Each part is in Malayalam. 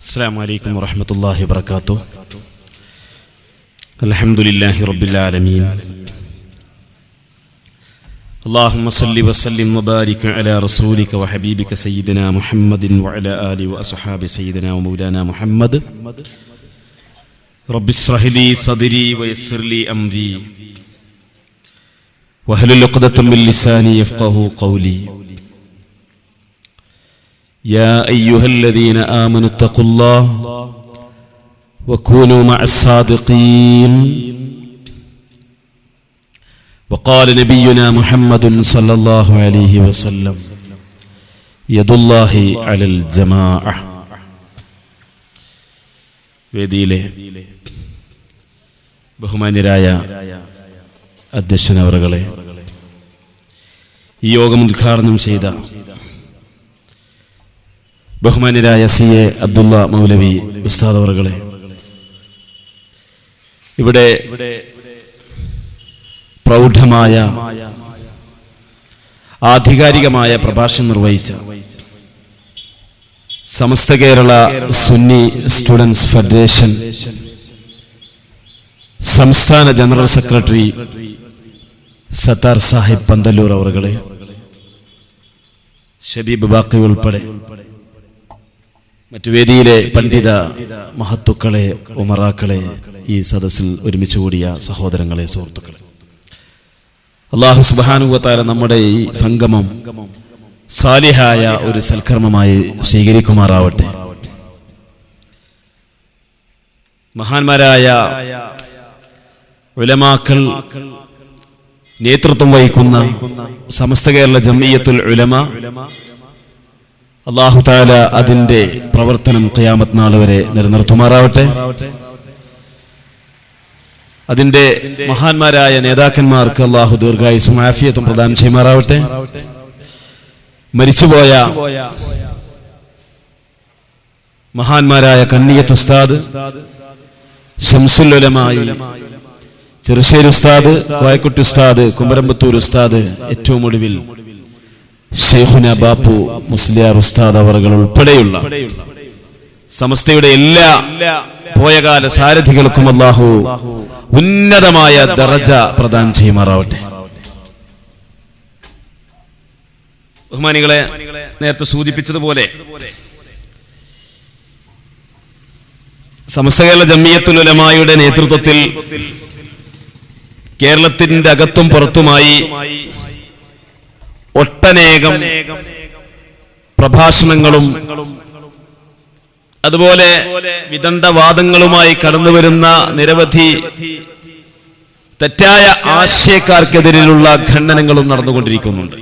അസ്സലാമു അലൈക്കും വറഹ്മത്തുള്ളാഹി വബറകാതുഹു. അൽഹംദുലില്ലാഹി റബ്ബിൽ ആലമീൻ. അല്ലാഹുമ്മ സ്വല്ലി വസല്ലിം വബാരിക് അലാ റസൂലിക വഹബീബിക സയ്യിദിനാ മുഹമ്മദിൻ വഅലാ ആലിഹി വഅസ്ഹാബി സയ്യിദിനാ വമൗലാനാ മുഹമ്മദ്. റബ്ബി ഇശ്റഹ് ലീ സദ്രി വയസ്സിർ ലീ അംരി വഹ്ലുൽ ഉഖ്ദതം മിൻ ലിസാനി യഫ്ഖഹു ഖൗലി. يا أيها الذين آمنوا اتقوا الله وكونوا مع الصادقين. وقال نبينا محمد صلى الله عليه وسلم يد الله على الجماعة. വേദിയിലെ ബഹുമാന്യരായ അധ്യക്ഷനവറുകളെ, ഈ യോഗം ഉദ്ഘാടനം ചെയ്ത ബഹുമാന്യരായ CA അബ്ദുള്ള മൗലവി ഉസ്താദ് അവറുകളെ, ഇവിടെ പ്രൗഢമായ ആധികാരികമായ പ്രഭാഷണം നിർവഹിച്ച സമസ്ത കേരള സുന്നി സ്റ്റുഡൻസ് ഫെഡറേഷൻ സംസ്ഥാന ജനറൽ സെക്രട്ടറി സത്താർ സാഹിബ് പന്തല്ലൂർ അവറുകളെ, ഷബീബ് ബാക്കി ഉൾപ്പെടെ മറ്റു വേദിയിലെ പണ്ഡിത മഹത്തുക്കളെ, ഉമറാക്കളെ, ഈ സദസ്സിൽ ഒരുമിച്ച് കൂടിയ സഹോദരങ്ങളെ, സുഹൃത്തുക്കളെ, അല്ലാഹു സുബ്ഹാനഹു വ തആല നമ്മുടെ ഈ സംഗമം സാലിഹായ ഒരു സൽക്കർമ്മമായി സ്വീകരിക്കുമാറാവട്ടെ. മഹാന്മാരായ ഉലമാക്കൾ നേതൃത്വം വഹിക്കുന്ന സമസ്ത കേരള ജംഇയ്യത്തുൽ ഉലമ, അല്ലാഹു തആല അതിന്റെ പ്രവർത്തനം ഖിയാമത്ത് നാൾ വരെ നിലനിർത്തുമാറാവട്ടെ. അതിന്റെ മഹാന്മാരായ നേതാക്കന്മാർക്ക് അല്ലാഹു ദീർഘായുസ്സും ആഫിയത്തും പ്രദാനം ചെയ്യുമാറാവട്ടെ. മരിച്ചുപോയ മഹാന്മാരായ കണ്ണിയത്ത് ഉസ്താദ്, ശംസുൽ ഉലമായി ചെറുശ്ശേരി ഉസ്താദ്, കോയക്കുട്ടി ഉസ്താദ്, കുമരമ്പത്തൂർ ഉസ്താദ്, ഏറ്റവും ഒടുവിൽ ശൈഖുന ബാപ്പു മുസ്ലിയാർ ഉസ്താദ് അവറുകൾ ഉൾപ്പെടെയുള്ള സമസ്തയുടെ എല്ലാ പോയകാല സാരഥികൾക്കും അല്ലാഹു ഉന്നതമായ ദറജ പ്രദാനം ചെയ്യുമാറാവട്ടെ. ബഹുമാനികളെ, നേരത്തെ സൂചിപ്പിച്ചതുപോലെ സമസ്ത കേരള ജംഇയ്യത്തുൽ ഉലമായുടെ നേതൃത്വത്തിൽ കേരളത്തിന്റെ അകത്തും പുറത്തുമായി ഒട്ടനേകം പ്രഭാഷണങ്ങളും അതുപോലെ വിദണ്ഡവാദങ്ങളുമായി കടന്നുവരുന്ന നിരവധി തെറ്റായ ആശയക്കാർക്കെതിരെയുള്ള ഖണ്ഡനങ്ങളും നടന്നുകൊണ്ടിരിക്കുന്നുണ്ട്.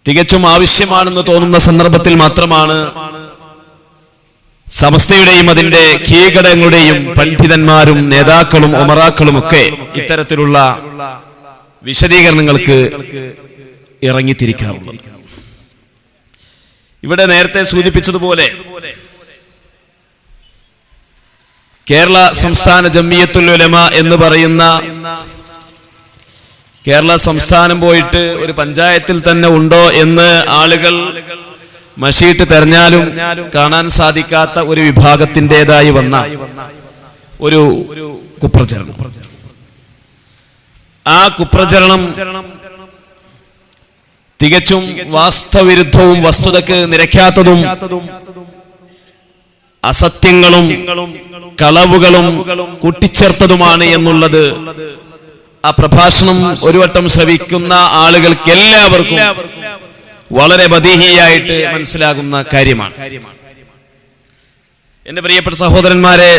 തികച്ചും ആവശ്യമാണെന്ന് തോന്നുന്ന സന്ദർഭത്തിൽ മാത്രമാണ് സമസ്തയുടെയും അതിന്റെ കീഴ്ഘടകങ്ങളുടെയും പണ്ഡിതന്മാരും നേതാക്കളും ഉമറാക്കളും ഒക്കെ ഇത്തരത്തിലുള്ള വിശദീകരണങ്ങൾക്ക് ഇറങ്ങിത്തിരിക്കാറുള്ളത്. ഇവിടെ നേരത്തെ സൂചിപ്പിച്ചതുപോലെ കേരള സംസ്ഥാന ജംഇയ്യത്തുൽ ഉലമ എന്ന് പറയുന്ന കേരള സംസ്ഥാനം പോയിട്ട് ഒരു പഞ്ചായത്തിൽ തന്നെ ഉണ്ടോ എന്ന് ആളുകൾ മഷീട്ട് തെരഞ്ഞാലും കാണാൻ സാധിക്കാത്ത ഒരു വിഭാഗത്തിൻ്റെതായി വന്ന ഒരു കുപ്രചരണം. ആ കുപ്രചരണം തികച്ചും വാസ്തവവിരുദ്ധവും വസ്തുതക്ക് നിരക്കാത്തതും അസത്യങ്ങളും കളവുകളും കൂട്ടിച്ചേർത്തതുമാണ് എന്നുള്ളത് ആ പ്രഭാഷണം ഒരു വട്ടം ശ്രവിക്കുന്ന ആളുകൾക്ക് എല്ലാവർക്കും വളരെ ബദീഹിയായിട്ട് മനസ്സിലാകുന്ന കാര്യമാണ്. എന്റെ പ്രിയപ്പെട്ട സഹോദരന്മാരെ,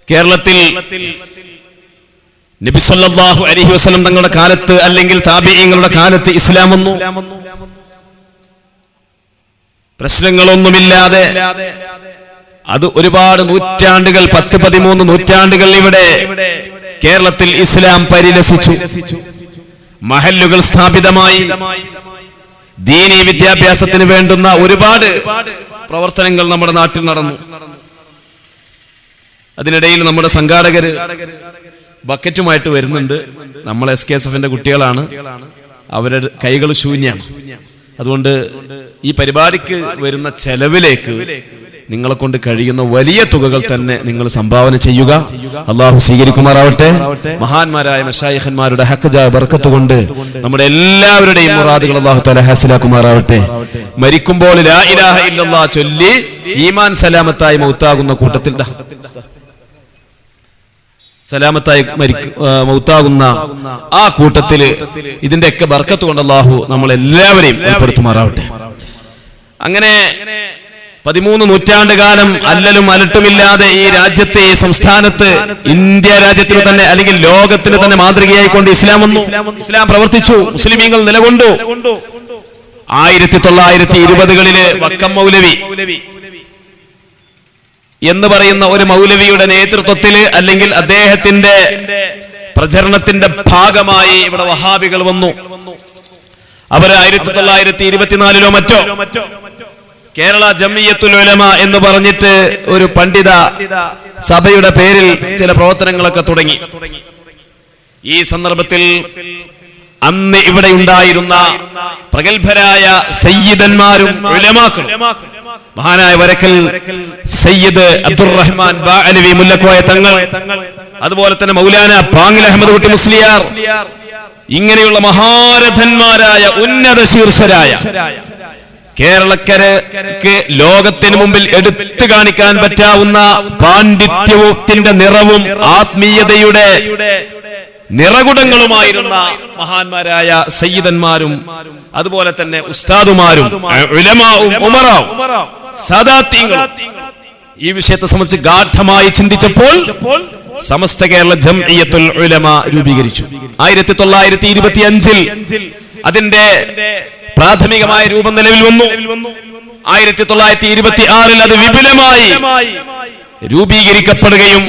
കേരളത്തിൽ നബി സല്ലല്ലാഹു അലൈഹി വസല്ലം തങ്ങളുടെ കാലത്ത് അല്ലെങ്കിൽ താബിഈങ്ങളുടെ കാലത്ത് ഇസ്ലാം വന്നു. പ്രശ്നങ്ങളൊന്നുമില്ലാതെ അത് ഒരുപാട് നൂറ്റാണ്ടുകൾ, 10-13 നൂറ്റാണ്ടുകൾ ഇവിടെ കേരളത്തിൽ ഇസ്ലാം പരിലസിച്ചു. മഹല്ലുകൾ സ്ഥാപിതമായി. ദീനീ വിദ്യാഭ്യാസത്തിന് വേണ്ടുന്ന ഒരുപാട് പ്രവർത്തനങ്ങൾ നമ്മുടെ നാട്ടിൽ നടന്നു. അതിനിടയിൽ നമ്മുടെ സംഘാടകര് ബക്കറ്റുമായിട്ട് വരുന്നുണ്ട്. നമ്മൾ SKSFന്റെ കുട്ടികളാണ്. അവരുടെ കൈകൾ ശൂന്യാണ്. അതുകൊണ്ട് ഈ പരിപാടിക്ക് വരുന്ന ചെലവിലേക്ക് നിങ്ങളെ കൊണ്ട് കഴിയുന്ന വലിയ തുകകൾ തന്നെ നിങ്ങൾ സംഭാവന ചെയ്യുക. അള്ളാഹു സ്വീകരിക്കുമാറാവട്ടെ. മഹാന്മാരായ മശായിഖന്മാരുടെ ഹഖ്ജ ബർക്കത്ത് കൊണ്ട് നമ്മുടെ എല്ലാവരുടെയും മുറാദുകൾ അള്ളാഹു തആല ഹാസിലാക്കുമാറാവട്ടെ. മരിക്കുമ്പോൾ ലാ ഇലാഹ ഇല്ലല്ലാഹ് ചൊല്ലി ഈമാൻ സലാമത്തായി മൗത്താകുന്ന കൂട്ടത്തിൽ മൗത്താകുന്ന ആ കൂട്ടത്തില് ഇതിന്റെയൊക്കെ ബർക്കത്ത് കൊണ്ട് അള്ളാഹു നമ്മളെല്ലാവരെയും ഉൾപ്പെടുത്തുമാറാവട്ടെ. അങ്ങനെ 13 നൂറ്റാണ്ട് കാലം അല്ലലും അലട്ടുമില്ലാതെ ഈ രാജ്യത്തെ, ഈ സംസ്ഥാനത്ത്, ഇന്ത്യ രാജ്യത്തിന് തന്നെ അല്ലെങ്കിൽ ലോകത്തിന് തന്നെ മാതൃകയായിക്കൊണ്ട് ഇസ്ലാം വന്നു. ഇസ്ലാം പ്രവർത്തിച്ചു, മുസ്ലിമീങ്ങൾ നിലകൊണ്ടു. 1920കളില് വക്കം മൗലവി എന്ന് പറയുന്ന ഒരു മൗലവിയുടെ നേതൃത്വത്തില് അല്ലെങ്കിൽ അദ്ദേഹത്തിന്റെ പ്രചരണത്തിന്റെ ഭാഗമായി ഇവിടെ വഹാബികൾ വന്നു. അവര് 1924 മറ്റോ കേരള ജംഇയ്യത്തുൽ ഉലമ എന്ന് പറഞ്ഞിട്ട് ഒരു പണ്ഡിത സഭയുടെ പേരിൽ ചില പ്രവർത്തനങ്ങളൊക്കെ തുടങ്ങി. ഈ സന്ദർഭത്തിൽ അന്ന് ഇവിടെ ഉണ്ടായിരുന്ന പ്രഗത്ഭരായ സയ്യിദന്മാരും ഉലമാക്കളും, മഹാനായ വരക്കൽ സയ്യിദ് അബ്ദുറഹ്മാൻ ബാഅലവി മുല്ലക്കോയ തങ്ങൾ, അതുപോലെ തന്നെ മൗലാന പാങ്ങിൽ അഹമ്മദ് കുട്ടി മുസ്ലിയാർ, ഇങ്ങനെയുള്ള മഹാരഥന്മാരായ ഉന്നത ശീർഷരായ കേരളക്കരക്ക് ലോകത്തിന് മുമ്പിൽ എടുത്തു കാണിക്കാൻ പറ്റാവുന്ന പാണ്ഡിത്യത്തിന്റെ നിറവും ആത്മീയതയുടെ നിറകുടങ്ങളുമായിരുന്ന മഹാന്മാരായ സയ്യിദന്മാരും അതുപോലെ തന്നെ ഉസ്താദുമാരും ഉലമാവും ഉമറാവും സാദാത്യങ്ങളും ഈ വിഷയത്തെ സംബന്ധിച്ച് ഗാഢമായി ചിന്തിച്ചപ്പോൾ സമസ്ത കേരള ജംഇയ്യത്തുൽ ഉലമ രൂപീകരിച്ചു. 1925 അതിന്റെ പ്രാഥമികമായ രൂപം നിലവിൽ വന്നു. 1926 അത് വിപുലമായി രൂപീകരിക്കപ്പെടുകയും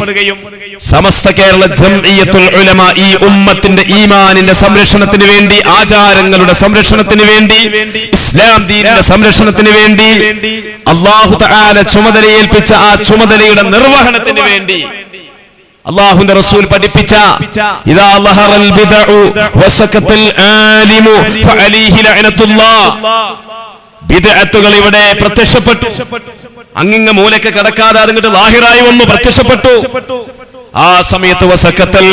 സമസ്ത കേരള ജംഇയ്യത്തുൽ ഉലമ ഈ ഉമ്മത്തിന്റെ ഈമാനിന്റെ സംരക്ഷണത്തിന് വേണ്ടി, ആചാരങ്ങളുടെ സംരക്ഷണത്തിന് വേണ്ടി, ഇസ്ലാം ദീനിന്റെ സംരക്ഷണത്തിന് വേണ്ടി അല്ലാഹു തആല ചുമതലയേൽപ്പിച്ച ആ ചുമതലയുടെ നിർവഹണത്തിന് വേണ്ടി അല്ലാഹുവിന്റെ റസൂൽ പഠിപ്പിച്ച ഇദാ ലഹറൽ ബിദ്ഉ വസകത്തൽ ആലിമു ഫഅലൈഹി ലഅനത്തുല്ലാഹ്, ബിദ്അത്തുകൾ ഇവിടെ പ്രത്യക്ഷപ്പെട്ടു. അങ്ങിങ്ങ് മൂലക്ക് കടക്കാതെ അതിങ്ങോട്ട് ലാഹിറായി വന്നു പ്രത്യക്ഷപ്പെട്ടു. ആ സമയത്ത് വസകത്തൽ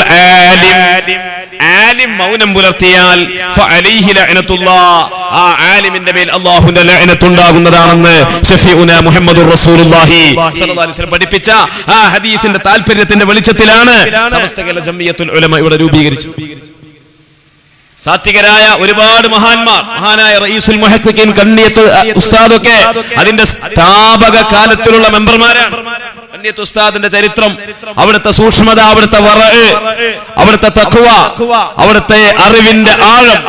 ആലിം മൗനം പുലർത്തിയാൽ ഫഅലൈഹി ലഅനത്തുല്ലാഹ്, ആ ആലിമിന്റെ മേൽ അല്ലാഹുവിന്റെ ലഅനത്ത് ഉണ്ടാകുന്നതാണെന്ന് ശഫീഉനാ മുഹമ്മദുർ റസൂലുള്ളാഹി സ്വല്ലല്ലാഹു അലൈഹി വസല്ലം പഠിപ്പിച്ച ആ ഹദീസിന്റെ താൽപര്യത്തിന്റെ വെളിച്ചത്തിലാണ് സമസ്ത കേരള ജംഇയ്യത്തുൽ ഉലമ ഇവിടെ രൂപീകരിച്ചു. സാത്വികരായ ഒരുപാട് മഹാന്മാർ, മഹാനായ റഈസുൽ മുഹഖഖീൻ കണ്ണിയത്ത് ഉസ്താദൊക്കെ അതിന്റെ സ്ഥാപക കാലത്തിലുള്ള മെമ്പർമാരാണ്. കണ്ണിയത്ത് ഉസ്താദിന്റെ ചരിത്രം, അവിടുത്തെ സൂക്ഷ്മത, അവിടുത്തെ വറഅ്, അവിടുത്തെ തഖ്വ, അവിടുത്തെ അറിവിന്റെ ആഴം,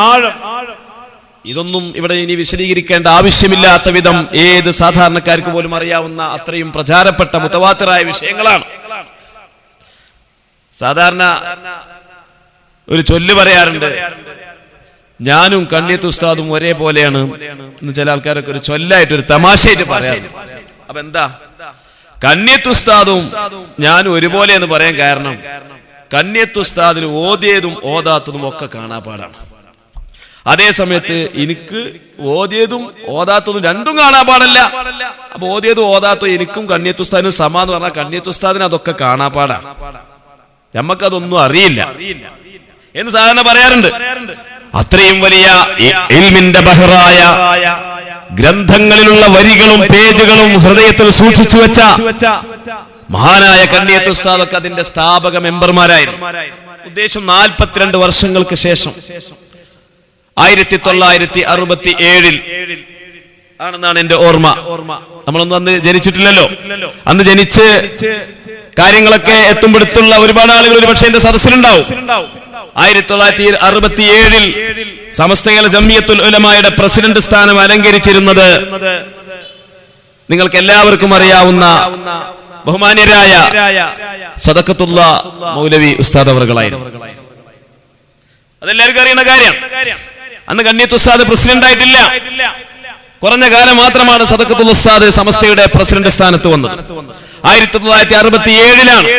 ഇതൊന്നും ഇവിടെ ഇനി വിശദീകരിക്കേണ്ട ആവശ്യമില്ലാത്ത വിധം ഏത് സാധാരണക്കാർക്ക് പോലും അറിയാവുന്ന അത്രയും പ്രചാരപ്പെട്ട മുതവാത്തിറായ വിഷയങ്ങളാണ്. സാധാരണ ഒരു ചൊല്ല് പറയാറുണ്ട്, ഞാനും കണ്ണിയത്ത് ഉസ്താദും ഒരേപോലെയാണ് എന്ന് ചില ആൾക്കാരൊക്കെ ഒരു ചൊല്ലായിട്ട് ഒരു തമാശയായിട്ട് പറയാറുണ്ട്. അപ്പൊ എന്താ, കണ്ണിയത്ത് ഉസ്താദും ഞാനും ഒരുപോലെ എന്ന് പറയാൻ കാരണം കണ്ണിയത്ത് ഉസ്താദിൽ ഓതിയതും ഓതാത്തതും ഒക്കെ കാണാപ്പാടാണ്. അതേ സമയത്ത് എനിക്ക് ഓതിയതും ഓതാത്തതും രണ്ടും കാണാപ്പാടല്ല. അപ്പൊ ഓതിയതും ഓതാത്തതും എനിക്കും കണ്ണിയത്ത് ഉസ്താദിനും സമാന്ന് പറഞ്ഞാൽ കണ്ണിയത്ത് ഉസ്താദിന് അതൊക്കെ കാണാപ്പാടാണ്, നമ്മക്കതൊന്നും അറിയില്ല എന്ന് സാധാരണ പറയാറുണ്ട്. അത്രയും വലിയ ഇൽമിന്റെ ബഹറായ ഗ്രന്ഥങ്ങളിലുള്ള വരികളും പേജുകളും ഹൃദയത്തിൽ സൂക്ഷിച്ചു വെച്ച മഹാനായ കണ്ണിയത്ത് ഉസ്താദൊക്കെ അതിന്റെ സ്ഥാപക മെമ്പർമാരായിരുന്നു. ഉദ്ദേശം 42 വർഷങ്ങൾക്ക് ശേഷം 1967 ആണെന്നാണ് എന്റെ ഓർമ്മ. നമ്മളൊന്നും അന്ന് ജനിച്ചിട്ടില്ലല്ലോ. അന്ന് ജനിച്ച് കാര്യങ്ങളൊക്കെ എത്തുമ്പോഴത്തുള്ള ഒരുപാട് ആളുകൾ ഒരു പക്ഷേ എന്റെ സദസ്സിലുണ്ടാവും. 1967 സമസ്ത കേരള ജംഇയ്യത്തുൽ ഉലമയുടെ പ്രസിഡന്റ് സ്ഥാനം അലങ്കരിച്ചിരുന്നത് നിങ്ങൾക്ക് എല്ലാവർക്കും അറിയാവുന്ന ബഹുമാന്യരായ സദഖത്തുള്ള മൗലവി ഉസ്താദ് അവർകളായിരുന്നു. അതെല്ലാവർക്കും അറിയുന്ന കാര്യം. അന്ന് കണ്ണിയത്ത് ഉസ്താദ് പ്രസിഡന്റ് ആയിട്ടില്ല. കുറഞ്ഞ കാലം മാത്രമാണ് സദഖത്തുൽ ഉസ്താദ് സമസ്തയുടെ പ്രസിഡന്റ് സ്ഥാനത്ത് വന്നത്. 1967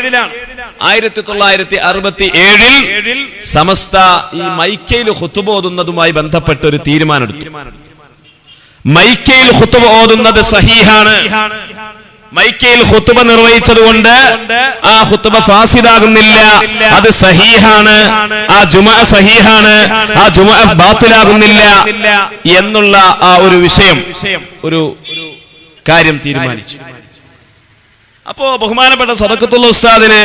1967 സമസ്ത ഈ മൈക്കയിൽ ഖുതുബ ഓതുന്നതുമായി ബന്ധപ്പെട്ട ഒരു തീരുമാനമെടുത്തു. മൈക്കയിൽ ഖുതുബ ഓതുന്നത് സഹീഹാണ്, മൈക്കയിൽ ഖുതുബ നിർവഹിച്ചതുകൊണ്ട് ആ ഖുതുബ ഫാസിദാകുന്നില്ല, അത് സഹീഹാണ്, ആ ജുമുഅ സഹീഹാണ്, ആ ജുമുഅ ബാത്തിലാകുന്നില്ല എന്നുള്ള ആ ഒരു വിഷയം, ഒരു കാര്യം തീരുമാനിച്ചു. അപ്പോ ബഹുമാനപ്പെട്ട സദഖത്തുൽ ഉസ്താദിന്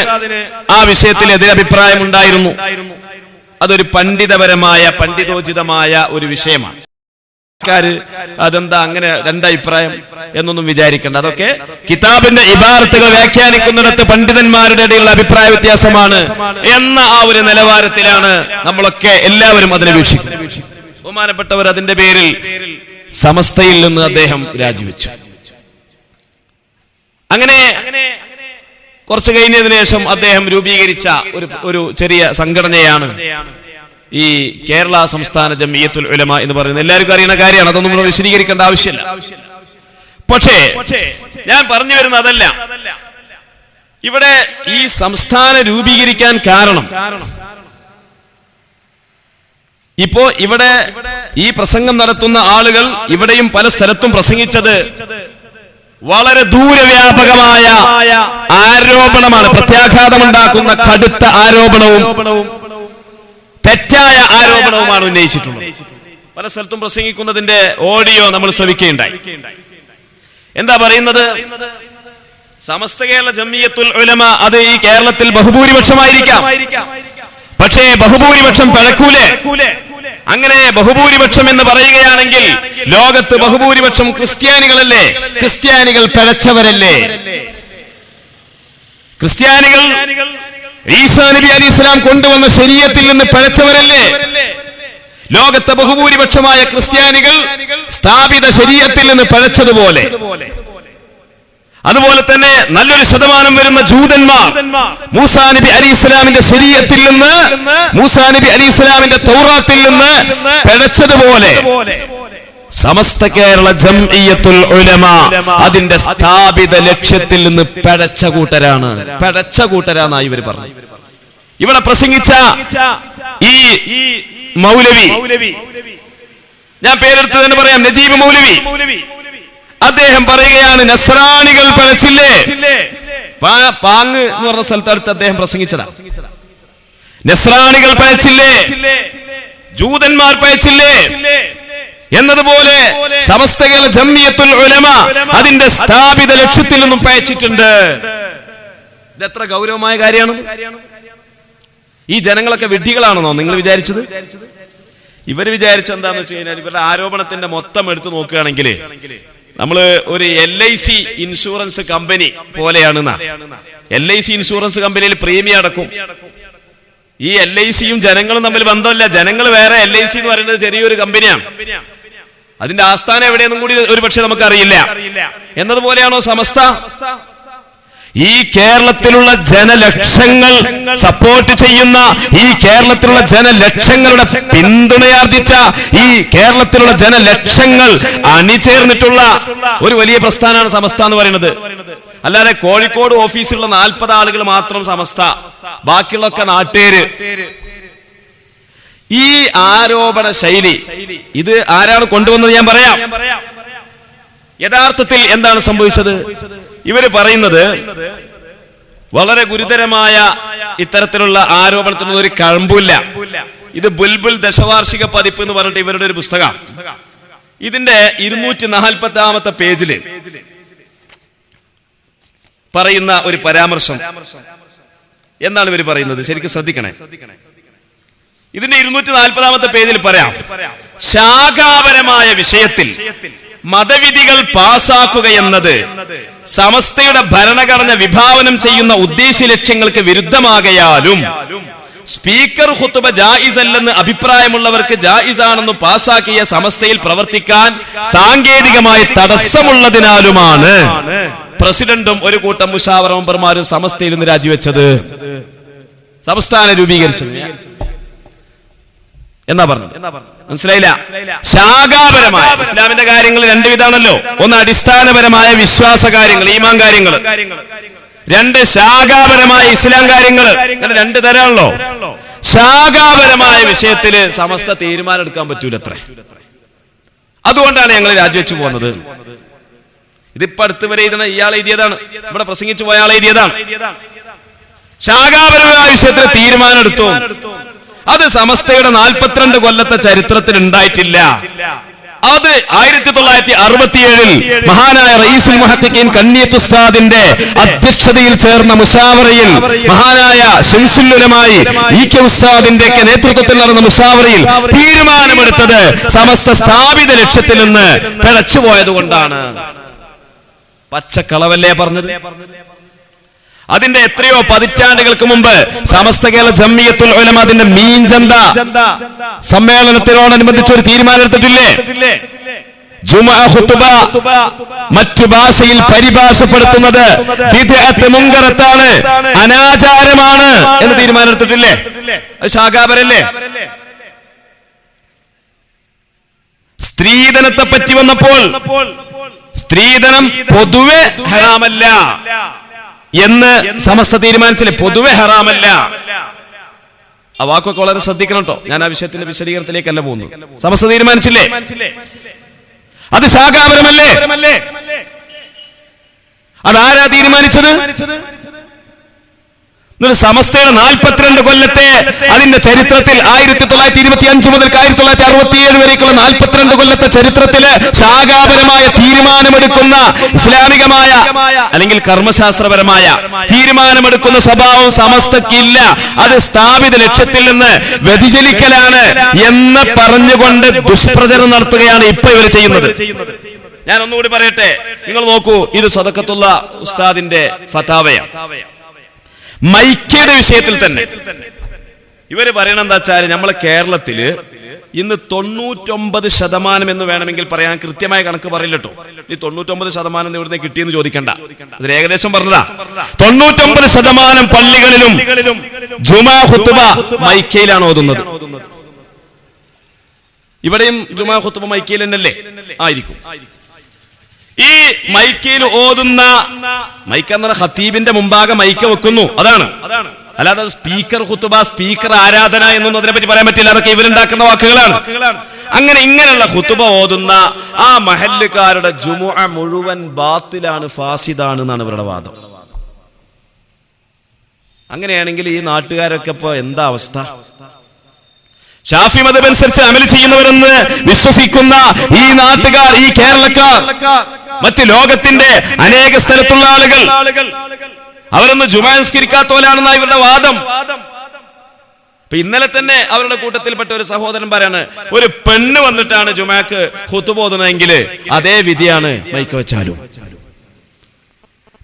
ആ വിഷയത്തിൽ എതിരഭിപ്രായം ഉണ്ടായിരുന്നു. അതൊരു പണ്ഡിതോചിതമായ ഒരു വിഷയമാണ്. അതെന്താ അങ്ങനെ രണ്ടഭിപ്രായം എന്നൊന്നും വിചാരിക്കേണ്ട. അതൊക്കെ കിതാബിന്റെ ഇബാറത്തുകൾ വ്യാഖ്യാനിക്കുന്നിടത്ത് പണ്ഡിതന്മാരുടെ ഇടയിലുള്ള അഭിപ്രായ വ്യത്യാസമാണ് എന്ന ആ ഒരു നിലവാരത്തിലാണ് നമ്മളൊക്കെ എല്ലാവരും അതിനെ വീക്ഷിക്കുന്നത്. ബഹുമാനപ്പെട്ടവർ അതിന്റെ പേരിൽ സമസ്തയിൽ നിന്ന് അദ്ദേഹം രാജിവെച്ചു. അങ്ങനെ കുറച്ചു കഴിഞ്ഞതിന് ശേഷം അദ്ദേഹം രൂപീകരിച്ച ഒരു ചെറിയ സംഘടനയാണ് ഈ കേരള സംസ്ഥാന ജംഇയ്യത്തുൽ ഉലമ എന്ന് പറയുന്നത്. എല്ലാവർക്കും അറിയുന്ന കാര്യമാണ്, അതൊന്നും നമ്മൾ വിശദീകരിക്കേണ്ട ആവശ്യമില്ല. പക്ഷേ ഞാൻ പറഞ്ഞു വരുന്നത് അതല്ല. ഇവിടെ ഈ സംസ്ഥാനം രൂപീകരിക്കാൻ കാരണം, ഇപ്പോ ഇവിടെ ഈ പ്രസംഗം നടത്തുന്ന ആളുകൾ ഇവിടെയും പല സ്ഥലത്തും പ്രസംഗിച്ചത് വളരെ ദൂരവ്യാപകമായ ആരോപണമാണ്, പ്രത്യാഘാതമുണ്ടാക്കുന്ന കടുത്ത ആരോപണവും തെറ്റായ ആരോപണവുമാണ് ഉന്നയിച്ചിട്ടുള്ളത്. പല സ്ഥലത്തും പ്രസംഗിക്കുന്നതിന്റെ ഓഡിയോ നമ്മൾ ശ്രവിക്കുകയുണ്ടായി. എന്താ പറയുന്നത്? സമസ്ത കേരള ജംഇയ്യത്തുൽ ഉലമ അത് ഈ കേരളത്തിൽ ബഹുഭൂരിപക്ഷമായിരിക്കാം, പക്ഷേ ബഹുഭൂരിപക്ഷം പിഴക്കൂലേ? അങ്ങനെ ബഹുഭൂരിപക്ഷം എന്ന് പറയുകയാണെങ്കിൽ ലോകത്ത് ബഹുഭൂരിപക്ഷം ക്രിസ്ത്യാനികളല്ലേ? ക്രിസ്ത്യാനികൾ പിഴച്ചവരല്ലേ? ക്രിസ്ത്യാനികൾ ഈസാ നബി അലൈഹി സ്വലാം കൊണ്ടുവന്ന ശരീഅത്തിൽ നിന്ന് പിഴച്ചവരല്ലേ? ലോകത്തെ ബഹുഭൂരിപക്ഷമായ ക്രിസ്ത്യാനികൾ സ്ഥാപിത ശരീഅത്തിൽ നിന്ന് പിഴച്ചതുപോലെ, അതുപോലെ തന്നെ നല്ലൊരു ശതമാനം വരുന്ന ജൂതന്മാർ മൂസാ നബി അലൈഹി സ്വലാമിന്റെ ശരീഅത്തിൽ നിന്ന്, മൂസാ നബി അലൈഹി സ്വലാമിന്റെ തൗറാത്തിൽ നിന്ന് പിഴച്ചതുപോലെ സമസ്ത കേരള ജംഇയ്യത്തുൽ ഉലമ അതിന്റെ സ്ഥാപിത ലക്ഷ്യത്തിൽ നിന്ന് പിഴച്ച കൂട്ടരാന്നായി ഇവർ പറഞ്ഞു. ഇവിടെ പ്രസംഗിച്ച ഈ മൗലവി, ഞാൻ പേരെടുത്ത് തന്നെ പറയാം, നജീബ് മൗലവി, അദ്ദേഹം പറയുകയാണ് നസ്രാണികൾ പിഴച്ചില്ലേ? പാങ് എന്ന് പറഞ്ഞ സ്ഥലത്തടുത്ത് അദ്ദേഹം പ്രസംഗിച്ചതാ. നസ്രാണികൾ പിഴച്ചില്ലേ? ജൂതന്മാർ പിഴച്ചില്ലേ? എന്നതുപോലെ സമസ്ത കേരള ജംഇയ്യത്തുൽ ഉലമ അതിന്റെ സ്ഥാപിത ലക്ഷ്യത്തിൽ നിന്നും പിഴച്ചിട്ടുണ്ട്. ഇതെത്ര ഗൗരവമായ കാര്യമാണ്. ഈ ജനങ്ങളൊക്കെ വിഡ്ഢികളാണെന്നോ നിങ്ങൾ വിചാരിച്ചത്? ഇവർ വിചാരിച്ച എന്താന്ന് വെച്ച് കഴിഞ്ഞാൽ, ഇവരുടെ ആരോപണത്തിന്റെ മൊത്തം എടുത്തു നോക്കുകയാണെങ്കിൽ നമ്മള് ഒരു LIC ഇൻഷുറൻസ് കമ്പനി പോലെയാണ്. LIC ഇൻഷുറൻസ് കമ്പനിയിൽ പ്രീമിയം അടക്കും. ഈ LICയും ജനങ്ങളും തമ്മിൽ ബന്ധമില്ല. ജനങ്ങൾ വേറെ, LIC എന്ന് പറയുന്നത് ചെറിയൊരു കമ്പനിയാണ്. അതിന്റെ ആസ്ഥാനം എവിടെയെന്നും കൂടി ഒരുപക്ഷെ നമുക്കറിയില്ല. എന്നതുപോലെയാണോ സമസ്ത? ഈ കേരളത്തിലുള്ള ജനലക്ഷങ്ങൾ സപ്പോർട്ട് ചെയ്യുന്ന, ഈ കേരളത്തിലുള്ള ജനലക്ഷങ്ങളുടെ പിന്തുണയാർജിച്ച, ഈ കേരളത്തിലുള്ള ജനലക്ഷങ്ങൾ അണിചേർന്നിട്ടുള്ള ഒരു വലിയ പ്രസ്ഥാനമാണ് സമസ്ത എന്ന് പറയുന്നത്. അല്ലാതെ കോഴിക്കോട് ഓഫീസിലുള്ള 40 ആളുകൾ മാത്രം സമസ്ത, ബാക്കിയുള്ളൊക്കെ നാട്ടുകാര്. ഈ ആരോപണ ശൈലി ഇത് ആരാണ് കൊണ്ടുവന്നത് ഞാൻ പറയാം. യഥാർത്ഥത്തിൽ എന്താണ് സംഭവിച്ചത്? ഇവര് പറയുന്നത് വളരെ ഗുരുതരമായ ഇത്തരത്തിലുള്ള ആരോപണത്തിനൊന്നും ഒരു കഴമ്പില്ല. ഇത് ബുൽബുൽ ദശവാർഷിക പതിപ്പ് എന്ന് പറഞ്ഞിട്ട് ഇവരുടെ ഒരു പുസ്തകം. ഇതിന്റെ 240-ാമത്തെ പേജില് പറയുന്ന ഒരു പരാമർശം എന്താണ് ഇവർ പറയുന്നത്? ശരിക്കും ശ്രദ്ധിക്കണേ. ഇതിന്റെ 240-ാമത്തെ പേജിൽ പറയാം, ശാഖാപരമായ വിഷയത്തിൽ മതവിധികൾ പാസാക്കുക എന്നത് സമസ്തയുടെ ഭരണഘടന വിഭാവനം ചെയ്യുന്ന ഉദ്ദേശ ലക്ഷ്യങ്ങൾക്ക് വിരുദ്ധമാകയാലും സ്പീക്കർ ഖുതുബ ജായിസ് അല്ലെന്ന് അഭിപ്രായമുള്ളവർക്ക് ജായിസാണെന്ന് പാസാക്കിയ സമസ്തയിൽ പ്രവർത്തിക്കാൻ സാങ്കേതികമായി തടസ്സമുള്ളതിനാലുമാണ് പ്രസിഡന്റും ഒരു കൂട്ടം മുഷാവറ മെമ്പർമാരും സമസ്തയിൽ നിന്ന് രാജിവെച്ചത്, സംസ്ഥാനം രൂപീകരിച്ചത് എന്നാ പറഞ്ഞത്. മനസ്സിലായില്ല? ശാഖാപരമായ ഇസ്ലാമിന്റെ കാര്യങ്ങൾ രണ്ട് വിധാണല്ലോ. ഒന്ന് അടിസ്ഥാനപരമായ വിശ്വാസ കാര്യങ്ങൾ, ഈമാൻ കാര്യങ്ങൾ. രണ്ട് ശാഖാപരമായ ഇസ്ലാം കാര്യങ്ങൾ, അങ്ങനെ രണ്ട് തരമാണല്ലോ. ശാഖാപരമായ വിഷയത്തില് സമസ്ത തീരുമാനം എടുക്കാൻ പറ്റൂലത്ര. അതുകൊണ്ടാണ് ഞങ്ങൾ രാജിവെച്ചു പോകുന്നത്. ഇതിപ്പോ അടുത്ത് വരെ എഴുതണ ഇയാൾ എഴുതിയതാണ്, ഇവിടെ പ്രസംഗിച്ചു പോയ ആൾ എഴുതിയതാണ്. ശാഖാപരമായ വിഷയത്തിൽ തീരുമാനം എടുത്തു. അത് സമസ്തയുടെ 42 കൊല്ലത്തെ ചരിത്രത്തിൽ ഉണ്ടായിട്ടില്ല. അത് 1967 മഹാനായ റഈസുൽ മുഹദ്ദിഖീൻ കണ്ണിയത്ത് ഉസ്താദിന്റെ അധ്യക്ഷതയിൽ ചേർന്ന മുശാവറയിൽ, മഹാനായ ശംസുൽ ഉലമായി ഇ.കെ. ഉസ്താദിന്റെ നേതൃത്വത്തിൽ നടന്ന മുശാവറയിൽ തീരുമാനമെടുത്തത് സമസ്ത സ്ഥാപിത ലക്ഷ്യത്തിൽ നിന്ന് പിഴച്ചുപോയത് കൊണ്ടാണ്. പച്ചക്കളവല്ലേ പറഞ്ഞത്? അതിന്റെ എത്രയോ പതിറ്റാണ്ടുകൾക്ക് മുമ്പ് സമസ്ത കേരള ജംഇയ്യത്തുൽ ഉലമ അതിന്റെ മീൻചന്ത സമ്മേളനത്തിനോടനുബന്ധിച്ച് ഒരു തീരുമാനം എടുത്തിട്ടില്ലേ? ജുമുഅ ഖുതുബ മറ്റു ഭാഷയിൽ പരിഭാഷപ്പെടുത്തുന്നത് ബിദ്അത്ത് മുൻകറത്താണ്, അനാചാരമാണ് എന്ന് തീരുമാനം എടുത്തിട്ടില്ലേ? അത് ശാഖാപരല്ലേ? സ്ത്രീധനത്തെ പറ്റി വന്നപ്പോൾ സ്ത്രീധനം പൊതുവെ ഹറാമല്ല എന്ന് സമസ്ത തീരുമാനിച്ചില്ലേ? പൊതുവെ ഹറാമല്ല. ആ വാക്കൊക്കെ വളരെ ശ്രദ്ധിക്കണം കേട്ടോ. ഞാൻ ആ വിഷയത്തിന്റെ വിശദീകരണത്തിലേക്കല്ല പോകുന്നു. സമസ്ത തീരുമാനിച്ചില്ലേ? അത് ശാഖാപരമല്ലേ? അതാരാ തീരുമാനിച്ചത്? സമസ്തയുടെ 42 കൊല്ലത്തെ അതിന്റെ ചരിത്രത്തിൽ 1925 മുതൽ 1967 വരേക്കുള്ള 42 കൊല്ലത്തെ ചരിത്രത്തില് ശാഖാപരമായ തീരുമാനമെടുക്കുന്ന ഇസ്ലാമികമായ അല്ലെങ്കിൽ കർമ്മശാസ്ത്രപരമായ തീരുമാനമെടുക്കുന്ന സ്വഭാവം സമസ്തക്കില്ല. അത് സ്ഥാപിത ലക്ഷ്യത്തിൽ നിന്ന് വ്യതിചലിക്കലാണ് എന്ന് പറഞ്ഞുകൊണ്ട് ദുഷ്പ്രചരണം നടത്തുകയാണ് ഇപ്പൊ ഇവർ ചെയ്യുന്നത്. ഞാൻ ഒന്നുകൂടി പറയട്ടെ, നിങ്ങൾ നോക്കൂ, ഇത് സദഖത്തുള്ള ഉസ്താദിന്റെ ഫതാവയാണ്. മൈക്കയുടെ വിഷയത്തിൽ തന്നെ ഇവര് പറയണ എന്താ വെച്ചാൽ, നമ്മളെ കേരളത്തില് ഇന്ന് 99% എന്ന് വേണമെങ്കിൽ പറയാൻ, കൃത്യമായ കണക്ക് പറയില്ല കേട്ടോ. ഈ 99% ഇവിടുന്ന് കിട്ടിയെന്ന് ചോദിക്കണ്ട, അത് ഏകദേശം പറഞ്ഞതാ. 99% പള്ളികളിലും ജുമാ ഖുതുബ മൈക്കയിലാണ് ഓതുന്നത്. ഇവിടെയും ജുമാ ഖുതുബ മൈക്കയിൽ തന്നെയല്ലേ ആയിരിക്കും. ഈ മൈക്കയിൽ ഓതുന്ന, മൈക്ക് എന്ന ഖത്തീബിന്റെ മുമ്പാകെ മൈക്ക വെക്കുന്നു, അതാണ്. അല്ലാതെ സ്പീക്കർ ഖുതുബ, സ്പീക്കർ ആരാധന എന്നൊന്നും അതിനെപ്പറ്റി പറയാൻ പറ്റില്ല. അതൊക്കെ ഇവരുണ്ടാക്കുന്ന വാക്കുകളാണ്. അങ്ങനെ ഇങ്ങനെയുള്ള ഖുതുബ ഓതുന്ന ആ മഹല്ലുകാരുടെ ജുമുഅ മുഴുവൻ ബാത്തിലാണ്, ഫാസിദാണ് എന്നാണ് ഇവരുടെ വാദം. അങ്ങനെയാണെങ്കിൽ ഈ നാട്ടുകാരൊക്കെ ഇപ്പൊ എന്താ അവസ്ഥ? ഷാഫി മദ്ഹബ് അനുസരിച്ച് അമൽ ചെയ്യുന്നവരെന്ന് വിശ്വസിക്കുന്ന ഈ നാട്ടുകാർ, ഈ കേരളക്കാർ, മറ്റ് ലോകത്തിന്റെ അനേക സ്ഥലത്തുള്ള ആളുകൾ, അവരൊന്ന് ജുമാ നിസ്കരിക്കാത്തവരാണെന്ന ഇവരുടെ വാദം. ഇപ്പൊ ഇന്നലെ തന്നെ അവരുടെ കൂട്ടത്തിൽപ്പെട്ട ഒരു സഹോദരൻ പറയാണ്, ഒരു പെണ്ണ് വന്നിട്ടാണ് ജുമാക്ക് ഖുതുബ ഓതുന്നതെങ്കിൽ അതേ വിധിയാണ് മൈക്ക് വെച്ചാലും.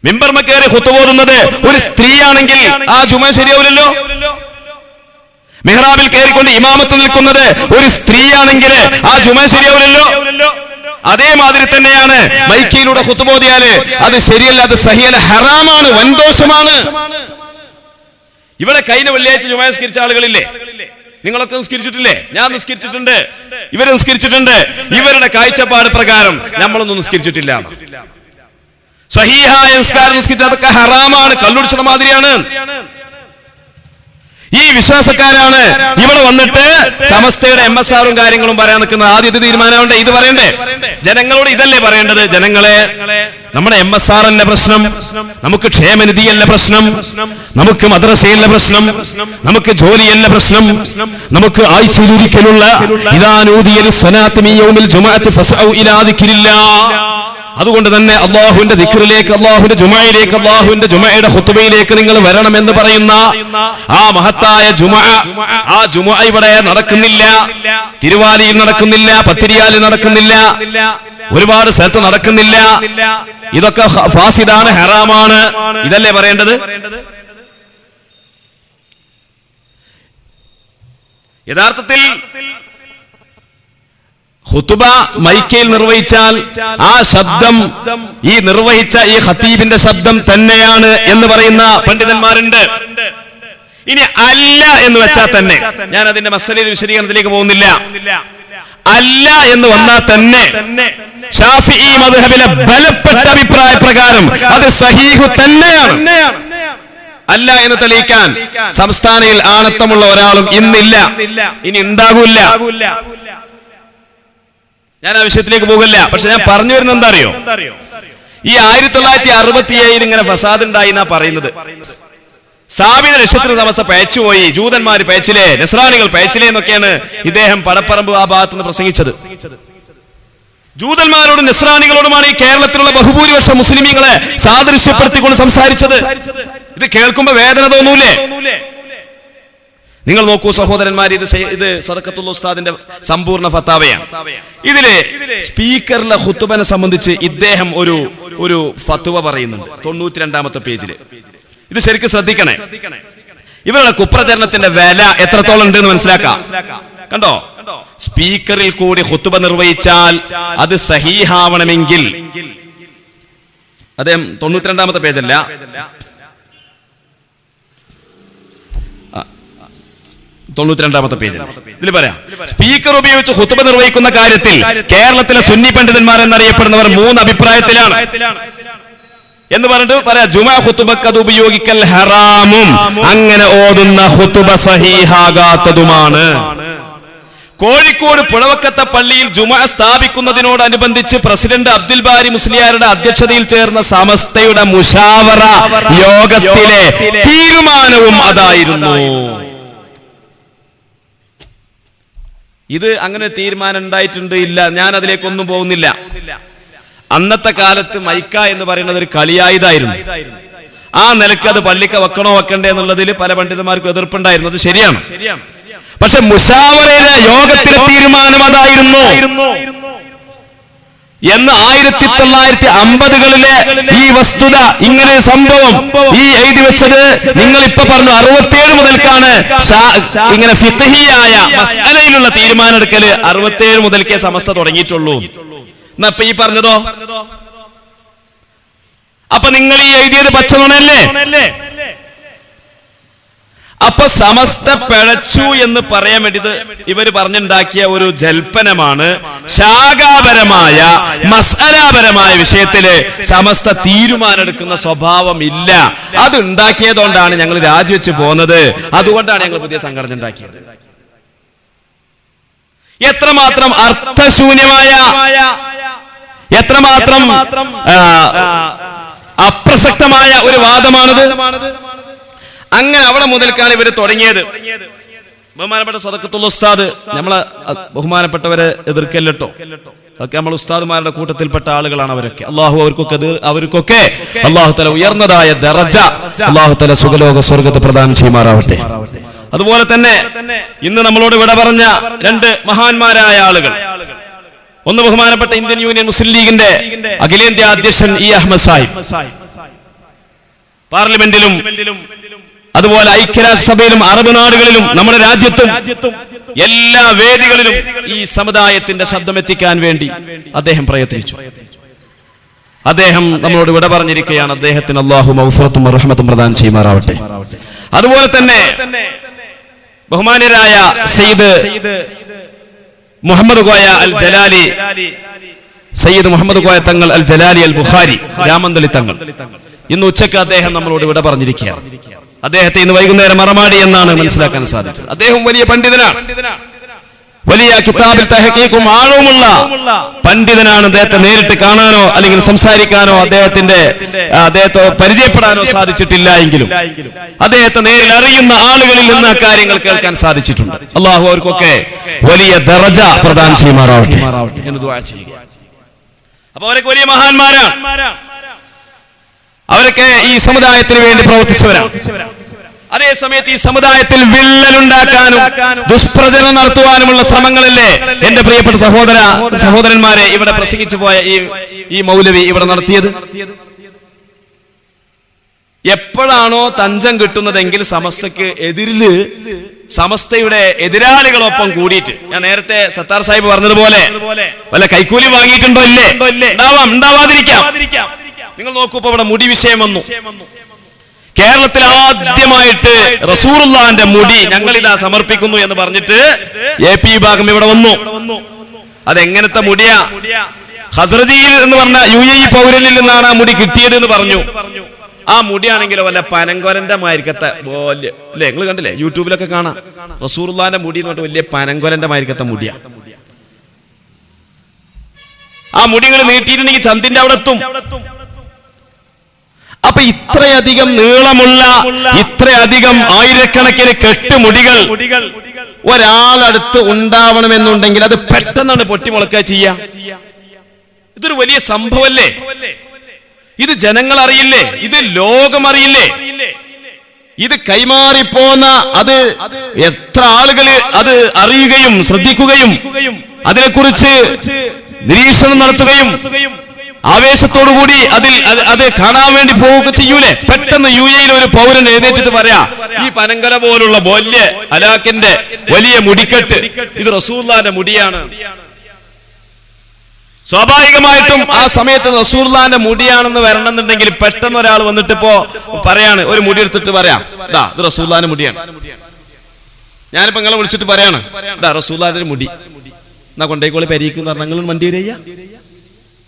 മിമ്പർമ കയറി ഖുതുബ ഓതുന്നത് ഒരു സ്ത്രീയാണെങ്കിൽ ആ ജുമാ ശരിയാവില്ലല്ലോ. മെഹ്റാബിൽ കയറിക്കൊണ്ട് ഇമാമത്ത് നിൽക്കുന്നത് ഒരു സ്ത്രീയാണെങ്കിൽ ആ ജുമാ ശരിയാവില്ലല്ലോ. അതേമാതിരി തന്നെയാണ് മൈക്കയിലൂടെ ഖുതുബ ഓതിയാല് അത് ശരിയല്ല, അത് സഹിയല്ല, ഹറാമാണ്, വൻദോഷമാണ്. ഇവിടെ കഴിഞ്ഞ വെള്ളിയാഴ്ച ജുമാ നിസ്കരിച്ച ആളുകളില്ലേ? നിങ്ങളൊക്കെ നിസ്കരിച്ചിട്ടില്ലേ? ഞാൻ നിസ്കരിച്ചിട്ടുണ്ട്, ഇവര് നിസ്കരിച്ചിട്ടുണ്ട്. ഇവരുടെ കാഴ്ചപ്പാട് പ്രകാരം നമ്മളൊന്നും നിസ്കരിച്ചിട്ടില്ല. സഹീഹായ നിസ്കാരം നിസ്കരിച്ചത് അതൊക്കെ ഹറാമാണ്, കള്ളുടിച്ചത് മാതിരിയാണ്. ഈ വിശ്വാസക്കാരാണ് ഇവിടെ വന്നിട്ട് സമസ്തയുടെ MSRും കാര്യങ്ങളും പറയാൻ നിൽക്കുന്നത്. ആദ്യം ഇത് തീരുമാനമുണ്ട്, ഇത് പറയണ്ടേ? ജനങ്ങളോട് ഇതല്ലേ പറയേണ്ടത്? ജനങ്ങളെ, നമ്മുടെ MSRന്റെ പ്രശ്നം, നമുക്ക് ക്ഷേമനിധിയല്ല പ്രശ്നം, നമുക്ക് മദ്രസയല്ല പ്രശ്നം, നമുക്ക് ജോലിയല്ല പ്രശ്നം, നമുക്ക് ആഴ്ചയിലൊരിക്കലുള്ള ഇദാനൂദിയ ലിസ്സലാത്തി മിൻ യൗമിൽ ജുമുഅത്തി ഫസ്ഔ ഇലാ ദിക്രില്ലാഹ്. അതുകൊണ്ട് തന്നെ അല്ലാഹുവിന്റെ ദിക്റിലേക്ക്, അല്ലാഹുവിന്റെ ജുമുഅയിലേക്ക്, അല്ലാഹുവിന്റെ ജുമുഅയുടെ ഖുതുബയിലേക്ക് നിങ്ങൾ വരണമെന്ന് പറയുന്ന ആ മഹത്തായ ജുമുഅ, ആ ജുമുഅ ഇവിടെ നടക്കുന്നില്ല. തിരുവാലിയിൽ നടക്കുന്നില്ല, പത്തിരിയാലിൽ നടക്കുന്നില്ല, ഒരുപാട് സ്ഥലത്ത് നടക്കുന്നില്ല. ഇതൊക്കെ ഫാസിദാണ്, ഹറാമാണ്. ഇതല്ലേ പറയേണ്ടത്? യഥാർത്ഥത്തിൽ ഖുതുബ മൈക്കയിൽ നിർവഹിച്ചാൽ ആ ശബ്ദം ഈ നിർവഹിച്ച ഈ ഖതീബിന്റെ ശബ്ദം തന്നെയാണ് എന്ന് പറയുന്ന പണ്ഡിതന്മാരുണ്ട്. ഇനി അല്ല എന്ന് വെച്ചാൽ തന്നെ, ഞാൻ അതിന്റെ മസലയിൽ വിശദീകരണത്തിലേക്ക് പോകുന്നില്ല. അല്ല എന്ന് വന്നാൽ തന്നെ ഷാഫിഈ മദ്ഹബിലെ ബലപ്പെട്ട അഭിപ്രായ പ്രകാരം അത് സഹീഹ് തന്നെയാണ്. അല്ല എന്ന് തെളിയിക്കാൻ സംസ്ഥാനയിൽ ആണത്തമുള്ള ഒരാളും ഇന്നില്ല, ഇനി ഉണ്ടാകൂല. ഞാൻ ആ വിഷയത്തിലേക്ക് പോകില്ല. പക്ഷെ ഞാൻ പറഞ്ഞു വരുന്നത് എന്താ അറിയോ, ഈ 1967 ഇങ്ങനെ ഫസാദ് ഉണ്ടായി എന്നാ പറയുന്നത്. സ്ഥാപിത നക്ഷത്ര സമസ്ത പേച്ചുപോയി, ജൂതന്മാര് പേച്ചിലേ, നസ്രാണികൾ പേച്ചിലേ എന്നൊക്കെയാണ് ഇദ്ദേഹം പടപ്പറമ്പ് ആ ഭാഗത്ത് നിന്ന് പ്രസംഗിച്ചത്. ജൂതന്മാരോടും നസ്രാണികളോടുമാണ് ഈ കേരളത്തിലുള്ള ബഹുഭൂരിപക്ഷ മുസ്ലിമീങ്ങളെ സാദൃശ്യപ്പെടുത്തിക്കൊണ്ട് സംസാരിച്ചത്. ഇത് കേൾക്കുമ്പോ വേദന തോന്നൂലേ? നിങ്ങൾ നോക്കൂ സഹോദരന്മാർ, ഇത് സദഖത്തുൽ ഉസ്താദിന്റെ സമ്പൂർണ്ണ ഫത്താവയാണ്. ഇതില് സ്പീക്കറിലെ ഖുതുബനെ സംബന്ധിച്ച് ഇദ്ദേഹം ഒരു ഫത്വ പറയുന്നുണ്ട് 92ാമത്തെ പേജില്. ഇത് ശരിക്കും ശ്രദ്ധിക്കണേ. ഇവരുടെ കുപ്രചരണത്തിന്റെ വില എത്രത്തോളം ഉണ്ട് എന്ന് മനസ്സിലാക്കാം. കണ്ടോ, സ്പീക്കറിൽ കൂടി ഖുതുബ നിർവഹിച്ചാൽ അത് സഹീഹാവണമെങ്കിൽ, അദ്ദേഹം 92ാമത്തെ പേജല്ല, 92ാമത്തെ പേജിൽ ഇതിൽ പറയാം, സ്പീക്കർ ഉപയോഗിച്ച് ഖുതുബ നിർവഹിക്കുന്ന കാര്യത്തിൽ കേരളത്തിലെ സുന്നി പണ്ഡിതന്മാർ എന്നറിയപ്പെടുന്നവർ 3 അഭിപ്രായത്തിലാണ് എന്ന് പറഞ്ഞിട്ട് പറയാം. ജുമാ ഖുതുബക്ക് അത് ഉപയോഗിക്കൽ ഹറാമും അങ്ങനെ ഓതുന്ന ഖുതുബ സഹീഹാകാത്തതുമാണ്. കോഴിക്കോട് പുഴവക്കത്തെ പള്ളിയിൽ ജുമാ സ്ഥാപിക്കുന്നതിനോടനുബന്ധിച്ച് പ്രസിഡന്റ് അബ്ദുൽ ബാരി മുസ്ലിയാരുടെ അധ്യക്ഷതയിൽ ചേർന്ന സമസ്തയുടെ മുഷാവറ യോഗത്തിലെ തീരുമാനവും അതായിരുന്നു. ഇത് അങ്ങനെ തീരുമാനം ഉണ്ടായിട്ടുണ്ട് ഇല്ല, ഞാൻ അതിലേക്കൊന്നും പോകുന്നില്ല. അന്നത്തെ കാലത്ത് മൈക്ക എന്ന് പറയുന്നത് ഒരു കളിയായതായിരുന്നു. ആ നിലയ്ക്ക് അത് പള്ളിക്ക വെക്കണോ വെക്കണ്ടേ എന്നുള്ളതിൽ പല പണ്ഡിതന്മാർക്കും എതിർപ്പുണ്ടായിരുന്നു. അത് ശരിയാണ്. പക്ഷെ മുഷാവറയിലെ യോഗത്തിലെ തീരുമാനം അതായിരുന്നു എന്ന് 1950കളിലെ ഈ വസ്തുത, ഇങ്ങനെ സംഭവം ഈ എഴുതി വെച്ചത് നിങ്ങൾ ഇപ്പൊ പറഞ്ഞു 67 മുതൽക്കാണ് ഇങ്ങനെ ഫിഖ്ഹിയായ മസ്അലയിലുള്ള തീരുമാനം എടുക്കല് 67 മുതൽക്കേ സമസ്ത തുടങ്ങിയിട്ടുള്ളൂ. എന്നാ ഇപ്പൊ ഈ പറഞ്ഞതോ? അപ്പൊ നിങ്ങൾ ഈ എഴുതിയത് പച്ചനുണയല്ലേ? അപ്പൊ സമസ്ത പിഴച്ചു എന്ന് പറയാൻ വേണ്ടിയത് ഇവര് പറഞ്ഞുണ്ടാക്കിയ ഒരു ജൽപ്പനമാണ്. ശാഖാപരമായ മസ്അലാപരമായ വിഷയത്തില് സമസ്ത തീരുമാനമെടുക്കുന്ന സ്വഭാവം ഇല്ല. അത് ഉണ്ടാക്കിയതുകൊണ്ടാണ് ഞങ്ങൾ രാജിവെച്ച് പോകുന്നത്, അതുകൊണ്ടാണ് ഞങ്ങൾ പുതിയ സംഘടന ഉണ്ടാക്കിയത്. എത്രമാത്രം അർത്ഥശൂന്യമായ, എത്രമാത്രം അപ്രസക്തമായ ഒരു വാദമാണിത്. അങ്ങനെ അവിടെ മുതൽക്കാണ് ഇവര് തുടങ്ങിയത്. ബഹുമാനപ്പെട്ട സദഖത്തുൽ ഉസ്താദ്, നമ്മളെ ബഹുമാനപ്പെട്ടവരെ എതിർക്കല്ലോ, അതൊക്കെ നമ്മൾ ഉസ്താദുമാരുടെ കൂട്ടത്തിൽപ്പെട്ട ആളുകളാണ് അവരൊക്കെ. അള്ളാഹു അവർക്കൊക്കെ അള്ളാഹു തആല ഉയർന്നതായ ദറജ അള്ളാഹു തആല സുഖലോക സ്വർഗ്ഗത്തെ പ്രദാനം ചെയ്യുമാറാവട്ടെ. അതുപോലെ തന്നെ ഇന്ന് നമ്മളോട് വിട പറഞ്ഞ 2 മഹാന്മാരായ ആളുകൾ, ഒന്ന് ബഹുമാനപ്പെട്ട ഇന്ത്യൻ യൂണിയൻ മുസ്ലിം ലീഗിന്റെ അഖിലേന്ത്യാ അധ്യക്ഷൻ ഇ അഹമ്മദ് സാഹിബ്, പാർലമെന്റിലും അതുപോലെ ഐക്യരാഷ്ട്രസഭയിലും അറബ് നാടുകളിലും നമ്മുടെ രാജ്യത്തും എല്ലാ വേദികളിലും ഈ സമുദായത്തിന്റെ ശബ്ദം എത്തിക്കാൻ വേണ്ടി അദ്ദേഹം പ്രയത്നിച്ചു. അദ്ദേഹം നമ്മളോട് വിട പറഞ്ഞിരിക്കുകയാണ്. അദ്ദേഹത്തിന് അല്ലാഹു മഗ്ഫിറത്തും റഹ്മത്തും പ്രദാനം ചെയ്യുമാറാവട്ടെ. അതുപോലെ തന്നെ ബഹുമാന്യരായ സയ്യിദ് മുഹമ്മദ് കോയ അൽ ജലാലി, സയ്യിദ് മുഹമ്മദ് കോയ തങ്ങൾ അൽ ജലാലി അൽ ബുഖാരി രാമന്തളി തങ്ങൾ, ഇന്ന് ഉച്ചക്ക് അദ്ദേഹം നമ്മളോട് വിട പറഞ്ഞിരിക്കുകയാണ്. അദ്ദേഹത്തെ ഇന്ന് വൈകുന്നേരം മറമാടി എന്നാണ് മനസ്സിലാക്കാൻ സാധിച്ചത്. അദ്ദേഹം വലിയ പണ്ഡിതനാണ്, വലിയ കിതാബിൽ തഹഖീഖും ആഴവുമുള്ള പണ്ഡിതനാണ്. അദ്ദേഹത്തെ നേരിട്ട് കാണാനോ അല്ലെങ്കിൽ സംസാരിക്കാനോ അദ്ദേഹത്തെ പരിചയപ്പെടാനോ സാധിച്ചിട്ടില്ല എങ്കിലും അദ്ദേഹത്തെ നേരിൽ അറിയുന്ന ആളുകളിൽ നിന്ന് ആ കാര്യങ്ങൾ കേൾക്കാൻ സാധിച്ചിട്ടുണ്ട്. അള്ളാഹു അവർക്കൊക്കെ വലിയ ദറജ പ്രദാനം ചെയ്യുമാറാവട്ടെ എന്ന് ദുആ ചെയ്യുക. അപ്പൊ അവരൊക്കെ വലിയ മഹാന്മാരാണ്. അവരൊക്കെ ഈ സമുദായത്തിന് വേണ്ടി പ്രവർത്തിച്ചവരാണ്. അതേ സമയത്ത് ഈ സമുദായത്തിൽ വിള്ളലുണ്ടാക്കാനും ദുഷ്പ്രചരണം നടത്തുവാനുമുള്ള ശ്രമങ്ങളല്ലേ എന്റെ പ്രിയപ്പെട്ട സഹോദരന്മാരെ ഇവിടെ പ്രസംഗിച്ചു പോയ ഈ മൗലവി ഇവിടെ നടത്തിയത്? എപ്പോഴാണോ തഞ്ചം കിട്ടുന്നതെങ്കിൽ സമസ്തക്ക് എതിരില് സമസ്തയുടെ എതിരാളികളൊപ്പം കൂടിയിട്ട്, ഞാൻ നേരത്തെ സത്താർ സാഹിബ് പറഞ്ഞതുപോലെ വല്ല കൈക്കൂലി വാങ്ങിയിട്ടുണ്ടോ? ഇല്ലേ? ഉണ്ടാവാതിരിക്കാം. നിങ്ങൾ നോക്കൂ, ഇപ്പൊ ഇവിടെ മുടി വിഷയം വന്നു. കേരളത്തിൽ ആദ്യമായിട്ട് റസൂലുള്ളാഹിന്റെ മുടി ഞങ്ങൾ ഇതാ സമർപ്പിക്കുന്നു എന്ന് പറഞ്ഞിട്ട് AP വിഭാഗം ഇവിടെ വന്നു. അതെങ്ങനത്തെ മുടിയാ? ഖസ്റജിയിൽ എന്ന് പറഞ്ഞ UAE പൗരനിൽ നിന്നാണ് ആ മുടി കിട്ടിയത് എന്ന് പറഞ്ഞു. ആ മുടിയാണെങ്കിലോ വല്ല പനങ്കൊരന്റെ മാരിക്കത്തെ പോലെ അല്ലേ? നിങ്ങൾ കണ്ടില്ലേ, യൂട്യൂബിലൊക്കെ കാണാം. റസൂലുള്ളാഹിന്റെ മുടി എന്ന് പറഞ്ഞിട്ട് വലിയ പനങ്കൊരന്റെ മാരിക്കത്തെ മുടിയാ. ആ മുടികൾ നീട്ടിയിട്ടുണ്ടെങ്കിൽ ചന്തിന്റെ അവിടെ എത്തും. അപ്പൊ ഇത്രയധികം നീളമുള്ള, ഇത്രയധികം ആയിരക്കണക്കിന് കെട്ടുമുടികൾ ഒരാളടുത്ത് ഉണ്ടാവണമെന്നുണ്ടെങ്കിൽ അത് പെട്ടെന്നാണ് പൊട്ടിമുളക്കുക ചെയ്യാ. ഇതൊരു വലിയ സംഭവല്ലേ? ഇത് ജനങ്ങൾ അറിയില്ലേ? ഇത് ലോകം അറിയില്ലേ? ഇത് കൈമാറിപ്പോന്ന അത് എത്ര ആളുകൾ അത് അറിയുകയും ശ്രദ്ധിക്കുകയും അതിനെക്കുറിച്ച് നിരീക്ഷണം നടത്തുകയും ആവേശത്തോടുകൂടി അത് കാണാൻ വേണ്ടി പോവുക ചെയ്യൂലേ? പെട്ടെന്ന് UAE ഒരു പൗരൻ എഴുന്നേറ്റിട്ട് പറയാ, ഈ പനങ്കര പോലുള്ള വലിയ അലാക്കിന്റെ വലിയ മുടിക്കെട്ട് ഇത് റസൂലുള്ളാഹിന്റെ മുടിയാണ്. സ്വാഭാവികമായിട്ടും ആ സമയത്ത് റസൂലുള്ളാഹിന്റെ മുടിയാണെന്ന് വരണമെന്നുണ്ടെങ്കിൽ പെട്ടെന്ന് ഒരാൾ വന്നിട്ട് ഇപ്പോ പറയാണ്, ഒരു മുടി എടുത്തിട്ട് പറയാം, ഇതാ ഇത് റസൂലുള്ളാഹിന്റെ മുടിയാണ്. ഞാനിപ്പോ നിങ്ങളെ വിളിച്ചിട്ട് പറയാണ്, ഇതാ റസൂലുള്ളാഹിന്റെ മുടി, എന്നാ കൊണ്ടേക്കോളി പരിഹരിക്കും പറഞ്ഞാൽ നിങ്ങൾ വണ്ടി വരിക.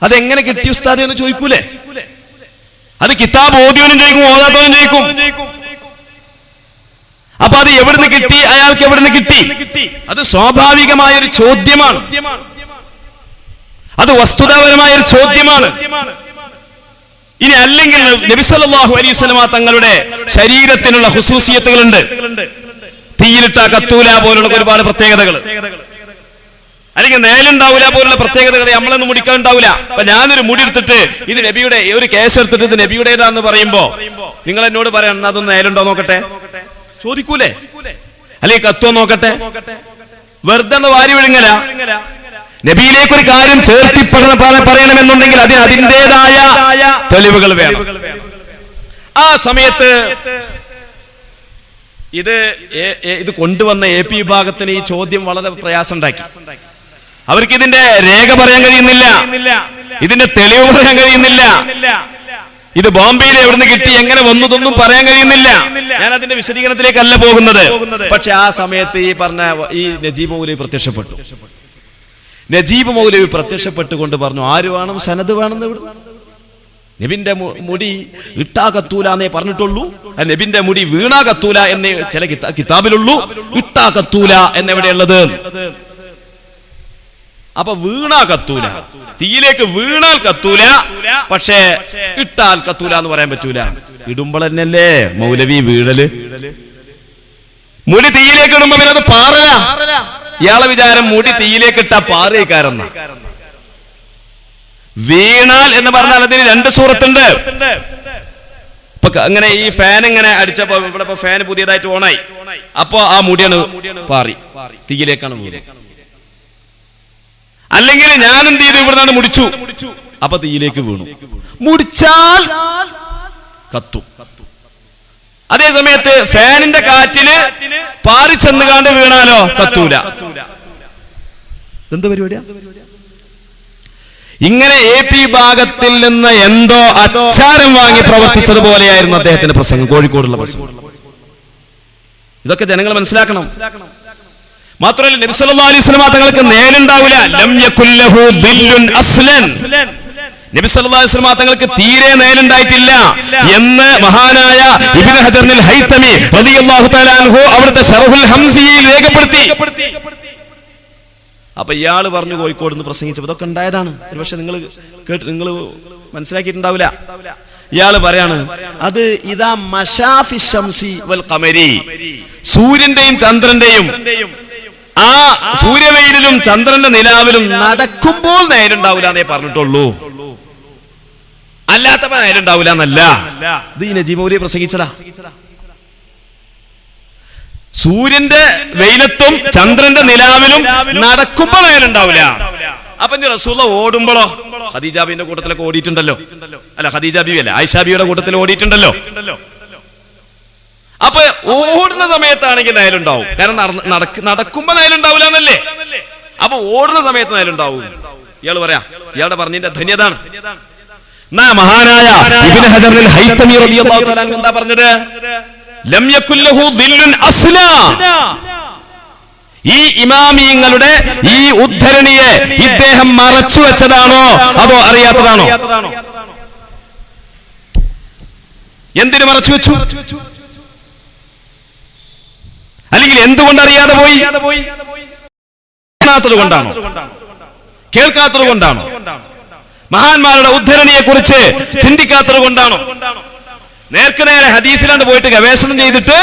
അതെങ്ങനെ കിട്ടി ഉസ്താദ് എന്ന് ചോദിക്കൂലേ? അത് കിതാബ് ഓതിയോനും ചോദിക്കും, ഓതാത്തോനും ചോദിക്കും. അപ്പൊ അത് എവിടുന്ന് കിട്ടി, അയാൾക്ക് എവിടുന്ന് കിട്ടി? അത് സ്വാഭാവികമായ ഒരു ചോദ്യമാണ്. അത് വസ്തുതാപരമായ ഒരു ചോദ്യമാണ്. ഇനി അല്ലെങ്കിൽ നബി സല്ലല്ലാഹു അലൈഹി വസല്ലമ തങ്ങളുടെ ശരീരത്തിനുള്ള ഖുസൂസിയത്തുകളുണ്ട്. തീയിലിട്ട കത്തൂല പോലുള്ള ഒരുപാട് പ്രത്യേകതകൾ, അല്ലെങ്കിൽ നേലുണ്ടാവൂല പോലുള്ള പ്രത്യേകതകൾ നമ്മളൊന്നും മുടിക്കാൻ ഉണ്ടാവില്ല. അപ്പൊ ഞാനൊരു മുടി എടുത്തിട്ട് ഇത് നബിയുടെ, ഒരു കേസ് എടുത്തിട്ട് ഇത് നബിയുടേതാന്ന് പറയുമ്പോ നിങ്ങൾ എന്നോട് പറയാം, എന്നാ അതൊന്ന് നേലുണ്ടോ നോക്കട്ടെ ചോദിക്കൂലേ? അല്ലെങ്കിൽ കത്തോ നോക്കട്ടെ? വെറുതെ വാരി വിഴുങ്ങല. നബിയിലേക്ക് ഒരു കാര്യം ചേർത്തി പറയണമെന്നുണ്ടെങ്കിൽ അതിൻ്റെതായ തെളിവുകൾ വേണം. ആ സമയത്ത് ഇത് കൊണ്ടുവന്ന AP വിഭാഗത്തിന് ഈ ചോദ്യം വളരെ പ്രയാസം ഉണ്ടാക്കി. അവർക്ക് ഇതിന്റെ രേഖ പറയാൻ കഴിയുന്നില്ല, ഇതിന്റെ തെളിവ് പറയാൻ കഴിയുന്നില്ല. ഇത് ബോംബെയിൽ എവിടുന്ന് കിട്ടി, എങ്ങനെ വന്നതൊന്നും പറയാൻ കഴിയുന്നില്ല. ഞാൻ അതിന്റെ വിശദീകരണത്തിലേക്കല്ല പോകുന്നത്. പക്ഷെ ആ സമയത്ത് ഈ പറഞ്ഞ ഈ നജീബ് മൗലവി പ്രത്യക്ഷപ്പെട്ടു. നജീബ് മൗലവി പ്രത്യക്ഷപ്പെട്ടുകൊണ്ട് പറഞ്ഞു, ആര് വേണം, സനത് വേണമെന്ന്. ഇവിടുന്ന് നബിന്റെ മുടി ഇട്ടാ കത്തൂല എന്നേ പറഞ്ഞിട്ടുള്ളൂ. നബിന്റെ മുടി വീണാ കത്തൂല എന്നേ ചില കിതാബിലുള്ളൂ. ഇട്ടാ കത്തൂല എന്നെവിടെയുള്ളത്? അപ്പൊ വീണാ കത്തൂല, തീയിലേക്ക് വീണാൽ കത്തൂല, പക്ഷേ ഇട്ടാൽ കത്തൂല എന്ന് പറയാൻ പറ്റൂല. ഇടുമ്പോൾ തന്നെയല്ലേ മൗലവി വീഴല്. മുടി തീയിലേക്ക് ഇടുമ്പോ പിന്നെ അത് പാറല. ഇയാളെ വിചാരം മുടി തീയിലേക്ക് ഇട്ടാ പാറേക്കാരെന്ന. വീണാൽ എന്ന് പറഞ്ഞാൽ അതിന് രണ്ട് സൂറത്തുണ്ട്. ഇപ്പൊ അങ്ങനെ ഈ ഫാൻ ഇങ്ങനെ അടിച്ചപ്പോ ഇവിടെ ഇപ്പൊ ഫാൻ പുതിയതായിട്ട് ഓണായി. അപ്പൊ ആ മുടിയാണ് പാറി, തീയിലേക്കാണ് വീണത്. അല്ലെങ്കിൽ ഞാൻ എന്ത് ചെയ്തു, ഇവിടുന്നാണ് മുടിച്ചു, അപ്പൊ തീയിലേക്ക് വീണു. മുടിച്ചാൽ കത്തും. അതേ സമയത്ത് ഫാനിന്റെ കാറ്റിന് പാറി ചെന്നുകാണ്ട് വീണാലോ കത്തൂല. എന്ത് പരിപാടിയാ? ഇങ്ങനെ AP ഭാഗത്തിൽ നിന്ന് എന്തോ അച്ചാരം വാങ്ങി പ്രവർത്തിച്ചതുപോലെയായിരുന്നു അദ്ദേഹത്തിന്റെ പ്രസംഗം, കോഴിക്കോടുള്ള പ്രസംഗം. ഇതൊക്കെ ജനങ്ങൾ മനസ്സിലാക്കണം. മാത്രമല്ല നബി സല്ലല്ലാഹു അലൈഹി വസല്ലം തങ്ങൾക്ക് നേലുണ്ടാവില്ല. ലം യകുൽ ലഹു ദില്ലുൻ അസ്ലൻ. നബി സല്ലല്ലാഹു അലൈഹി വസല്ലം തങ്ങൾക്ക് തീരെ നേലുണ്ടായിട്ടില്ല എന്ന് മഹാനായ ഇബ്നു ഹജർ അൽ ഹൈതമി റളിയല്ലാഹു തആല അൻഹു അവിടുത്തെ ശറഹുൽ ഹംസിയിൽ രേഖപ്പെടുത്തി. അപ്പൊ ഇയാൾ പറഞ്ഞു കോഴിക്കോട് നിന്ന് പ്രസംഗിച്ചപ്പോൾ ഇതൊക്കെ ഉണ്ടായതാണ്. ഒരുപക്ഷെ നിങ്ങൾ മനസ്സിലാക്കിയിട്ടുണ്ടാവില്ല. ഇയാള് പറയാണ്, അത് ഇതാ മശാഫി ശംസി വൽ ഖമരി, സൂര്യന്റെയും ചന്ദ്രന്റെയും ആ സൂര്യവെയിലും ചന്ദ്രന്റെ നിലാവിലും നടക്കുമ്പോൾ നേരുണ്ടാവില്ല എന്നേ പറഞ്ഞിട്ടുള്ളൂ, അല്ലാത്തപ്പോ നേരുണ്ടാവില്ല എന്നല്ല. ഇത് ഈ നജീബ് മൗലവി പ്രസംഗിച്ചതാ. സൂര്യന്റെ വെയിലത്തും ചന്ദ്രന്റെ നിലാവിലും നടക്കുമ്പോ നേരുണ്ടാവില്ല. അപ്പൊ റസൂല ഓടുമ്പോഴോ, ഖദീജാബിന്റെ കൂട്ടത്തിലൊക്കെ ഓടിയിട്ടുണ്ടല്ലോ. അല്ല, ഖദീജാബി അല്ല, ആയിഷാബിയുടെ കൂട്ടത്തിൽ ഓടിയിട്ടുണ്ടല്ലോ. അപ്പൊ ഓടുന്ന സമയത്താണെങ്കിൽ നയലുണ്ടാവും. കാരണം നടക്കുമ്പോ നയലുണ്ടാവില്ല എന്നല്ലേ. അപ്പൊ ഓടുന്ന സമയത്ത് നയലുണ്ടാവും. ഇയാള് പറയാ, ഇയാളുടെ പറഞ്ഞതിന്റെ ധന്യതാണ്. മഹാനായ ഇബ്നു ഹജർ അൽ ഹൈതമി റളിയല്ലാഹു തആല അൻഹു എന്താ പറഞ്ഞത്? ലം യകുൽ ലഹു ദില്ലുൻ അസ്ലാ. ഈ ഇമാമിയങ്ങളുടെ ഈ ഉദ്ധരണിയെ ഇദ്ദേഹം മറച്ചു വെച്ചതാണോ അതോ അറിയാത്തതാണോ? എന്തിനു മറച്ചു വെച്ചു? അല്ലെങ്കിൽ എന്തുകൊണ്ട് അറിയാതെ പോയി? കൊണ്ടാണോ? കേൾക്കാത്തത് കൊണ്ടാണോ? മഹാന്മാരുടെ ഉദ്ധരണിയെ കുറിച്ച് ചിന്തിക്കാത്തത് കൊണ്ടാണോ? നേർക്കുനേരെ ഹദീസിലാണ്ട് പോയിട്ട് ഗവേഷണം ചെയ്തിട്ട്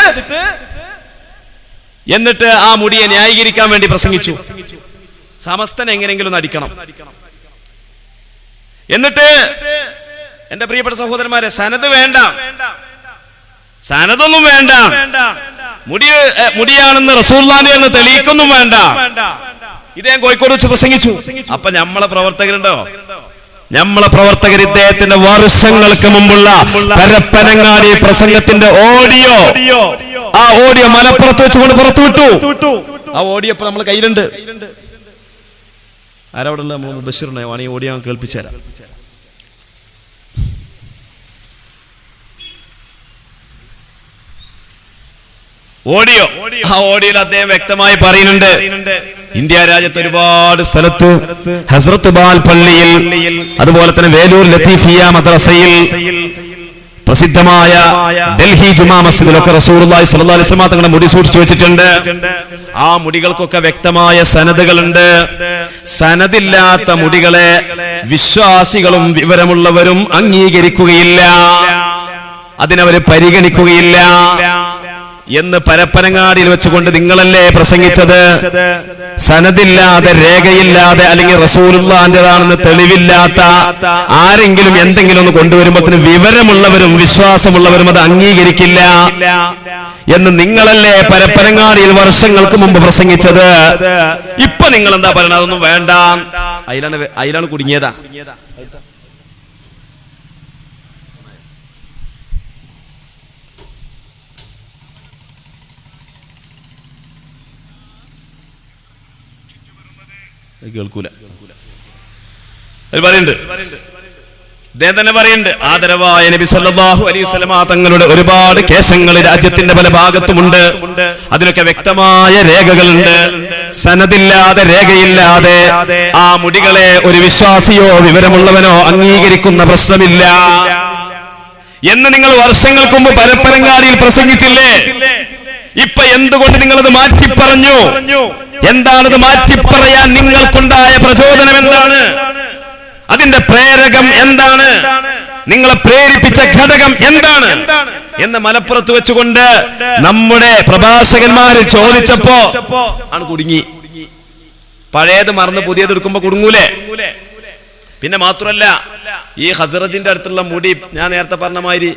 എന്നിട്ട് ആ മുടിയെ ന്യായീകരിക്കാൻ വേണ്ടി പ്രസംഗിച്ചു. സമസ്തനെ എങ്ങനെയെങ്കിലും നടിക്കണം. എന്നിട്ട് എന്റെ പ്രിയപ്പെട്ട സഹോദരന്മാരെ, സനത് വേണ്ട, സനതൊന്നും വേണ്ട, മുടിയാണെന്ന് റസൂലുള്ളാഹി എന്ന് തെളിയിക്കൊന്നും വേണ്ട. ഇദ്ദേഹം കോഴിക്കോട് വെച്ച് പ്രസംഗിച്ചു. അപ്പൊ നമ്മളെ പ്രവർത്തകരുണ്ടോ? നമ്മളെ പ്രവർത്തകർ ഇദ്ദേഹത്തിന്റെ വർഷങ്ങൾക്ക് മുമ്പുള്ള പരപ്പനങ്ങാടി പ്രസംഗത്തിന്റെ ഓഡിയോ, ആ ഓഡിയോ മലപ്പുറത്ത് വെച്ചുകൊണ്ട് പുറത്തുവിട്ടു. ആ ഓഡിയോ ഇപ്പൊ നമ്മളെ കയ്യിലുണ്ട്. ആരവിടെ ഉള്ള ബഷീറിനെ വാണി ഓഡിയോ കേൾപ്പിച്ചു തരാം. ഓഡിയോ, ആ ഓഡിയോയിൽ അദ്ദേഹം വ്യക്തമായി പറയുന്നുണ്ട്, ഇന്ത്യ രാജ്യത്ത് ഒരുപാട് സ്ഥലത്ത് ഹസ്രത്ത് ബാൽ പള്ളിയിൽ, അതുപോലെ തന്നെ വേലൂർ ലത്തീഫിയ മദ്രസയിൽ, പ്രസിദ്ധമായ ഡൽഹി ജുമാ മസ്ജിദിലൊക്കെ റസൂലുള്ളാഹി സ്വല്ലല്ലാഹു അലൈഹി വസല്ലം തങ്ങളുടെ മുടി സൂക്ഷിച്ചു വെച്ചിട്ടുണ്ട്. ആ മുടികൾക്കൊക്കെ വ്യക്തമായ സനദുകളുണ്ട്. സനദില്ലാത്ത മുടികളെ വിശ്വാസികളും വിവരമുള്ളവരും അംഗീകരിക്കുകയില്ല, അതിനവര് പരിഗണിക്കുകയില്ല എന്ന് പരപ്പനങ്ങാടിയിൽ വെച്ചുകൊണ്ട് നിങ്ങളല്ലേ പ്രസംഗിച്ചത്? സനദില്ലാതെ, രേഖയില്ലാതെ, അല്ലെങ്കിൽ റസൂലുള്ളാഹിന്റേതാണെന്ന് തെളിവില്ലാത്ത ആരെങ്കിലും എന്തെങ്കിലും ഒന്ന് കൊണ്ടുവരുമ്പോഴത്തിന് വിവരമുള്ളവരും വിശ്വാസമുള്ളവരും അത് അംഗീകരിക്കില്ല എന്ന് നിങ്ങളല്ലേ പരപ്പനങ്ങാടിയിൽ വർഷങ്ങൾക്ക് മുമ്പ് പ്രസംഗിച്ചത്? ഇപ്പൊ നിങ്ങൾ എന്താ പറയണത്? അതൊന്നും വേണ്ട. അതിലാണ് കുടുങ്ങിയതാ. കേൾക്കൂല. പറയുന്നുണ്ട്, ഇദ്ദേഹം തന്നെ പറയുന്നുണ്ട്, ആദരവായ നബി സല്ലല്ലാഹു അലൈഹി വസല്ലമ തങ്ങളുടെ ഒരുപാട് കേശങ്ങൾ രാജ്യത്തിന്റെ പല ഭാഗത്തുമുണ്ട്. അതിനൊക്കെ വ്യക്തമായ രേഖകളുണ്ട്. സനദില്ലാതെ, രേഖയില്ലാതെ ആ മുടികളെ ഒരു വിശ്വാസിയോ വിവരമുള്ളവനോ അംഗീകരിക്കുന്ന പ്രശ്നമില്ല എന്ന് നിങ്ങൾ വർഷങ്ങൾക്ക് മുമ്പ് പരപ്പനങ്ങാടിയിൽ പ്രസംഗിച്ചില്ലേ? ഇപ്പൊ എന്തുകൊണ്ട് നിങ്ങളത് മാറ്റിപ്പറഞ്ഞു? എന്താണത് മാറ്റിപ്പറയാൻ നിങ്ങൾക്കുണ്ടായ പ്രചോദനം എന്താണ്? അതിന്റെ പ്രേരകം എന്താണ്? നിങ്ങളെ പ്രേരിപ്പിച്ച ഘടകം എന്താണ് എന്ന് മലപ്പുറത്ത് വെച്ചുകൊണ്ട് നമ്മുടെ പ്രഭാഷകന്മാര് ചോദിച്ചപ്പോ ആണ് കുടുങ്ങി. പഴയത് മറന്ന് പുതിയത് എടുക്കുമ്പോ കുടുങ്ങൂലേ? പിന്നെ മാത്രമല്ല, ഈ ഹസ്റജിന്റെ അടുത്തുള്ള മുടി ഞാൻ നേരത്തെ പറഞ്ഞ മാതിരി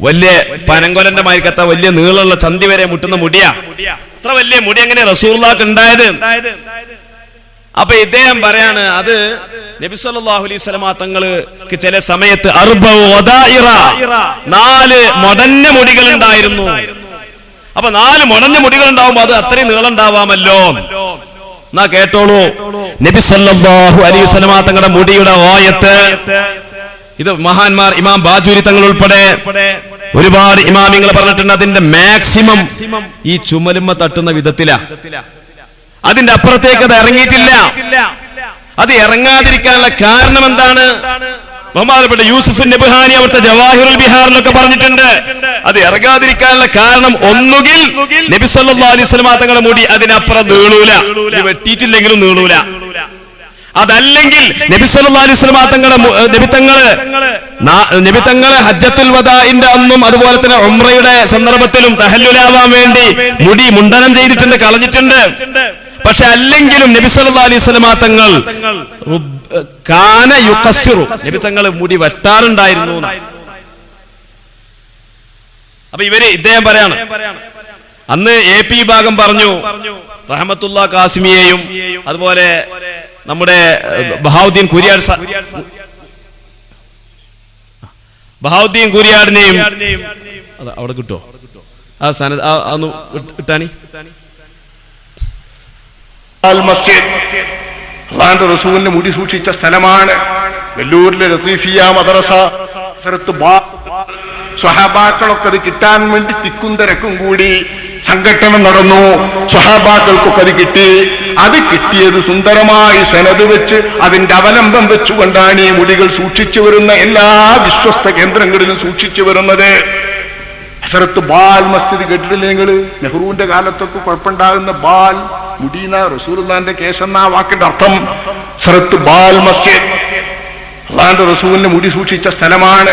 വലിയ പനങ്കൊലന്റെ മാതിരിക്കത്ത വലിയ നീളമുള്ള ചന്തി വരെ മുട്ടുന്ന മുടിയാ. അത്ര വലിയ മുടി എങ്ങനെ റസൂലുള്ളാഹിക്ക് ഉണ്ടായത്? അപ്പൊ ഇദ്ദേഹം പറയാണ്, അത് നബി സല്ലല്ലാഹു അലൈഹി വസല്ലമ തങ്ങൾക്ക് ചില സമയത്ത് 4 മൊടഞ്ഞ മുടികൾ ഉണ്ടായിരുന്നു. അപ്പൊ 4 മൊടഞ്ഞ മുടികൾ ഉണ്ടാവുമ്പോ അത് അത്രയും നീളം ഉണ്ടാവാമല്ലോ. എന്നാ കേട്ടോളൂ, നബി സല്ലല്ലാഹു അലൈഹി വസല്ലമ തങ്ങളുടെ മുടിയുടെ ഓയത്ത്, ഇത് മഹാന്മാർ ഇമാം ബാജൂരി തങ്ങൾ ഉൾപ്പെടെ ഒരുപാട് ഇമാമിങ്ങൾ പറഞ്ഞിട്ടുണ്ട്. അതിന്റെ മാക്സിമം ഈ ചുമലുമ്മ തട്ടുന്ന വിധത്തിലാ. അതിന്റെ അപ്പുറത്തേക്ക് അത് ഇറങ്ങിയിട്ടില്ല. അത് ഇറങ്ങാതിരിക്കാനുള്ള കാരണം എന്താണ്? ബഹുമാനപ്പെട്ട യൂസുഫ് നബ്ഹാനി അവിടുത്തെ ജവാഹിറുൽ ബിഹാറിലൊക്കെ പറഞ്ഞിട്ടുണ്ട്. അത് ഇറങ്ങാതിരിക്കാനുള്ള കാരണം ഒന്നുകിൽ നബി സല്ലല്ലാഹു അലൈഹി വസല്ലം തങ്ങളുടെ മുടി അതിനപ്പുറം നീളൂല, വെട്ടിയിട്ടില്ലെങ്കിലും നീളൂല. അതല്ലെങ്കിൽ നബി സല്ലല്ലാഹു അലൈഹി വസല്ലം തങ്ങളുടെ നബി തങ്ങളെ ഹജ്ജത്തുൽ വദാഇന്റെ അന്നും അതുപോലെ തന്നെ ഉംറയുടെ സന്ദർഭത്തിലും തഹല്ലുലാവാൻ വേണ്ടി മുടി മുണ്ടനം ചെയ്തിട്ടുണ്ട്, കളഞ്ഞിട്ടുണ്ട്. പക്ഷെ അല്ലെങ്കിലും നബി സല്ലല്ലാഹു അലൈഹി വസല്ലം തങ്ങൾ കാന യുഖസ്സിറു, നബി തങ്ങൾ മുടി വെട്ടാറുണ്ടായിരുന്നു. അപ്പൊ ഇദ്ദേഹം പറയാണ്, അന്ന് AP ഭാഗം പറഞ്ഞു, റഹ്മത്തുള്ള കാസിമിയെയും അതുപോലെ നമ്മുടെ ബഹാവുദ്ദീൻ കുരിയാടിനെയും അവിടെ കിട്ടോ? ആ സനദ് ഒന്ന് ഇട്ടാണി. അള്ളാഹുവിന്റെ റസൂലിന്റെ മുടി സൂക്ഷിച്ച സ്ഥലമാണ് വെല്ലൂരിലെ ലത്തീഫിയ മദ്രസ. സ്വഹാബാക്കളൊക്കെ അത് കിട്ടാൻ വേണ്ടി തിക്കും തിരക്കും കൂടി സംഘട്ടനം നടന്നു. സ്വഹാബാക്കൾക്കൊക്കെ അത് കിട്ടി. അത് കിട്ടിയത് സുന്ദരമായി സനദ് വെച്ച് അതിന്റെ അവലംബം വെച്ചുകൊണ്ടാണ് ഈ മുടികൾ സൂക്ഷിച്ചു വരുന്ന എല്ലാ വിശ്വസ്ത കേന്ദ്രങ്ങളിലും സൂക്ഷിച്ചു വരുന്നത്. ഹസരത്ത് ബാൽ മസ്ജിദ് കേട്ടിട്ടില്ലേ നിങ്ങൾ? നെഹ്റുവിന്റെ കാലത്തൊക്കെ കുഴപ്പമുണ്ടാകുന്ന ബാൽ മുടീന റസൂലുള്ളാന്റെ കേസെന്ന വാക്കിന്റെ അർത്ഥം ഹസരത്ത് ബാൽ മസ്ജിദ് അള്ളാന്റെ റസൂലിന്റെ മുടി സൂക്ഷിച്ച സ്ഥലമാണ്.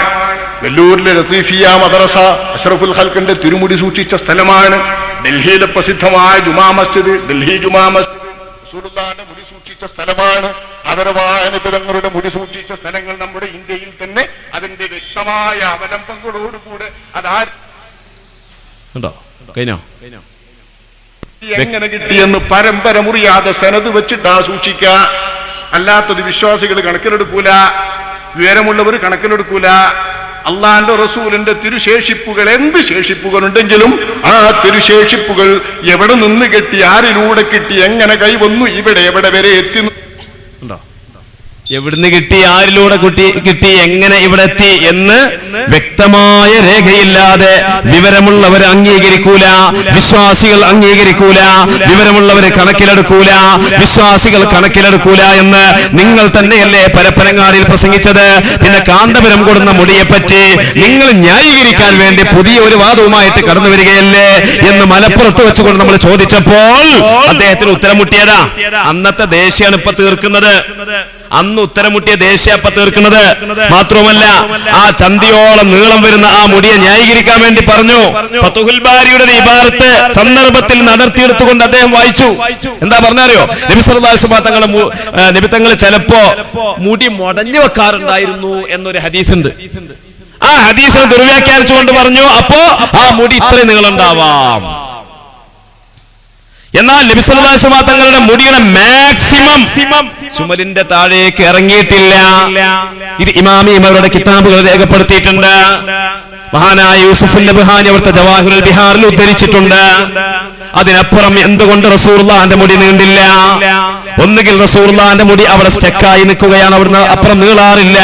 വെല്ലൂരിലെ ലത്തീഫിയ മദ്രസ അഷ്റഫുൽ ഖൽഖിന്റെ തിരുമുടി സൂക്ഷിച്ച സ്ഥലമാണ്. ഡൽഹിയിലെ പ്രസിദ്ധമായ ജുമാ മസ്ജിദ്, ഡൽഹി ജുമാ മസ്ജിദ് റസൂലുള്ളാന്റെ മുടി സൂക്ഷിച്ച സ്ഥലമാണ്. ആദരവായ നിബിതങ്ങളുടെ മുടി സൂക്ഷിച്ച സ്ഥലങ്ങൾ നമ്മുടെ ഇന്ത്യയിൽ തന്നെ അതിന്റെ വ്യക്തമായ അവലംബങ്ങളോടുകൂടെ എങ്ങനെ കിട്ടിയെന്ന് പരമ്പര മുറിയാതെ സനത് വെച്ചിട്ടാ സൂക്ഷിക്ക. അല്ലാത്തത് വിശ്വാസികൾ കണക്കിലെടുക്കൂല, വിവരമുള്ളവർ കണക്കിലെടുക്കൂല. അള്ളാന്റെ റസൂലിന്റെ തിരുശേഷിപ്പുകൾ എന്ത് ശേഷിപ്പുകളുണ്ടെങ്കിലും ആ തിരുശേഷിപ്പുകൾ എവിടെ നിന്ന് കിട്ടി, ആരിലൂടെ കിട്ടി, എങ്ങനെ കൈവന്നു, ഇവിടെ എവിടെ വരെ എത്തി, എവിടുന്ന് കിട്ടി, ആരിലൂടെ കിട്ടി, എങ്ങനെ ഇവിടെ എത്തി എന്ന് വ്യക്തമായ രേഖയില്ലാതെ വിവരമുള്ളവർ അംഗീകരിക്കൂല, വിശ്വാസികൾ അംഗീകരിക്കൂല, വിവരമുള്ളവർ കണക്കിലെടുക്കൂല, വിശ്വാസികൾ കണക്കിലെടുക്കൂല എന്ന് നിങ്ങൾ തന്നെയല്ലേ പരപ്പനങ്ങാടിയിൽ പ്രസംഗിച്ചത്. പിന്നെ കാന്തപുരം കൊടുന്ന മുടിയെപ്പറ്റി നിങ്ങൾ ന്യായീകരിക്കാൻ വേണ്ടി പുതിയ ഒരു വാദവുമായിട്ട് കടന്നു വരികയല്ലേ എന്ന് മലപ്പുറത്ത് വെച്ചുകൊണ്ട് നമ്മൾ ചോദിച്ചപ്പോൾ അദ്ദേഹത്തിന് ഉത്തരം മുട്ടിയതാ. അന്നത്തെ ദേശീയാണ് ഇപ്പൊ തീർക്കുന്നത്. അന്ന് ഉത്തരം മുട്ടിയ ദേശീയപ്പ തീർക്കുന്നത് മാത്രമല്ല, ആ ചന്തിയോളം നീളം വരുന്ന ആ മുടിയെ ന്യായീകരിക്കാൻ വേണ്ടി പറഞ്ഞു. ഫതുഹുൽ ബാരിയുടെ ഇബാറത്ത് സന്ദർഭത്തിൽ നടത്തിയെടുത്തുകൊണ്ട് അദ്ദേഹം വായിച്ചു. എന്താ പറഞ്ഞറിയോ? നബി സല്ലല്ലാഹു അലൈഹി വസല്ലം നബി തങ്ങൾ ചിലപ്പോ മുടി മുടഞ്ഞു വെക്കാറുണ്ടായിരുന്നു എന്നൊരു ഹദീസ് ഉണ്ട്. ആ ഹദീസിനെ ദുർവ്യാഖ്യാനിച്ചുകൊണ്ട് പറഞ്ഞു, അപ്പോ ആ മുടി ഇത്രയും നീളുണ്ടാവാം. എന്നാൽ നബി സല്ലല്ലാഹു അലൈഹി വസല്ലം തങ്ങളുടെ മുടിയുടെ മാക്സിമം ചുമലിന്റെ താഴേക്ക് ഇറങ്ങിയിട്ടില്ല. ഇത് ഇമാമിമാരുടെ കിതാബുകൾ രേഖപ്പെടുത്തിയിട്ടുണ്ട്. മഹാനായ യൂസുഫുൽ നബ്ഹാനി അവിടുത്തെ ജവാഹിറുൽ ബിഹാറിൽ ഉദ്ധരിച്ചിട്ടുണ്ട്. അതിനപ്പുറം എന്തുകൊണ്ട് റസൂലുള്ളാഹിന്റെ മുടി നീണ്ടില്ല? ഒന്നുകിൽ റസൂലുള്ളാഹിന്റെ മുടി അവിടെ സ്റ്റക്കായി നിൽക്കുകയാണ്, അവിടുന്ന് അപ്പുറം നീളാറില്ല.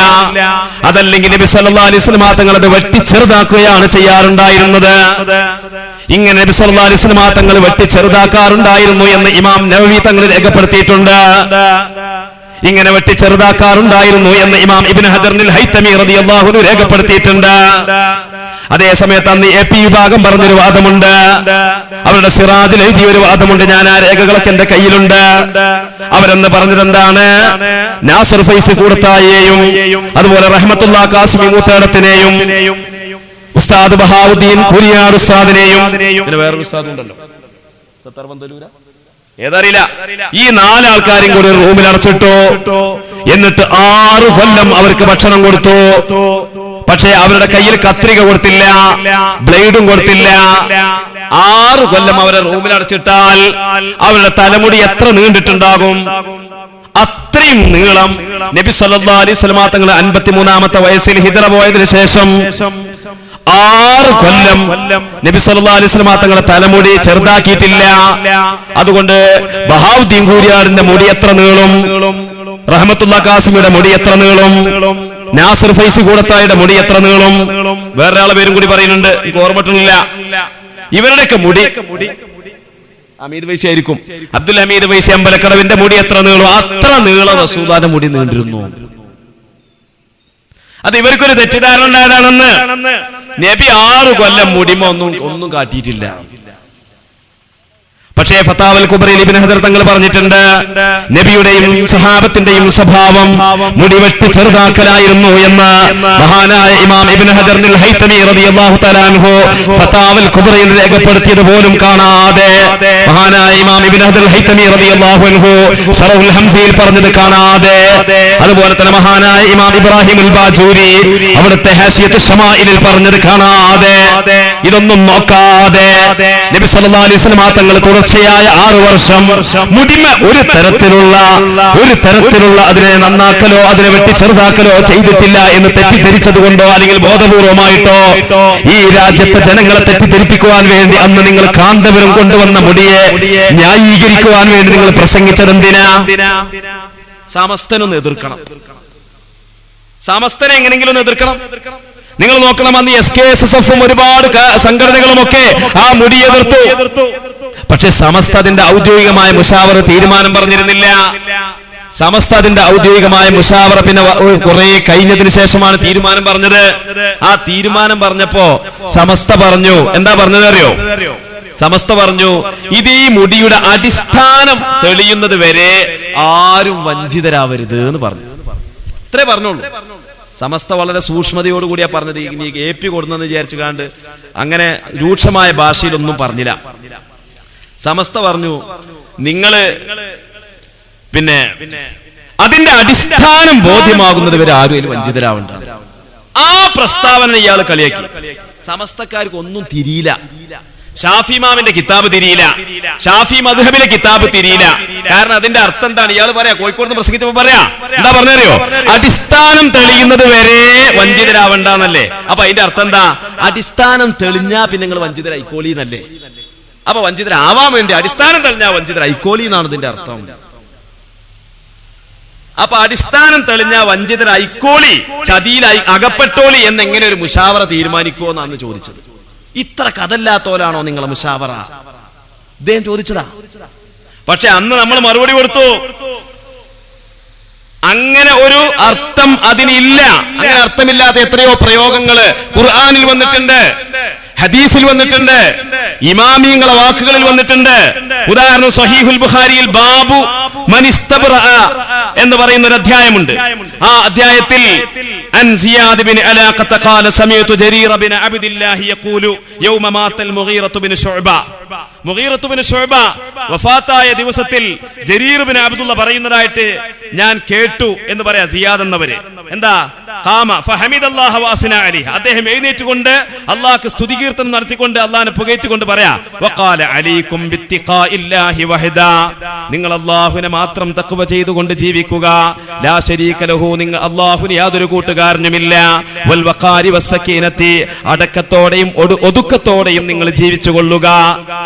അതല്ലെങ്കിൽ നബി സല്ലല്ലാഹു അലൈഹി വസല്ലം തങ്ങൾ അത് വെട്ടി ചെറുതാക്കുകയാണ് ചെയ്യാറുണ്ടായിരുന്നത്. ഇങ്ങനെ നബി സല്ലല്ലാഹു അലൈഹി വസല്ലം തങ്ങൾ വെട്ടി ചെറുതാക്കാറുണ്ടായിരുന്നു എന്ന് ഇമാം നവവി തങ്ങൾ രേഖപ്പെടുത്തിയിട്ടുണ്ട്. ഇങ്ങനെ വെട്ടി ചെറുതാക്കാറുണ്ടായിരുന്നു എന്ന് ഇമാം ഇബ്നു ഹജറുൽ ഹൈതമി റളിയല്ലാഹു അൻഹു രേഖപ്പെടുത്തിയിട്ടുണ്ട്. അതേ സമയത്ത് അന്ന് എ പി വിഭാഗം പറഞ്ഞൊരു വാദമുണ്ട്, അവരുടെ സിറാജിൽ എഴുതിയ ഒരു വാദമുണ്ട്. ഞാൻ ആ രേഖകളൊക്കെ എന്റെ കയ്യിലുണ്ട്. അവരെന്ന് പറഞ്ഞത് എന്താണ്? നാസർ ഫൈസി കൂടത്തായെയും അതുപോലെ റഹ്മത്തുള്ളാ കാസിമി മൂത്തേടത്തിനെയും ഉസ്താദ് ബഹാവുദ്ദീൻ കുരിയാട് ഉസ്താദിനെയും വേറൊരു ഉസ്താദ് ഉണ്ടല്ലോ, ഏതറിയില്ല, ഈ 4 ആൾക്കാരും കൂടി റൂമിൽ അടച്ചിട്ടു. എന്നിട്ട് 6 കൊല്ലം അവർക്ക് ഭക്ഷണം കൊടുത്തു. പക്ഷേ അവരുടെ കയ്യിൽ കത്രിക കൊടുത്തില്ല, ബ്ലേഡും കൊടുത്തില്ല. 6 കൊല്ലം അവരെ റൂമിൽ അടച്ചിട്ടാൽ അവരുടെ തലമുടി എത്ര നീണ്ടിട്ടുണ്ടാകും? അത്രയും നീളം നബി സല്ലല്ലാഹു അലൈഹി വസല്ലം തങ്ങൾ 53-ാമത്തെ വയസ്സിൽ ഹിജ്റ പോയതിനു ശേഷം 6 കൊല്ലം നബി സല്ലല്ലാഹു അലൈഹി വസല്ലം തങ്ങളുടെ തലമുടി ചെറുതാക്കിയിട്ടില്ല. അതുകൊണ്ട് ബഹാവുദ്ദീൻ കൂരിയാടിന്റെ മുടി എത്ര നീളും? റഹ്മത്തുള്ളാ കാസിമിയുടെ മുടി എത്ര നീളും? നാസർ ഫൈസി കൂടത്തായുടെ മുടി എത്ര നീളും? വേറൊരാളെ പേരും കൂടി പറയുന്നുണ്ട്, എനിക്ക് ഓർമ്മട്ടില്ല. ഇവരുടെയൊക്കെ മുടി അമീദ് വൈസി ആയിരിക്കും, അബ്ദുൽ ഹമീദ് വൈസി അമ്പലക്കടവിന്റെ മുടി എത്ര നീളും? അത്ര നീളം റസൂലുള്ളാഹിന്റെ മുടി നീണ്ടിരുന്നു. അത് ഇവർക്കൊരു തെറ്റിദ്ധാരണ ഉണ്ടായതാണെന്ന്. നബി 6 കൊല്ലം മുടിമ ഒന്നും കാട്ടിയിട്ടില്ല. പക്ഷേ ഫതാവൽ കുബ്രയിൽ ഇബ്നു ഹജർ തങ്ങൾ പറഞ്ഞിട്ടുണ്ട്, നബിയുടെയും സഹാബത്തിന്റെയും സ്വഭാവം മുടിവെട്ടി ചെറുതാക്കലായിരുന്നു എന്ന് മഹാനായ ഇമാം ഇബ്നു ഹജറുൽ ഹൈതമി റളിയല്ലാഹു തആല അൻഹു ഫതാവൽ കുബ്രയിൽ രേഖപ്പെടുത്തിയത് പോലും കാണാതെ, മഹാനായ ഇമാം ഇബ്നു ഹജറുൽ ഹൈതമി റളിയല്ലാഹു അൻഹു ശറഹുൽ ഹംസയിൽ പറഞ്ഞത് കാണാതെ, അതുപോലെ തന്നെ മഹാനായ ഇമാം ഇബ്രാഹിം അൽ ബാജൂരി അവിടുത്തെ ഹാസിയത്തുൽ ശമാഇലിൽ പറഞ്ഞത് കാണാതെ, ഇതൊന്നും നോക്കാതെ നബി സല്ലല്ലാഹു അലൈഹി വസല്ലം തങ്ങൾ തുടർച്ചയായ 6 വർഷം മുടിമ ഒരു തരത്തിലുള്ള അതിനെ നന്നാക്കലോ അതിനെ വെട്ടി ചെറുതാക്കലോ ചെയ്തിട്ടില്ല എന്ന് തെറ്റിദ്ധരിച്ചത് കൊണ്ടോ അല്ലെങ്കിൽ ബോധപൂർവമായിട്ടോ ഈ രാജ്യത്തെ ജനങ്ങളെ തെറ്റിദ്ധരിപ്പിക്കുവാൻ വേണ്ടി അന്ന് നിങ്ങൾ കാന്തപുരം കൊണ്ടുവന്ന മുടിയെ ന്യായീകരിക്കുവാൻ വേണ്ടി നിങ്ങൾ പ്രസംഗിച്ചത് എന്തിനാ? സമസ്തനൊന്ന് എതിർക്കണം, സമസ്തനെ എങ്ങനെങ്കിലും ഒന്ന് എതിർക്കണം. നിങ്ങൾ നോക്കണം, അന്ന് SKSSF ഒരുപാട് സംഘടനകളുമൊക്കെ ആ മുടി എതിർത്തു. പക്ഷെ സമസ്ത അതിന്റെ ഔദ്യോഗികമായ മുശാവറ തീരുമാനം പറഞ്ഞിരുന്നില്ല. സമസ്ത അതിന്റെ ഔദ്യോഗികമായ മുശാവറ പിന്നെ കുറെ കഴിഞ്ഞതിന് ശേഷമാണ് തീരുമാനം പറഞ്ഞത്. ആ തീരുമാനം പറഞ്ഞപ്പോ സമസ്ത പറഞ്ഞു, എന്താ പറഞ്ഞത് അറിയോ? സമസ്ത പറഞ്ഞു, ഇത് ഈ മുടിയുടെ അടിസ്ഥാനം തെളിയുന്നത് വരെ ആരും വഞ്ചിതരാവരുത് എന്ന് പറഞ്ഞു. ഇത്രേ പറഞ്ഞോളൂ. സമസ്ത വളരെ സൂക്ഷ്മതയോടുകൂടിയാ പറഞ്ഞത്. ഇനി AP കൊടുന്നെന്ന് വിചാരിച്ചു കാണ്ട് അങ്ങനെ രൂക്ഷമായ ഭാഷയിലൊന്നും പറഞ്ഞില്ല. സമസ്ത പറഞ്ഞു, നിങ്ങള് പിന്നെ അതിന്റെ അടിസ്ഥാനം ബോധ്യമാകുന്നത് വരെ ആരും വഞ്ചിതരാവണ്ട. ആ പ്രസ്താവന ഇയാൾ കളിയാക്കി. സമസ്തക്കാർക്ക് ഒന്നും തിരിയില്ല. ഷാഫി ഇമാമിന്റെ കിതാബ് തിരിയില്ല, ഷാഫി മദ്ഹബിലെ കിതാബ് തിരിയില്ല. കാരണം അതിന്റെ അർത്ഥം എന്താണ്? ഇയാൾ പറയാ, കോഴിക്കോട് പ്രസംഗിച്ചപ്പോ പറയാ, എന്താ പറഞ്ഞറിയോ? അടിസ്ഥാനം തെളിയുന്നത് വരെ വഞ്ചിതരാവണ്ടെന്നല്ലേ. അപ്പൊ അതിന്റെ അർത്ഥം എന്താ? അടിസ്ഥാനം തെളിഞ്ഞാ പിന്നെ നിങ്ങൾ വഞ്ചിതരായിക്കോളി എന്നല്ലേ. അപ്പൊ വഞ്ചിതരാവാൻ വേണ്ടി അടിസ്ഥാനം തെളിഞ്ഞാ വഞ്ചിതരായിക്കോളി എന്നാണ് ഇതിന്റെ അർത്ഥം. അപ്പൊ അടിസ്ഥാനം തെളിഞ്ഞ വഞ്ചിതരായിക്കോളി, ചതിയിലായി അകപ്പെട്ടോളി എന്നെങ്ങനെ ഒരു മുശാവറ തീരുമാനിക്കുമോ എന്നാണ് ചോദിച്ചത്. ഇത്ര കഥല്ലാത്തോലാണോ നിങ്ങളെ മുശാവറ? ഇദ്ദേഹം ചോദിച്ചതാ. പക്ഷെ അന്ന് നമ്മൾ മറുപടി കൊടുത്തു, അങ്ങനെ ഒരു അർത്ഥം അതിനില്ല. അങ്ങനെ അർത്ഥമില്ലാത്ത എത്രയോ പ്രയോഗങ്ങള് ഖുർആനിൽ വന്നിട്ടുണ്ട്, ഹദീസിൽ വന്നിട്ടുണ്ട്, ഇമാമിയങ്ങളെ വാക്കുകളിൽ വന്നിട്ടുണ്ട്. ഉദാഹരണം സ്വഹീഹുൽ ബുഖാരിയിൽ ബാബു മനിസ്തബ്റഅ എന്ന് പറയുന്ന ഒരു അധ്യായമുണ്ട്. ആ അധ്യായത്തിൽ അൻ സിയാദ് ബിൻ അലാഖത ഖാല സമീഅതു ജരീർ ബിൻ അബ്ദില്ലാഹി യഖൂലു യൗമ മാതൽ മുഗീറത്തു ബിൻ ശുഅബ. മുഗീറത്തു ബിൻ ശുഅബ വഫാത്തായ ദിവസത്തിൽ ജരീർ ബിൻ അബ്ദുള്ള പറയുന്നതായിട്ട് ഞാൻ കേട്ടു എന്ന് പറയാ സിയാദ് എന്നവര്. എന്താ? ഖാമ ഫഹമിദല്ലാഹ വഅസ്ന അലൈഹി. അദ്ദേഹം എഴുന്നേറ്റുകൊണ്ട് അല്ലാഹുവിനെ സ്തുതികീർത്തനം നടത്തിക്കൊണ്ട് അല്ലാഹുവിനെ പുകഴ്ത്തിക്കൊണ്ട് പറയാ, വഖാല അലൈക്കും ബിത്തിഖാഇല്ലാഹി വഹദാ. നിങ്ങൾ അല്ലാഹുവിനെ മാത്രം തഖ്വ ചെയ്തുകൊണ്ട് ജീവിക്കുക. ലാ ശരീക ലഹു. നിങ്ങൾ അല്ലാഹുവിന് യാതൊരു കൂട്ടുകാരനുമില്ല. വൽ വഖാരി വസ്സകീനത്തി. അടക്കത്തോടെയും ഒതുക്കത്തോടെയും നിങ്ങൾ ജീവിച്ചു കൊള്ളുക.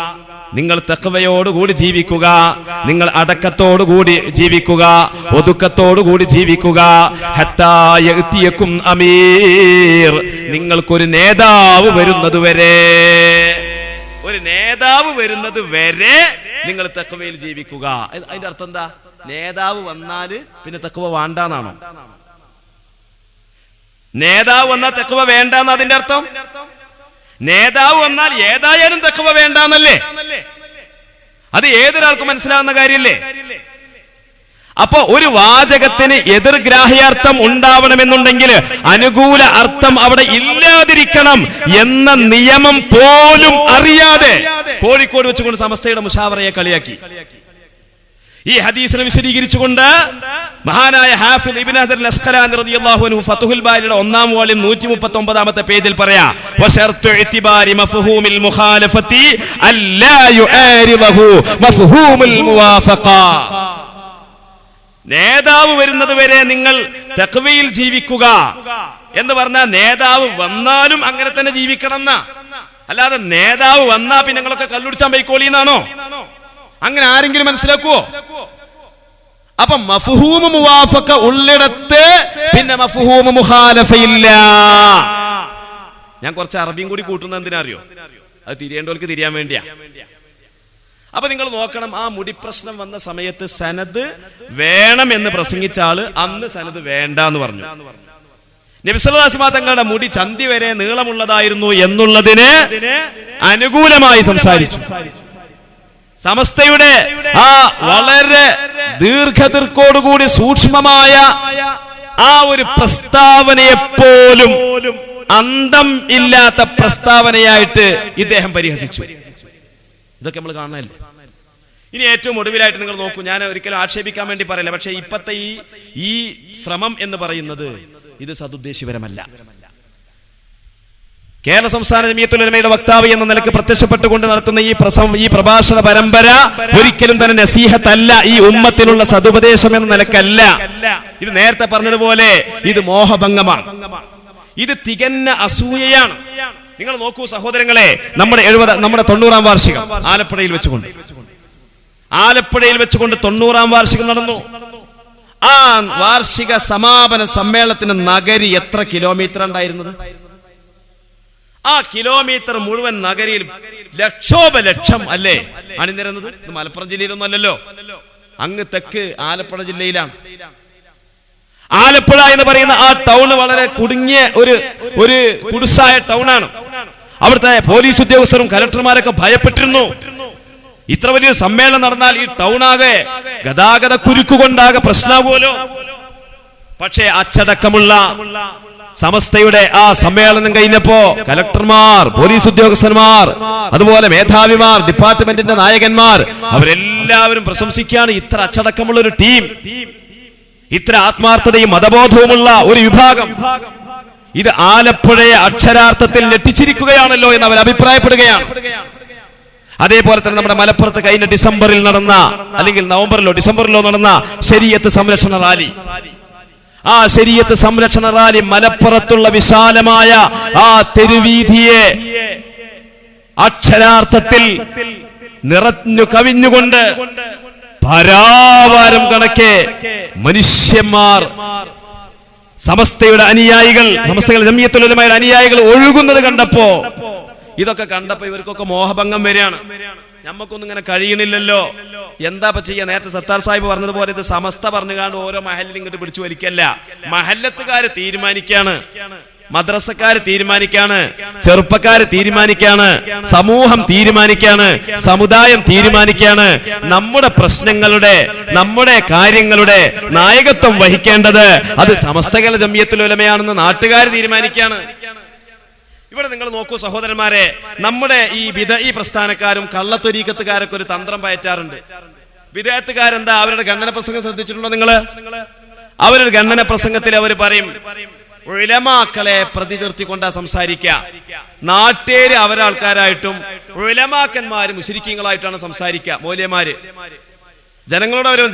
നിങ്ങൾ തഖ്വയോടുകൂടി ജീവിക്കുക, നിങ്ങൾ അടക്കത്തോടുകൂടി ജീവിക്കുക, ഒതുക്കത്തോടുകൂടി ജീവിക്കുക. ഹത്താ യഅതിയകും അമീർ. നിങ്ങൾക്കൊരു നേതാവ് വരുന്നത് വരെ, ഒരു നേതാവ് വരുന്നത് വരെ നിങ്ങൾ തഖ്വയിൽ ജീവിക്കുക. അതിന്റെ അർത്ഥം എന്താ? നേതാവ് വന്നാല് പിന്നെ തഖ്വ വേണ്ടാന്നാണോ? നേതാവ് വന്നാൽ തഖ്വ വേണ്ടാന്ന് അതിന്റെ അർത്ഥം? നേതാവ് വന്നാൽ ഏതായാലും തഖ്വ വേണ്ടാന്നല്ലേ? അത് ഏതൊരാൾക്കും മനസ്സിലാവുന്ന കാര്യല്ലേ? അപ്പൊ ഒരു വാചകത്തിന് എതിർഗ്രാഹ്യാർത്ഥം ഉണ്ടാവണമെന്നുണ്ടെങ്കിൽ അനുകൂല അർത്ഥം അവിടെ ഇല്ലാതിരിക്കണം എന്ന നിയമം പോലും അറിയാതെ കോഴിക്കോട് വെച്ചുകൊണ്ട് സമസ്തയുടെ മുശാവറയെ കളിയാക്കി. ഈ ഹദീസിനെ വിശദീകരിച്ചുകൊണ്ട് മഹാനായ ഹാഫിദ് ഇബ്നു ഹജർ അൽ-അസ്ഖലാനി റളിയല്ലാഹു അൻഹു ഫത്ഹുൽ ബാരിയുടെ 1-ാം വോളിയം 139-ാമത്തെ പേജിൽ പറയാ, വശർതു ഇഅ്തിബാരി മഫ്ഹൂമിൽ മുഖാലഫത്തി അല്ലാ യുആരിദഹു മഫ്ഹൂമുൽ മുവാഫഖ. നേതാവ് വരുന്നത് വരെ നിങ്ങൾ തഖ്വയിൽ ജീവിക്കുക എന്ന് പറഞ്ഞാൽ നേതാവ് വന്നാലും അങ്ങനെ തന്നെ ജീവിക്കണം എന്നാ. അല്ലാതെ നേതാവ് വന്നാ പിന്നെ നിങ്ങളൊക്കെ കല്ലുടിച്ചാൻ പോയിക്കോളിന്നാണോ? അങ്ങനെ ആരെങ്കിലും മനസ്സിലാക്കുവോ? അപ്പൊ മഫ്ഹൂമു മുവാഫഖ ഉള്ളിടത്ത് പിന്നെ മഫ്ഹൂമു മുഖാലഫയില്ല. ഞാൻ കുറച്ച് അറബിയും കൂടി കൂട്ടുന്നത് എന്തിനാ അറിയോ? അത് തിരിയേണ്ടവർക്ക് തിരിയാൻ വേണ്ടിയാ. അപ്പൊ നിങ്ങൾ നോക്കണം, ആ മുടി പ്രശ്നം വന്ന സമയത്ത് സനദ് വേണം എന്ന് പ്രസംഗിച്ച ആള് അന്ന് സനദ് വേണ്ട എന്ന് പറഞ്ഞു. നബി സല്ലല്ലാഹു അലൈഹി വസല്ലം തങ്ങളുടെ മുടി ചന്തി വരെ നീളമുള്ളതായിരുന്നു എന്നുള്ളതിന് അനുകൂലമായി സംസാരിച്ചു. സമസ്തയുടെ ആ വളരെ ദീർഘതീർക്കോടുകൂടി സൂക്ഷ്മമായ ആ ഒരു പ്രസ്താവനയെപ്പോലും അന്തം ഇല്ലാത്ത പ്രസ്താവനയായിട്ട് ഇദ്ദേഹം പരിഹസിച്ചു. ഇതൊക്കെ നമ്മൾ കാണണല്ലേ. ഇനി ഏറ്റവും ഒടുവിലായിട്ട് നിങ്ങൾ നോക്കൂ, ഞാൻ ഒരിക്കലും ആക്ഷേപിക്കാൻ വേണ്ടി പറയില്ല, പക്ഷെ ഇപ്പത്തെ ഈ ശ്രമം എന്ന് പറയുന്നത് ഇത് സദുദ്ദേശപരമല്ല. കേരള സംസ്ഥാന ജമിയത്തുൽ ഉലമയുടെ വക്താവ് എന്ന നിലക്ക് പ്രത്യക്ഷപ്പെട്ടുകൊണ്ട് നടത്തുന്ന ഈ പ്രഭാഷണ പരമ്പര ഒരിക്കലും തന്നെ നസീഹത്തല്ല, ഈ ഉമ്മത്തിനുള്ള സദുപദേശം എന്ന നിലക്കല്ല. ഇത് നേരത്തെ പറഞ്ഞതുപോലെ ഇത് മോഹഭംഗമാണ്, ഇത് തികഞ്ഞ അസൂയയാണ്. നിങ്ങൾ നോക്കൂ സഹോദരങ്ങളെ, നമ്മുടെ 90-ാം വാർഷികം ആലപ്പുഴയിൽ വെച്ചുകൊണ്ട് 90-ാം വാർഷികം നടന്നു. ആ വാർഷിക സമാപന സമ്മേളനത്തിന് നഗരി എത്ര കിലോമീറ്റർ ഉണ്ടായിരുന്നത്? ആ കിലോമീറ്റർ മുഴുവൻ നഗരിയിൽ ലക്ഷോപലക്ഷം അല്ലേ അണിനിരന്നത്? ഇത് മലപ്പുറം ജില്ലയിലൊന്നും അല്ലല്ലോ. അങ്ങ് തെക്ക് ആലപ്പുഴ ജില്ലയിലാണ്. ആലപ്പുഴ എന്ന് പറയുന്ന ആ ടൗണ് വളരെ കുടുങ്ങിയ ഒരു കുടുസായ ടൗണാണ്. അവിടുത്തെ പോലീസ് ഉദ്യോഗസ്ഥരും കലക്ടർമാരൊക്കെ ഭയപ്പെട്ടിരുന്നു. ഇത്ര വലിയൊരു സമ്മേളനം നടന്നാൽ ഈ ടൗണാകെ ഗതാഗത കുരുക്കുകൊണ്ടാകെ പ്രശ്നമാകുമല്ലോ. പക്ഷേ അച്ചടക്കമുള്ള സമസ്തയുടെ ആ സമ്മേളനം കഴിഞ്ഞപ്പോ കലക്ടർമാർ, പോലീസ് ഉദ്യോഗസ്ഥന്മാർ, അതുപോലെ മേധാവിമാർ, ഡിപ്പാർട്ട്മെന്റിന്റെ നായകന്മാർ അവരെല്ലാവരും പ്രശംസിക്കുകയാണ്. ഇത്ര അച്ചടക്കമുള്ള ഒരു ടീം, ഇത്ര ആത്മാർത്ഥതയും മതബോധവുമുള്ള ഒരു വിഭാഗം, ഇത് ആലപ്പുഴയെ അക്ഷരാർത്ഥത്തിൽ ഞെട്ടിച്ചിരിക്കുകയാണല്ലോ എന്ന് അവർ അഭിപ്രായപ്പെടുകയാണ്. അതേപോലെ തന്നെ നമ്മുടെ മലപ്പുറത്ത് കഴിഞ്ഞ ഡിസംബറിൽ നടന്ന, അല്ലെങ്കിൽ ഡിസംബറിലോ നടന്ന ശരീഅത്ത് സംരക്ഷണ റാലി, ആ ശരീഅത്ത് സംരക്ഷണ റാലി മലപ്പുറത്തുള്ള വിശാലമായ ആ തെരുവീതിയെ അക്ഷരാർത്ഥത്തിൽ നിറഞ്ഞു കവിഞ്ഞുകൊണ്ട് പരാവാരം കണക്കെ മനുഷ്യന്മാർ, സമസ്തയുടെ അനുയായികൾ, സമസ്തയുടെ ജംഇയ്യത്തുൽ ഉലമയുടെ അനുയായികൾ ഒഴുകുന്നത് കണ്ടപ്പോ, ഇതൊക്കെ കണ്ടപ്പോ ഇവർക്കൊക്കെ മോഹഭംഗം വരികയാണ്. നമുക്കൊന്നും ഇങ്ങനെ കഴിയണില്ലല്ലോ, എന്താ ചെയ്യാ? നേരത്തെ സത്താർ സാഹിബ് പറഞ്ഞതുപോലെ ഇത് സമസ്ത പറഞ്ഞുകാണ്ട് ഓരോ മഹലിലും ഇങ്ങോട്ട് പിടിച്ചു വലിക്കല്ല. മഹല്ലത്തുകാര് തീരുമാനിക്കാണ്, മദ്രസക്കാര് തീരുമാനിക്കാണ്, ചെറുപ്പക്കാര് തീരുമാനിക്കാണ്, സമൂഹം തീരുമാനിക്കാണ്, സമുദായം തീരുമാനിക്കാണ്. നമ്മുടെ പ്രശ്നങ്ങളുടെ, നമ്മുടെ കാര്യങ്ങളുടെ നായകത്വം വഹിക്കേണ്ടത് അത് സമസ്തകളുടെ ജംഇയ്യത്തുൽ ഉലമയാണെന്ന് നാട്ടുകാർ തീരുമാനിക്കാണ്. ഇവിടെ നിങ്ങൾ നോക്കൂ സഹോദരന്മാരെ, നമ്മുടെ ഈ ബിദ്അഈ പ്രസ്ഥാനക്കാരും കള്ളത്വരീഖത്തുകാരൊക്കെ ഒരു തന്ത്രം പയറ്റാറുണ്ട്. ബിദ്അത്തുകാരെന്താ, അവരുടെ ഖണ്ഡന പ്രസംഗം ശ്രദ്ധിച്ചിട്ടുണ്ടോ നിങ്ങള്? അവരുടെ ഖണ്ഡന പ്രസംഗത്തിൽ അവർ പറയും, ഉലമാക്കളെ പ്രതി നിർത്തിക്കൊണ്ടാ സംസാരിക്കുക, നാട്ടേര് അവരാൾക്കാരായിട്ടും ഉലമാക്കന്മാര് മുശ്രിക്കീങ്ങളായിട്ടാണ് സംസാരിക്കുക. മൗലവിമാര്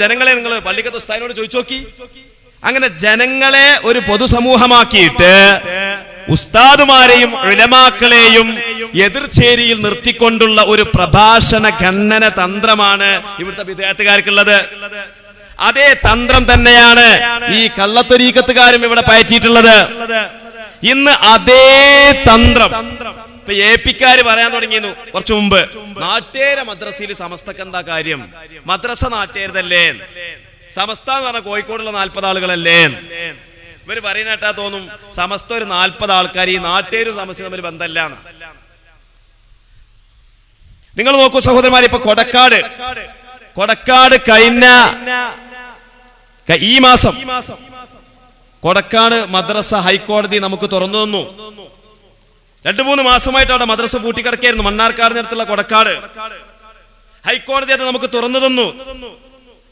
ജനങ്ങളെ നിങ്ങൾ പള്ളിക്കത്ത് ഉസ്താദിനോട് ചോദിച്ചു നോക്കി. അങ്ങനെ ജനങ്ങളെ ഒരു പൊതുസമൂഹമാക്കിയിട്ട് ഉസ്താദുമാരെയും ഉലമാക്കളെയും എതിർചേരിയിൽ നിർത്തിക്കൊണ്ടുള്ള ഒരു പ്രഭാഷണ ഖണ്ഡന തന്ത്രമാണ് ഇവിടുത്തെ ബിദ്അത്തുകാർക്കുള്ളത്. അതേ തന്ത്രം തന്നെയാണ് ഈ കള്ളത്വരീഖത്തുകാരും ഇവിടെ പയറ്റിയിട്ടുള്ളത്. ഇന്ന് അതേ തന്ത്രം ഇപ്പൊ എപിക്കാര് പറയാൻ തുടങ്ങിയിരുന്നു കുറച്ചു മുമ്പ്. നാട്ടേര മദ്രസയിൽ സമസ്തക്ക് എന്താ കാര്യം? മദ്രസ നാട്ടേരതല്ലേ? സമസ്ത എന്ന് പറഞ്ഞ കോഴിക്കോടുള്ള 40 ആളുകളല്ലേ? ഇവര് പറയുന്നേട്ടാ തോന്നും സമസ്ത ഒരു 40 ആൾക്കാർ, ഈ നാട്ടേരും സമസ്ത തമ്മിൽ ബന്ധമല്ല. നിങ്ങൾ നോക്കൂ സഹോദരന്മാരെ, ഇപ്പൊ കൊടക്കാട് കഴിഞ്ഞ ഈ മാസം കൊടക്കാട് മദ്രസ ഹൈക്കോടതി നമുക്ക് തുറന്നു തന്നു. 2-3 മാസമായിട്ട് അവിടെ മദ്രസ പൂട്ടിക്കിടക്കായിരുന്നു. മണ്ണാർക്കാടിനടുത്തുള്ള കൊടക്കാട് ഹൈക്കോടതി അത് നമുക്ക് തുറന്നു തന്നു.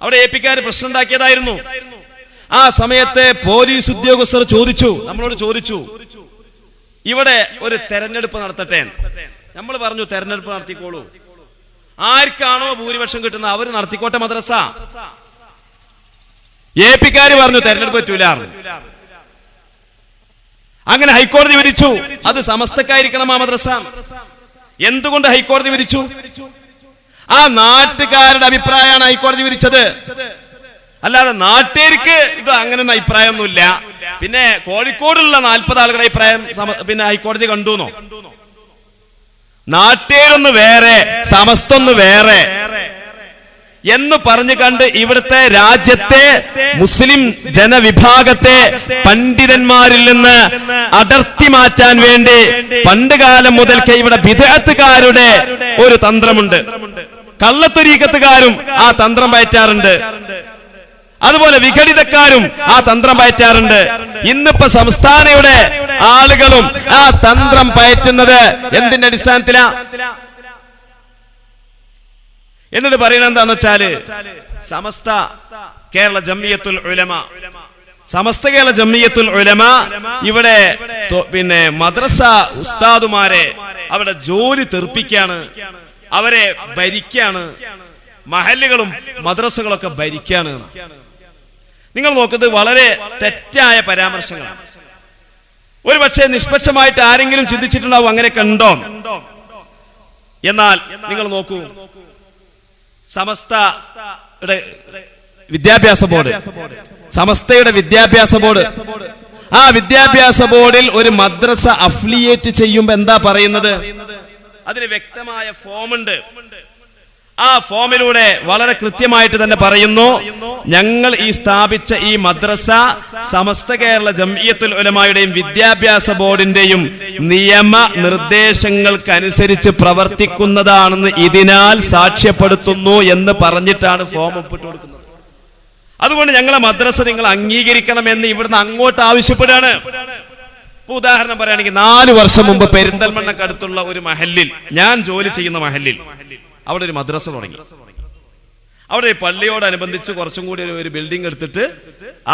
അവിടെ എപിക്കാര് പ്രശ്നം ഉണ്ടാക്കിയതായിരുന്നു. ആ സമയത്ത് പോലീസ് ഉദ്യോഗസ്ഥർ നമ്മളോട് ചോദിച്ചു, ഇവിടെ ഒരു തെരഞ്ഞെടുപ്പ് നടത്തട്ടെ. നമ്മൾ പറഞ്ഞു തെരഞ്ഞെടുപ്പ് നടത്തിക്കോളൂ, ആർക്കാണോ ഭൂരിപക്ഷം കിട്ടുന്നത് അവർ നടത്തിക്കോട്ടെ മദ്രസ. എപിക്കാര് പറഞ്ഞു തെരഞ്ഞെടുപ്പ് പറ്റൂല. അങ്ങനെ ഹൈക്കോടതി വിധിച്ചു അത് സമസ്തക്കായിരിക്കണം ആ മദ്രസ. എന്തുകൊണ്ട് ഹൈക്കോടതി വിധിച്ചു? ആ നാട്ടുകാരുടെ അഭിപ്രായമാണ് ഹൈക്കോടതി വിധിച്ചത്, അല്ലാതെ നാട്ടുകാർക്ക് ഇത് അങ്ങനെയൊന്നും അഭിപ്രായമൊന്നുമില്ല. പിന്നെ കോഴിക്കോടുള്ള 40 ആളുകളുടെ അഭിപ്രായം പിന്നെ ഹൈക്കോടതി കണ്ടുന്നോ? നാട്ടുകാരൊന്ന് വേറെ, സമസ്തൊന്ന് വേറെ എന്ന് പറഞ്ഞു കണ്ട് ഇവിടുത്തെ രാജ്യത്തെ മുസ്ലിം ജനവിഭാഗത്തെ പണ്ഡിതന്മാരിൽ നിന്ന് അടർത്തി മാറ്റാൻ വേണ്ടി പണ്ടുകാലം മുതൽക്കേ ഇവിടെ ബിദ്അത്തുകാരുടെ ഒരു തന്ത്രമുണ്ട്. കള്ളത്വരീഖത്തുകാരും ആ തന്ത്രം പയറ്റാറുണ്ട്, അതുപോലെ വിഘടിതക്കാരും ആ തന്ത്രം പയറ്റാറുണ്ട്. ഇന്നിപ്പോ സംസ്ഥാനയുടെ ആളുകളും ആ തന്ത്രം പയറ്റുന്നത് എന്തിന്റെ അടിസ്ഥാനത്തിലാ? എന്നിട്ട് പറയുന്നത് എന്താന്ന് വെച്ചാല് സമസ്ത കേരള ജംഇയ്യത്തുൽ ഉലമ, സമസ്ത കേരള ജംഇയ്യത്തുൽ ഉലമ ഇവിടെ പിന്നെ മദ്രസ ഉസ്താദുമാരെ അവിടെ ജോലി തെറിപ്പിക്കാണ്, അവരെ ഭരിക്കാണ്, മഹല്ലുകളും മദ്രസകളൊക്കെ ഭരിക്കാണ്. നിങ്ങൾ നോക്കുന്നത് വളരെ തെറ്റായ പരാമർശങ്ങളാണ്. ഒരു പക്ഷേ നിഷ്പക്ഷമായിട്ട് ആരെങ്കിലും ചിന്തിച്ചിട്ടുണ്ടാവും അങ്ങനെയൊക്കെ ഉണ്ടോ? എന്നാൽ നിങ്ങൾ നോക്കൂ, സമസ്തയുടെ വിദ്യാഭ്യാസ ബോർഡ്, സമസ്തയുടെ വിദ്യാഭ്യാസ ബോർഡ്, ആ വിദ്യാഭ്യാസ ബോർഡിൽ ഒരു മദ്രസ അഫിലിയേറ്റ് ചെയ്യുമ്പോൾ എന്താ പറയുന്നത്? അതിന് വ്യക്തമായ ഫോമുണ്ട്. ആ ഫോമിലൂടെ വളരെ കൃത്യമായിട്ട് തന്നെ പറയുന്നു, ഞങ്ങൾ ഈ സ്ഥാപിച്ച ഈ മദ്രസ സമസ്ത കേരള ജംഇയ്യത്തുൽ ഉലമായുടെയും വിദ്യാഭ്യാസ ബോർഡിന്റെയും നിയമ നിർദ്ദേശങ്ങൾക്കനുസരിച്ച് പ്രവർത്തിക്കുന്നതാണെന്ന് ഇതിനാൽ സാക്ഷ്യപ്പെടുത്തുന്നു എന്ന് പറഞ്ഞിട്ടാണ് ഫോം ഒപ്പിട്ട് കൊടുക്കുന്നത്. അതുകൊണ്ട് ഞങ്ങളെ മദ്രസ നിങ്ങൾ അംഗീകരിക്കണമെന്ന് ഇവിടുന്ന് അങ്ങോട്ട് ആവശ്യപ്പെടുകയാണ്. ഇപ്പൊ ഉദാഹരണം പറയുകയാണെങ്കിൽ 4 വർഷം മുമ്പ് പെരിന്തൽമണ്ണക്കടുത്തുള്ള ഒരു മഹല്ലിൽ, ഞാൻ ജോലി ചെയ്യുന്ന മഹല്ലിൽ, അവിടെ ഒരു മദ്രസ തുടങ്ങി. അവിടെ പള്ളിയോടനുബന്ധിച്ച് കുറച്ചും കൂടി ഒരു ബിൽഡിംഗ് എടുത്തിട്ട്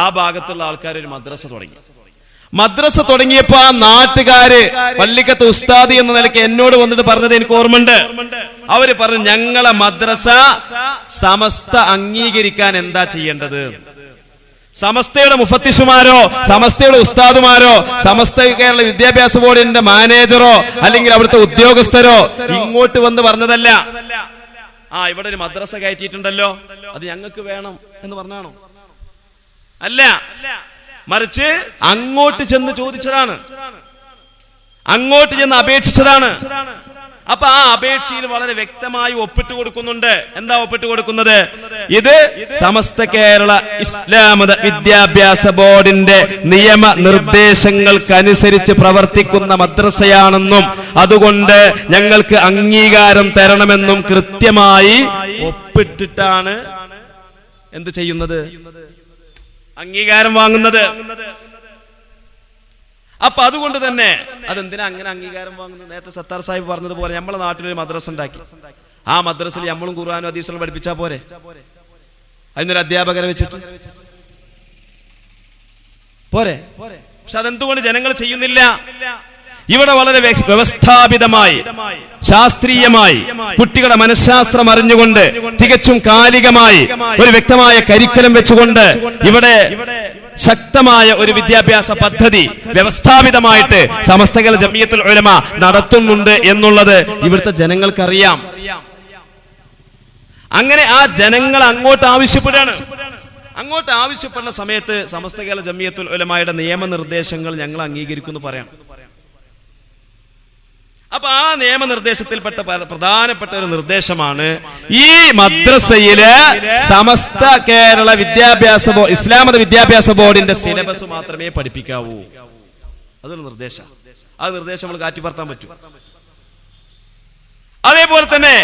ആ ഭാഗത്തുള്ള ആൾക്കാർ ഒരു മദ്രസ തുടങ്ങി. മദ്രസ തുടങ്ങിയപ്പോ ആ നാട്ടുകാര് പള്ളിക്കത്ത് ഉസ്താദി എന്ന നിലയ്ക്ക് എന്നോട് വന്നിട്ട് പറഞ്ഞത് എനിക്ക് ഓർമ്മയുണ്ട്. അവര് പറഞ്ഞു, ഞങ്ങളെ മദ്രസ സമസ്ത അംഗീകരിക്കാൻ എന്താ ചെയ്യേണ്ടത്? സമസ്തയുടെ മുഫത്തിസുമാരോ സമസ്തയുടെ ഉസ്താദുമാരോ സമസ്ത കേരള വിദ്യാഭ്യാസ ബോർഡിന്റെ മാനേജറോ അല്ലെങ്കിൽ അവിടുത്തെ ഉദ്യോഗസ്ഥരോ ഇങ്ങോട്ട് വന്ന് പറഞ്ഞതല്ല, ഇവിടെ ഒരു മദ്രസ കയറ്റിയിട്ടുണ്ടല്ലോ, അത് ഞങ്ങൾക്ക് വേണം എന്ന് പറഞ്ഞാണോ? അല്ല, മറിച്ച് അങ്ങോട്ട് ചെന്ന് ചോദിച്ചതാണ്, അങ്ങോട്ട് ചെന്ന് അപേക്ഷിച്ചതാണ്. അപ്പൊ ആ അപേക്ഷയിൽ വളരെ വ്യക്തമായി ഒപ്പിട്ട് കൊടുക്കുന്നുണ്ട്. എന്താ ഒപ്പിട്ട് കൊടുക്കുന്നത്? ഇത് സമസ്ത കേരള ഇസ്ലാമത വിദ്യാഭ്യാസ ബോർഡിന്റെ നിയമ നിർദ്ദേശങ്ങൾക്കനുസരിച്ച് പ്രവർത്തിക്കുന്ന മദ്രസയാണെന്നും അതുകൊണ്ട് ഞങ്ങൾക്ക് അംഗീകാരം തരണമെന്നും കൃത്യമായി ഒപ്പിട്ടിട്ടാണ് എന്ത് ചെയ്യുന്നത്? അംഗീകാരം വാങ്ങുന്നത്. അപ്പൊ അതുകൊണ്ട് തന്നെ അതെന്തിനാ അങ്ങനെ അംഗീകാരം വാങ്ങുന്നത്? നേരത്തെ സത്താർ സാഹിബ് പറഞ്ഞതുപോലെ നമ്മളെ നാട്ടിലൊരു മദ്രസ ഉണ്ടാക്കി, ആ മദ്രസയിൽ നമ്മളും ഖുർആനും ഹദീസും പഠിപ്പിച്ചാ പോരെ? അതിനൊരു അധ്യാപകരെ വെച്ചിട്ട് പോരെ? പക്ഷെ അതെന്തുകൊണ്ട് ജനങ്ങൾ ചെയ്യുന്നില്ല? ഇവിടെ വളരെ വ്യവസ്ഥാപിതമായി ശാസ്ത്രീയമായി കുട്ടികളുടെ മനഃശാസ്ത്രം അറിഞ്ഞുകൊണ്ട് തികച്ചും കാലികമായി ഒരു വ്യക്തമായ കരിക്കുലം വെച്ചുകൊണ്ട് ഇവിടെ ശക്തമായ ഒരു വിദ്യാഭ്യാസ പദ്ധതി വ്യവസ്ഥാപിതമായിട്ട് സമസ്ത കേരള ജംഇയ്യത്തുൽ ഉലമ നടത്തുന്നുണ്ട് എന്നുള്ളത് ഇവിടുത്തെ ജനങ്ങൾക്കറിയാം. അങ്ങനെ ആ ജനങ്ങൾ അങ്ങോട്ട് ആവശ്യപ്പെടുകയാണ്. അങ്ങോട്ട് ആവശ്യപ്പെടുന്ന സമയത്ത് സമസ്ത കേരള ജംഇയ്യത്തുൽ ഉലമയുടെ നിയമനിർദ്ദേശങ്ങൾ ഞങ്ങൾ അംഗീകരിക്കുന്നു പറയാം. അപ്പൊ ആ നിയമനിർദ്ദേശത്തിൽപ്പെട്ട പ്രധാനപ്പെട്ട ഒരു നിർദ്ദേശമാണ്, ഈ മദ്രസയില് സമസ്ത കേരള വിദ്യാഭ്യാസ ബോർഡ് ഇസ്ലാമത വിദ്യാഭ്യാസ ബോർഡിന്റെ സിലബസ് മാത്രമേ പഠിപ്പിക്കാവൂ. അതൊരു നിർദ്ദേശം. ആ നിർദ്ദേശം നമ്മൾ കാറ്റിപ്പറത്താൻ പറ്റും. അതേപോലെ തന്നെ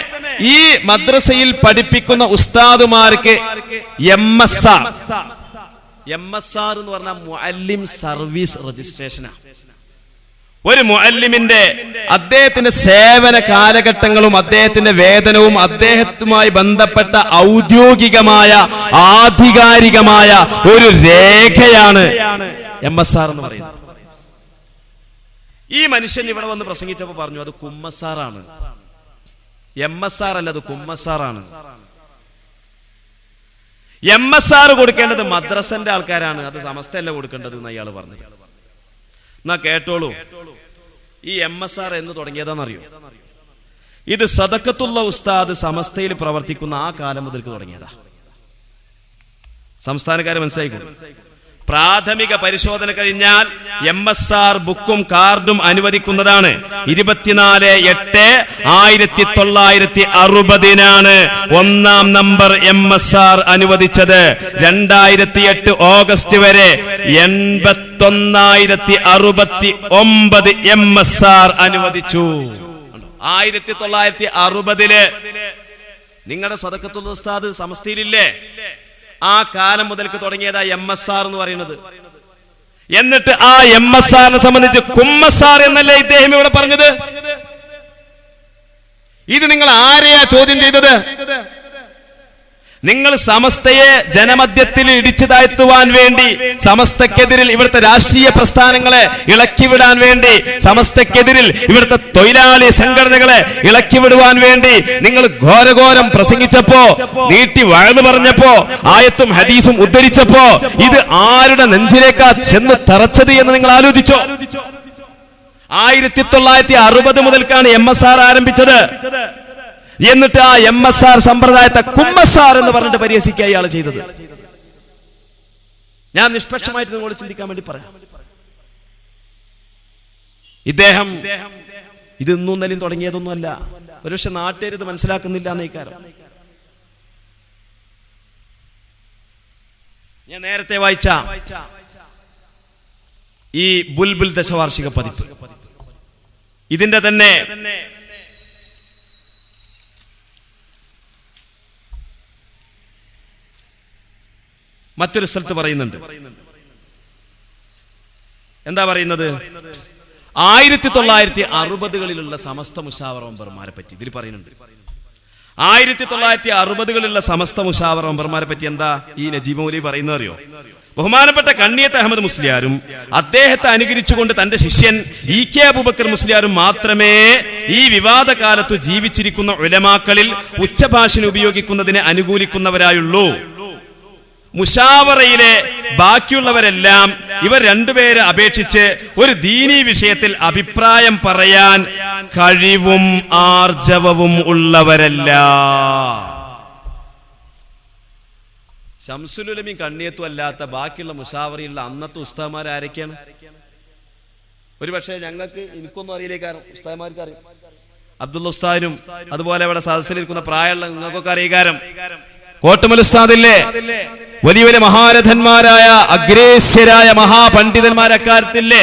ഈ മദ്രസയിൽ പഠിപ്പിക്കുന്ന ഉസ്താദുമാർക്ക് MSR എന്ന് പറഞ്ഞാൽ മുഅല്ലിം സർവീസ് രജിസ്ട്രേഷനാണ്. ഒരു മുഅല്ലിമിന്റെ അദ്ദേഹത്തിന്റെ സേവന കാലഘട്ടങ്ങളും അദ്ദേഹത്തിന്റെ വേതനവും അദ്ദേഹത്തുമായി ബന്ധപ്പെട്ട ഔദ്യോഗികമായ ആധികാരികമായ ഒരു രേഖയാണ് MSR എന്ന് പറയുന്നത്. ഈ മനുഷ്യൻ ഇവിടെ വന്ന് പ്രസംഗിച്ചപ്പോൾ പറഞ്ഞു, അത് കുമ്മസാറാണ്. MSR അല്ല, അത് കുമ്മസാറാണ്. MSR കൊടുക്കേണ്ടത് മദ്രസന്റെ ആൾക്കാരാണ്, അത് സമസ്തയല്ല കൊടുക്കേണ്ടത് എന്ന് അയാൾ പറഞ്ഞു. എന്നാ കേട്ടോളൂ, ഈ MSR എന്ന് തുടങ്ങിയതാണെന്നറിയോ? ഇത് സദഖത്തുള്ള ഉസ്താദ് സമസ്തയിൽ പ്രവർത്തിക്കുന്ന ആ കാലം മുതൽക്ക് തുടങ്ങിയതാ. സംസ്ഥാനക്കാരെ മനസ്സിലായിക്കോളൂ. പ്രാഥമിക പരിശോധന കഴിഞ്ഞാൽ MSR ബുക്കും കാർഡും അനുവദിക്കുന്നതാണ്. 24/8/1960 ഒന്നാം നമ്പർ MSR അനുവദിച്ചത്. 2008 ഓഗസ്റ്റ് വരെ 81,069 MSR അനുവദിച്ചു. 1960 നിങ്ങളുടെ സദഖത്തുൽ ഉസ്താദ് സമസ്തയിലില്ലേ? ആ കാലം മുതൽക്ക് തുടങ്ങിയതാ MSR എന്ന് പറയുന്നത്. എന്നിട്ട് ആ MSR സംബന്ധിച്ച് കുമ്മസാർ എന്നല്ലേ ഇദ്ദേഹം ഇവിടെ പറഞ്ഞത്? ഇത് നിങ്ങൾ ആരെയാ ചോദ്യം ചെയ്തത്? നിങ്ങൾ സമസ്തയെ ജനമധ്യത്തിൽ ഇടിച്ചു താഴ്ത്തുവാൻ വേണ്ടി, സമസ്തക്കെതിരിൽ ഇവിടുത്തെ രാഷ്ട്രീയ പ്രസ്ഥാനങ്ങളെ ഇളക്കിവിടാൻ വേണ്ടി, സമസ്തക്കെതിരിൽ ഇവിടുത്തെ തൊഴിലാളി സംഘടനകളെ ഇളക്കിവിടുവാൻ വേണ്ടി നിങ്ങൾ ഘോരഘോരം പ്രസംഗിച്ചപ്പോ, നീട്ടി വഴന്നു പറഞ്ഞപ്പോ, ആയത്തും ഹദീസും ഉദ്ധരിച്ചപ്പോ ഇത് ആരുടെ നെഞ്ചിലേക്കാ ചെന്ന് തറച്ചത് എന്ന് നിങ്ങൾ ആലോചിച്ചോ? 1960 മുതൽക്കാണ് MSR ആരംഭിച്ചത്. എന്നിട്ട് ആ MSR സമ്പ്രദായത്തെ കുമ്മസാർ എന്ന് പറഞ്ഞിട്ട് പരിഹസിക്കുക ഇയാൾ ചെയ്തത്. ഞാൻ നിഷ്പക്ഷമായിട്ട് നിങ്ങളോട് ചിന്തിക്കാൻ വേണ്ടി പറയാം. ഇദ്ദേഹം ഇത് ഇന്നും ഇന്നലെയും തുടങ്ങിയതൊന്നുമല്ല. ഒരുപക്ഷെ നാട്ടുകാർ ഇത് മനസ്സിലാക്കുന്നില്ല എന്നേ കാരണം. ഞാൻ നേരത്തെ വായിച്ച ഈ ബുൽബുൽ ദശവാർഷിക പതിപ്പ്, ഇതിന്റെ തന്നെ മറ്റൊരു സ്ഥലത്ത് പറയുന്നുണ്ട്. എന്താ പറയുന്നത്? 1960കളിലുള്ള സമസ്ത മുശാവറ മെമ്പർമാരെ പറ്റി ഇതിൽ പറയുന്നുണ്ട്. 1960കളിലുള്ള സമസ്ത മുശാവറ മെമ്പർമാരെ പറ്റി എന്താ ഈ നജീബ് മൗലവി പറയുന്നത് അറിയോ? ബഹുമാനപ്പെട്ട കണ്ണിയത്ത് അഹമ്മദ് മുസ്ലിയാരും അദ്ദേഹത്തെ അനുകരിച്ചുകൊണ്ട് തന്റെ ശിഷ്യൻ EK അബൂബക്കർ മുസ്ലിയാരും മാത്രമേ ഈ വിവാദ കാലത്തു ജീവിച്ചിരിക്കുന്ന ഉലമാക്കളിൽ ഉച്ചഭാഷ ഉപയോഗിക്കുന്നതിനെ അനുകൂലിക്കുന്നവരായുള്ളൂ. മുശാവറയിലെ ബാക്കിയുള്ളവരെല്ലാം ഇവർ രണ്ടുപേരെ അപേക്ഷിച്ച് ഒരു ദീനീ വിഷയത്തിൽ അഭിപ്രായം പറയാൻ കഴിവും ആർജവവും ഉള്ളവരല്ല. ശംസുൽ ഉലമയും കണ്ണിയത്തും അല്ലാത്ത ബാക്കിയുള്ള മുശാവറയിലുള്ള അന്നത്തെ ഉസ്താദ്മാരാരൊക്കെയാണ്? ഒരു പക്ഷേ ഞങ്ങൾക്ക്, എനിക്കൊന്നും അറിയില്ലേക്കാരം, ഉസ്താദ്മാർക്ക് അറിയാം. അബ്ദുള്ള ഉസ്താദിനും അതുപോലെ ഇവിടെ സദസ്സിലിരിക്കുന്ന പ്രായമുള്ള നിങ്ങൾക്കൊക്കെ അറിയിക്കാരം. കോട്ടുമൽ ഉസ്താദില്ലേ, വലിയ വലിയ മഹാരഥന്മാരായ അഗ്രേസ്യരായ മഹാപണ്ഡിതന്മാർ അക്കാര്യത്തില്ലേ,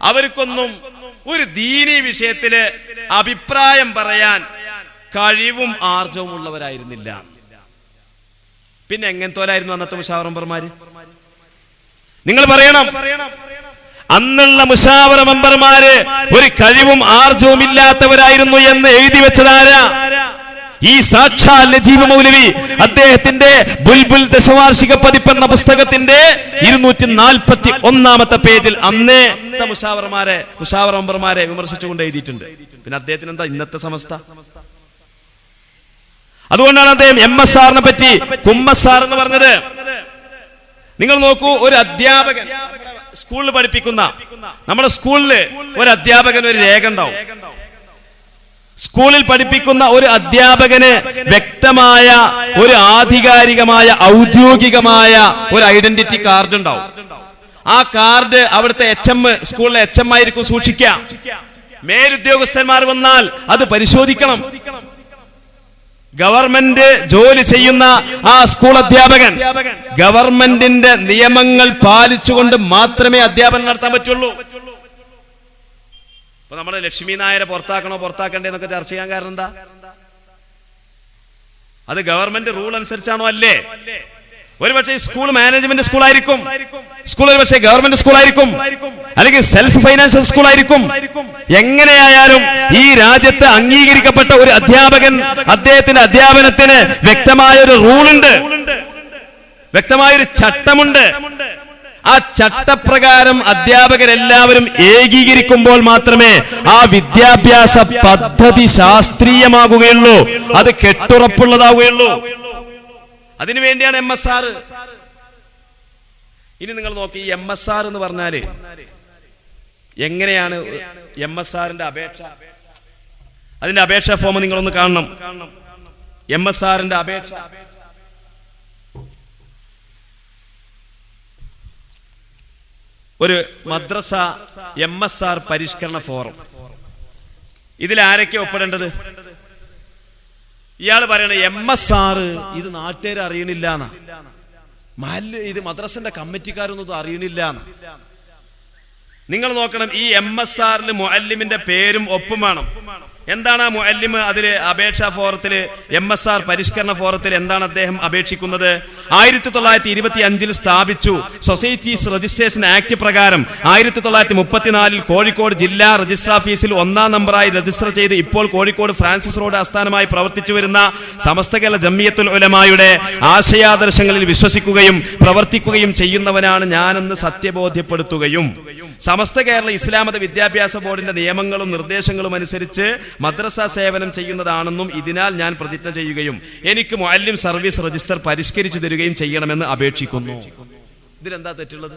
അവർക്കൊന്നും ഒരു ദീനീ വിഷയത്തില് അഭിപ്രായം പറയാൻ കഴിവും ആർജവും ഉള്ളവരായിരുന്നില്ല. പിന്നെ എങ്ങനത്തോലായിരുന്നു അന്നത്തെ മുശാവറ മെമ്പർമാര്? നിങ്ങൾ പറയണം. അന്നുള്ള മുശാവറ മെമ്പർമാര് ഒരു കഴിവും ആർജവും ഇല്ലാത്തവരായിരുന്നു എന്ന് എഴുതി വെച്ചതാരാ? ഈ സാക്ഷാൽ നജീബ് മൗലവി അദ്ദേഹത്തിന്റെ ബുൽബുൽ ദശവാർഷിക പതിപ്പ് എന്ന പുസ്തകത്തിന്റെ 241 പേജിൽ അന്നത്തെ മുശാവറ മെമ്പർമാരെ വിമർശിച്ചുകൊണ്ട് എഴുതിയിട്ടുണ്ട്. പിന്നെ അദ്ദേഹത്തിന് എന്താ ഇന്നത്തെ സമസ്ത? അതുകൊണ്ടാണ് അദ്ദേഹം MSRനെ പറ്റി കുമ്മസാർ എന്ന് പറഞ്ഞത്. നിങ്ങൾ നോക്കൂ, ഒരു അധ്യാപകൻ സ്കൂളിൽ പഠിപ്പിക്കുന്ന, നമ്മുടെ സ്കൂളിൽ ഒരു അധ്യാപകൻ ഒരു രേഖ ഉണ്ടാവും. സ്കൂളിൽ പഠിപ്പിക്കുന്ന ഒരു അധ്യാപകന് വ്യക്തമായ ഒരു ആധികാരികമായ ഔദ്യോഗികമായ ഒരു ഐഡന്റിറ്റി കാർഡ് ഉണ്ടാവും. ആ കാർഡ് അവിടുത്തെ സ്കൂളിലെ HM ആയിരിക്കും സൂക്ഷിക്കുക. മേലുദ്യോഗസ്ഥന്മാർ വന്നാൽ അത് പരിശോധിക്കണം. ഗവൺമെന്റ് ജോലി ചെയ്യുന്ന ആ സ്കൂൾ അധ്യാപകൻ ഗവൺമെന്റിന്റെ നിയമങ്ങൾ പാലിച്ചുകൊണ്ട് മാത്രമേ അധ്യാപനം നടത്താൻ പറ്റുള്ളൂ. ഇപ്പൊ നമ്മള് ലക്ഷ്മി നായരെ പുറത്താക്കണോ പുറത്താക്കണ്ടേ എന്നൊക്കെ ചർച്ച ചെയ്യാൻ കാരണം എന്താ? അത് ഗവൺമെന്റ് റൂൾ അനുസരിച്ചാണോ? അല്ലേ? ഒരുപക്ഷെ സ്കൂൾ മാനേജ്മെന്റ് സ്കൂളായിരിക്കും, സ്കൂൾ ഒരുപക്ഷെ ഗവൺമെന്റ് സ്കൂളായിരിക്കും, അല്ലെങ്കിൽ സെൽഫ് ഫൈനാൻഷ്യൽ സ്കൂളായിരിക്കും. എങ്ങനെയായാലും ഈ രാജ്യത്ത് അംഗീകരിക്കപ്പെട്ട ഒരു അധ്യാപകൻ, അദ്ദേഹത്തിന്റെ അധ്യാപനത്തിന് വ്യക്തമായൊരു റൂളുണ്ട്, വ്യക്തമായൊരു ചട്ടമുണ്ട്. ആ ചട്ടപ്രകാരം അധ്യാപകരെല്ലാവരും ഏകീകരിക്കുമ്പോൾ മാത്രമേ ആ വിദ്യാഭ്യാസ പദ്ധതി ശാസ്ത്രീയമാകുകയുള്ളൂ, അത് കെട്ടുറപ്പുള്ളതാവുകയുള്ളൂ. അതിനുവേണ്ടിയാണ് MSR. ഇനി നിങ്ങൾ നോക്കി, ഈ MSR എന്ന് പറഞ്ഞാല് എങ്ങനെയാണ് MSRന്റെ അപേക്ഷ? അതിന്റെ അപേക്ഷാ ഫോം നിങ്ങളൊന്ന് കാണണം. MSRന്റെ അപേക്ഷ ഒരു മദ്രസ MSR പരിഷ്കരണ ഫോറം. ഇതിൽ ആരൊക്കെ ഒപ്പിടേണ്ടത്? ഇയാൾ പറയണ MSR ഇത് നാട്ടുകാർ അറിയണില്ല എന്നാ, ഇത് മദ്രസന്റെ കമ്മിറ്റിക്കാരൊന്നും ഇത് അറിയണില്ല എന്നാ. നിങ്ങൾ നോക്കണം, ഈ MSRൽ മുഅല്ലിമിന്റെ പേരും ഒപ്പും വേണം. എന്താണ് ആ മുഅല്ലിം അതില് അപേക്ഷാ ഫോറത്തില്, MSR പരിഷ്കരണ ഫോറത്തിൽ എന്താണ് അദ്ദേഹം അപേക്ഷിക്കുന്നത്? 1925 സ്ഥാപിച്ചു സൊസൈറ്റീസ് രജിസ്ട്രേഷൻ ആക്ട് പ്രകാരം 1934 കോഴിക്കോട് ജില്ലാ രജിസ്റ്റർ ഓഫീസിൽ 1-ാം നമ്പറായി രജിസ്റ്റർ ചെയ്ത് ഇപ്പോൾ കോഴിക്കോട് ഫ്രാൻസിസ് റോഡ് ആസ്ഥാനമായി പ്രവർത്തിച്ചു വരുന്ന സമസ്ത കേരള ജംഇയ്യത്തുൽ ഉലമായുടെ ആശയാദർശങ്ങളിൽ വിശ്വസിക്കുകയും പ്രവർത്തിക്കുകയും ചെയ്യുന്നവനാണ് ഞാനെന്ന് സത്യബോധ്യപ്പെടുത്തുകയും സമസ്ത കേരള ഇസ്ലാമത വിദ്യാഭ്യാസ ബോർഡിന്റെ നിയമങ്ങളും നിർദ്ദേശങ്ങളും അനുസരിച്ച് മദ്രസ സേവനം ചെയ്യുന്നതാണെന്നും ഇതിനാൽ ഞാൻ പ്രതിജ്ഞ ചെയ്യുകയും എനിക്ക് മുഅല്ലിം സർവീസ് രജിസ്റ്റർ പരിഷ്കരിച്ചു തരികയും ചെയ്യണമെന്ന് അപേക്ഷിക്കുന്നു. ഇതിലെന്താ തെറ്റുള്ളത്?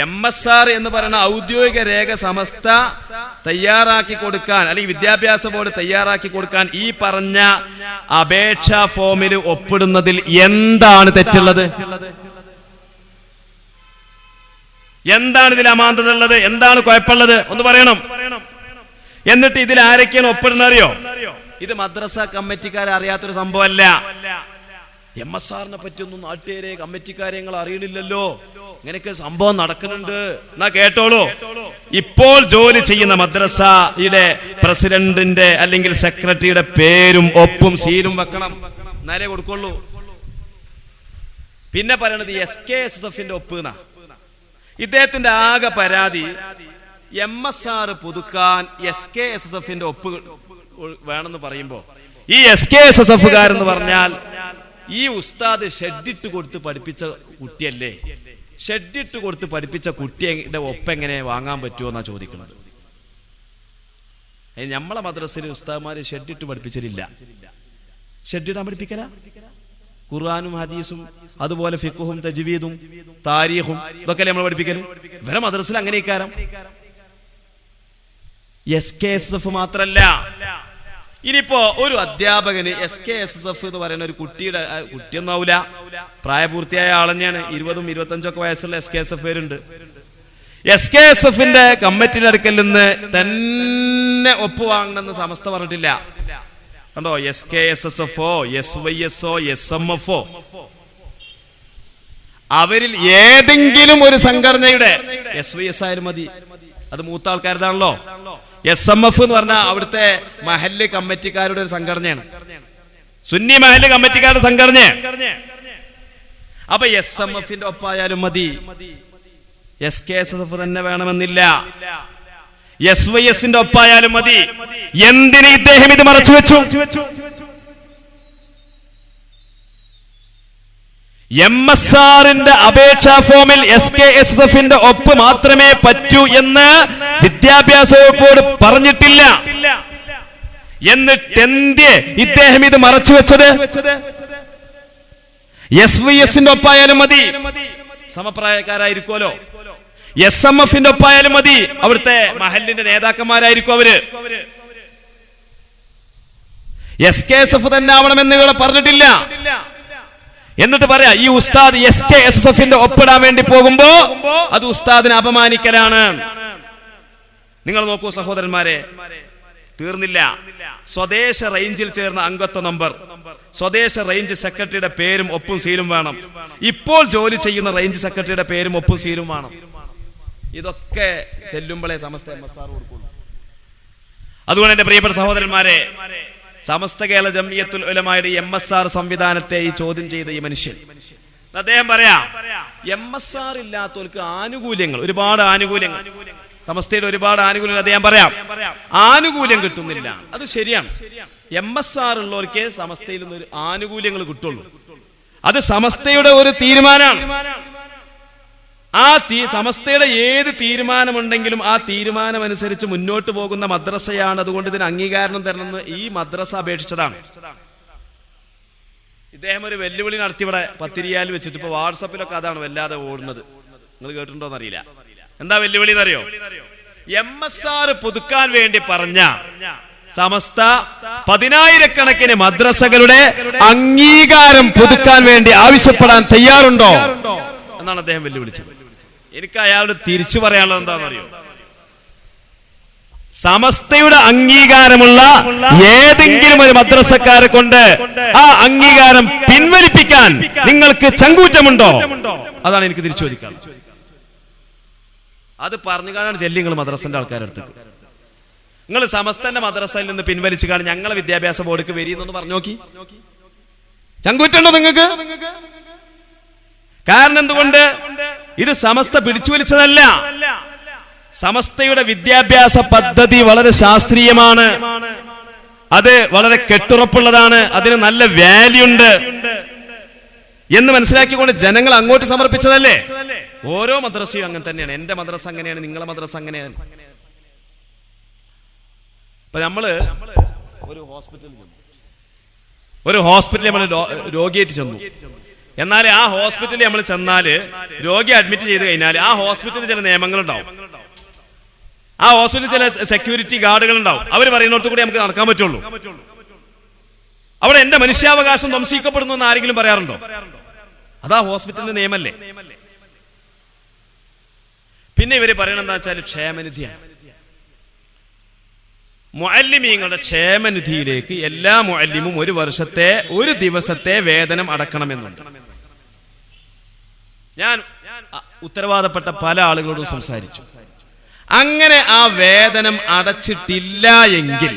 MSR എന്ന് പറയുന്ന ഔദ്യോഗിക രേഖ സമസ്ത തയ്യാറാക്കി കൊടുക്കാൻ, അല്ലെങ്കിൽ വിദ്യാഭ്യാസ ബോർഡ് തയ്യാറാക്കി കൊടുക്കാൻ ഈ പറഞ്ഞ അപേക്ഷാ ഫോമിൽ ഒപ്പിടുന്നതിൽ എന്താണ് തെറ്റുള്ളത്? എന്താണ് ഇതിൽ അമാന്തത ഉള്ളത്? എന്താണ് കുഴപ്പമുള്ളത്? ഒന്ന് പറയണം. എന്നിട്ട് ഇതിൽ ആരൊക്കെയാണ് ഒപ്പിടുന്നത് അറിയോ? ഇത് മദ്രസ കമ്മിറ്റിക്കാരെ അറിയാത്തൊരു സംഭവമല്ല. MSRനെ പറ്റിയൊന്നും നാട്ടുകാരെ കമ്മിറ്റിക്കാരെ നിങ്ങൾ അറിയണില്ലല്ലോ, ഇങ്ങനെയൊക്കെ സംഭവം നടക്കുന്നുണ്ട് എന്നാ കേട്ടോളൂ. ഇപ്പോൾ ജോലി ചെയ്യുന്ന മദ്രസയുടെ പ്രസിഡന്റിന്റെ അല്ലെങ്കിൽ സെക്രട്ടറിയുടെ പേരും ഒപ്പും സീലും വെക്കണം, എന്നാലേ കൊടുക്കുള്ളൂ. പിന്നെ പറയണത് SKSSFന്റെ ഒപ്പ് എന്നാ. ഇദ്ദേഹത്തിന്റെ ആകെ പരാതി MSR പുതുക്കാൻ SKSSFന്റെ ഒപ്പ് വേണമെന്ന് പറയുമ്പോ ഈ SKSSFകാരെന്ന് പറഞ്ഞാൽ ഈ ഉസ്താദ് ഷെഡിട്ട് കൊടുത്ത് പഠിപ്പിച്ച കുട്ടിയല്ലേ, ഷെഡിട്ട് കൊടുത്ത് പഠിപ്പിച്ച കുട്ടിയുടെ ഒപ്പ് എങ്ങനെ വാങ്ങാൻ പറ്റുമോ എന്നാ ചോദിക്കുന്നത്. നമ്മളെ മദ്രസയിൽ ഉസ്താദ്മാര് ഷെഡിട്ട് പഠിപ്പിച്ചിട്ടില്ല. ഷെഡിടാൻ പഠിപ്പിക്കല ഖുർആനും ഹദീസും അതുപോലെ ഫിഖ്ഹും തജ്വീദും താരീഖും ഇതൊക്കെ നമ്മൾ പഠിപ്പിക്കല്. ഇവരെ മദ്രസയിൽ അങ്ങനെ ഇക്കാരം. SKSSF മാത്രല്ല, ഇനിയിപ്പോ ഒരു അധ്യാപകന് SKSSF എന്ന് പറയുന്ന ഒരു കുട്ടിയുടെ കുട്ടിയൊന്നാവൂല, പ്രായപൂർത്തിയായ ആൾ തന്നെയാണ്. 20ഉം 25ഒക്കെ വയസ്സുള്ള SKSSF പേരുണ്ട്. SKSSFന്റെ കമ്മിറ്റിയുടെ അടുക്കൽ നിന്ന് തന്നെ ഒപ്പ് വാങ്ങണമെന്ന് സമസ്ത പറഞ്ഞിട്ടില്ല. കണ്ടോ, SKSSFോ SYSO SMFോ അവരിൽ ഏതെങ്കിലും ഒരു സംഘടനയുടെ, SYS ആയാലും മതി, അത് മൂത്ത ആൾക്കാരുതാണല്ലോ. SMF എന്ന് പറഞ്ഞാൽ അവിടുത്തെ മഹല്ല് കമ്മിറ്റിക്കാരുടെ ഒരു സംഘടനയാണ്, സുന്നി മഹല്ല് കമ്മിറ്റിക്കാരുടെ സംഘടന. അപ്പൊ SMFന്റെ ഒപ്പായാലും മതി, SKSSF തന്നെ വേണമെന്നില്ല. SYSന്റെ ഒപ്പായാലും മതി. എന്തിന് ഇദ്ദേഹം ഇത് മറച്ചു വെച്ചു? MSRന്റെ അപേക്ഷാ ഫോമിൽ SKSSFന്റെ ഒപ്പ് മാത്രമേ പറ്റൂ എന്ന് വിദ്യാഭ്യാസ വകുപ്പോട് പറഞ്ഞിട്ടില്ല. എന്നിട്ട് എന്തേ ഇദ്ദേഹം ഇത് മറച്ചു വെച്ചത്? SYSന്റെ ഒപ്പായാലും മതി, സമപ്രായക്കാരായിരിക്കുമല്ലോ. SMFന്റെ ഒപ്പായാലും മതി, അവിടുത്തെ മഹല്ലിന്റെ നേതാക്കന്മാരായിരിക്കും അവര്. SKSSF തന്നെ ആവണമെന്ന് ഇവിടെ പറഞ്ഞിട്ടില്ല. എന്നിട്ട് പറയാ ഈ ഉസ്താദ് SKSSFന്റെ ഒപ്പിടാൻ വേണ്ടി പോകുമ്പോ അത് ഉസ്താദിനെ അപമാനിക്കലാണ്. നിങ്ങൾ നോക്കൂ സഹോദരന്മാരെ, തീർന്നില്ല. സ്വദേശ റേഞ്ചിൽ ചേർന്ന അംഗത്വ നമ്പർ, സ്വദേശ റേഞ്ച് സെക്രട്ടറിയുടെ പേരും ഒപ്പും സീലും വേണം. ഇപ്പോൾ ജോലി ചെയ്യുന്ന റേഞ്ച് സെക്രട്ടറിയുടെ പേരും ഒപ്പും സീലും വേണം. ഇതൊക്കെ ചെല്ലുമ്പോഴേ സമസ്ത MSR കൊടുക്കുള്ളൂ. അതുകൊണ്ട് എന്റെ പ്രിയപ്പെട്ട സഹോദരന്മാരെ, സമസ്ത കേരള ജംഇയ്യത്തുൽ ഉലമായുടെ MSR സംവിധാനത്തെ ഈ ചോദ്യം ചെയ്ത ഈ മനുഷ്യൻ അദ്ദേഹം പറയാ, MSR ഇല്ലാത്തവർക്ക് ആനുകൂല്യങ്ങൾ, ഒരുപാട് ആനുകൂല്യങ്ങൾ, സമസ്തയുടെ ഒരുപാട് ആനുകൂല്യങ്ങൾ അദ്ദേഹം പറയാം, ആനുകൂല്യം കിട്ടുന്നില്ല. അത് ശരിയാണ്. MSR ഉള്ളവർക്ക് സമസ്തയിൽ നിന്ന് ഒരു ആനുകൂല്യങ്ങൾ കിട്ടുള്ളൂ. അത് സമസ്തയുടെ ഒരു തീരുമാനമാണ്. ആ സമസ്തയുടെ ഏത് തീരുമാനമുണ്ടെങ്കിലും ആ തീരുമാനം അനുസരിച്ച് മുന്നോട്ട് പോകുന്ന മദ്രസയാണ്. അതുകൊണ്ട് ഇതിന് അംഗീകാരം തരണമെന്ന് ഈ മദ്രസ അപേക്ഷിച്ചതാണ്. ഇദ്ദേഹം ഒരു വെല്ലുവിളി നടത്തി ഇവിടെ പത്തിരിയാൽ വെച്ചിട്ട്. ഇപ്പൊ വാട്സപ്പിലൊക്കെ അതാണ് വല്ലാതെ ഓടുന്നത്. നിങ്ങൾ കേട്ടിട്ടുണ്ടോന്ന് അറിയില്ല. എന്താ വെല്ലുവിളി എന്നറിയോ? MSR പുതുക്കാൻ വേണ്ടി പറഞ്ഞ സമസ്ത 10,000-കണക്കിന് മദ്രസകളുടെ അംഗീകാരം പുതുക്കാൻ വേണ്ടി ആവശ്യപ്പെടാൻ തയ്യാറുണ്ടോ എന്നാണ് അദ്ദേഹം വെല്ലുവിളിച്ചത്. എനിക്ക് അയാളോട് തിരിച്ചു പറയാനുള്ളത് എന്താണെന്നറിയോ? സമസ്തയുടെ അംഗീകാരമുള്ള ഏതെങ്കിലും ഒരു മദ്രസക്കാരെ കൊണ്ട് ആ അംഗീകാരം പിൻവലിപ്പിക്കാൻ നിങ്ങൾക്ക് ചങ്കൂറ്റമുണ്ടോ? അതാണ് എനിക്ക് തിരിച്ചു ചോദിക്കാനുള്ളത്. അത് പറഞ്ഞു കാണാൻ ചെല്ലി നിങ്ങൾ മദ്രസന്റെ ആൾക്കാരെടുത്ത്. നിങ്ങൾ സമസ്തന്റെ മദ്രസയിൽ നിന്ന് പിൻവലിച്ചു കാണാൻ ഞങ്ങളെ വിദ്യാഭ്യാസ ബോർഡിക്ക് വരിയെന്നൊന്ന് പറഞ്ഞു നോക്കി. ചങ്കൂറ്റുണ്ടോ നിങ്ങൾക്ക്? കാരണം എന്തുകൊണ്ട്? ഇത് സമസ്ത പിടിച്ചു വലിച്ചതല്ല. സമസ്തയുടെ വിദ്യാഭ്യാസ പദ്ധതി വളരെ ശാസ്ത്രീയമാണ്, അത് വളരെ കെട്ടുറപ്പുള്ളതാണ്, അതിന് നല്ല വാല്യൂ ഉണ്ട് എന്ന് മനസ്സിലാക്കിക്കൊണ്ട് ജനങ്ങൾ അങ്ങോട്ട് സമർപ്പിച്ചതല്ലേ. ഓരോ മദ്രസയും അങ്ങനെ തന്നെയാണ്. എന്റെ മദ്രസ അങ്ങനെയാണ്, നിങ്ങളെ മദ്രസ അങ്ങനെയാണ്. ഇപ്പൊ നമ്മള് ഒരു ഹോസ്പിറ്റലിൽ നമ്മൾ രോഗിയായിട്ട് ചെന്നു. എന്നാൽ ആ ഹോസ്പിറ്റലിൽ നമ്മൾ ചെന്നാല് രോഗി അഡ്മിറ്റ് ചെയ്ത് കഴിഞ്ഞാൽ ആ ഹോസ്പിറ്റലിൽ ചില നിയമങ്ങളുണ്ടാവും, ആ ഹോസ്പിറ്റലിൽ ചില സെക്യൂരിറ്റി ഗാർഡുകൾ ഉണ്ടാവും. അവർ പറയുന്നിടത്ത് കൂടി നമുക്ക് നടക്കാൻ പറ്റുള്ളൂ. അവിടെ എന്റെ മനുഷ്യാവകാശം ധ്വംസിക്കപ്പെടുന്നു എന്ന് ആരെങ്കിലും പറയാറുണ്ടോ? അതാ ഹോസ്പിറ്റലിന്റെ നിയമല്ലേ. പിന്നെ ഇവര് പറയണെന്താ വെച്ചാൽ ക്ഷേമനിധിയാണ്. മുഅല്ലിമീങ്ങളുടെ ക്ഷേമനിധിയിലേക്ക് എല്ലാ മുഅല്ലിമും ഒരു ദിവസത്തെ വേതനം അടക്കണമെന്നുണ്ട്. ഞാൻ ഉത്തരവാദപ്പെട്ട പല ആളുകളോടും സംസാരിച്ചു. അങ്ങനെ ആ വേതനം അടച്ചിട്ടില്ല എങ്കിൽ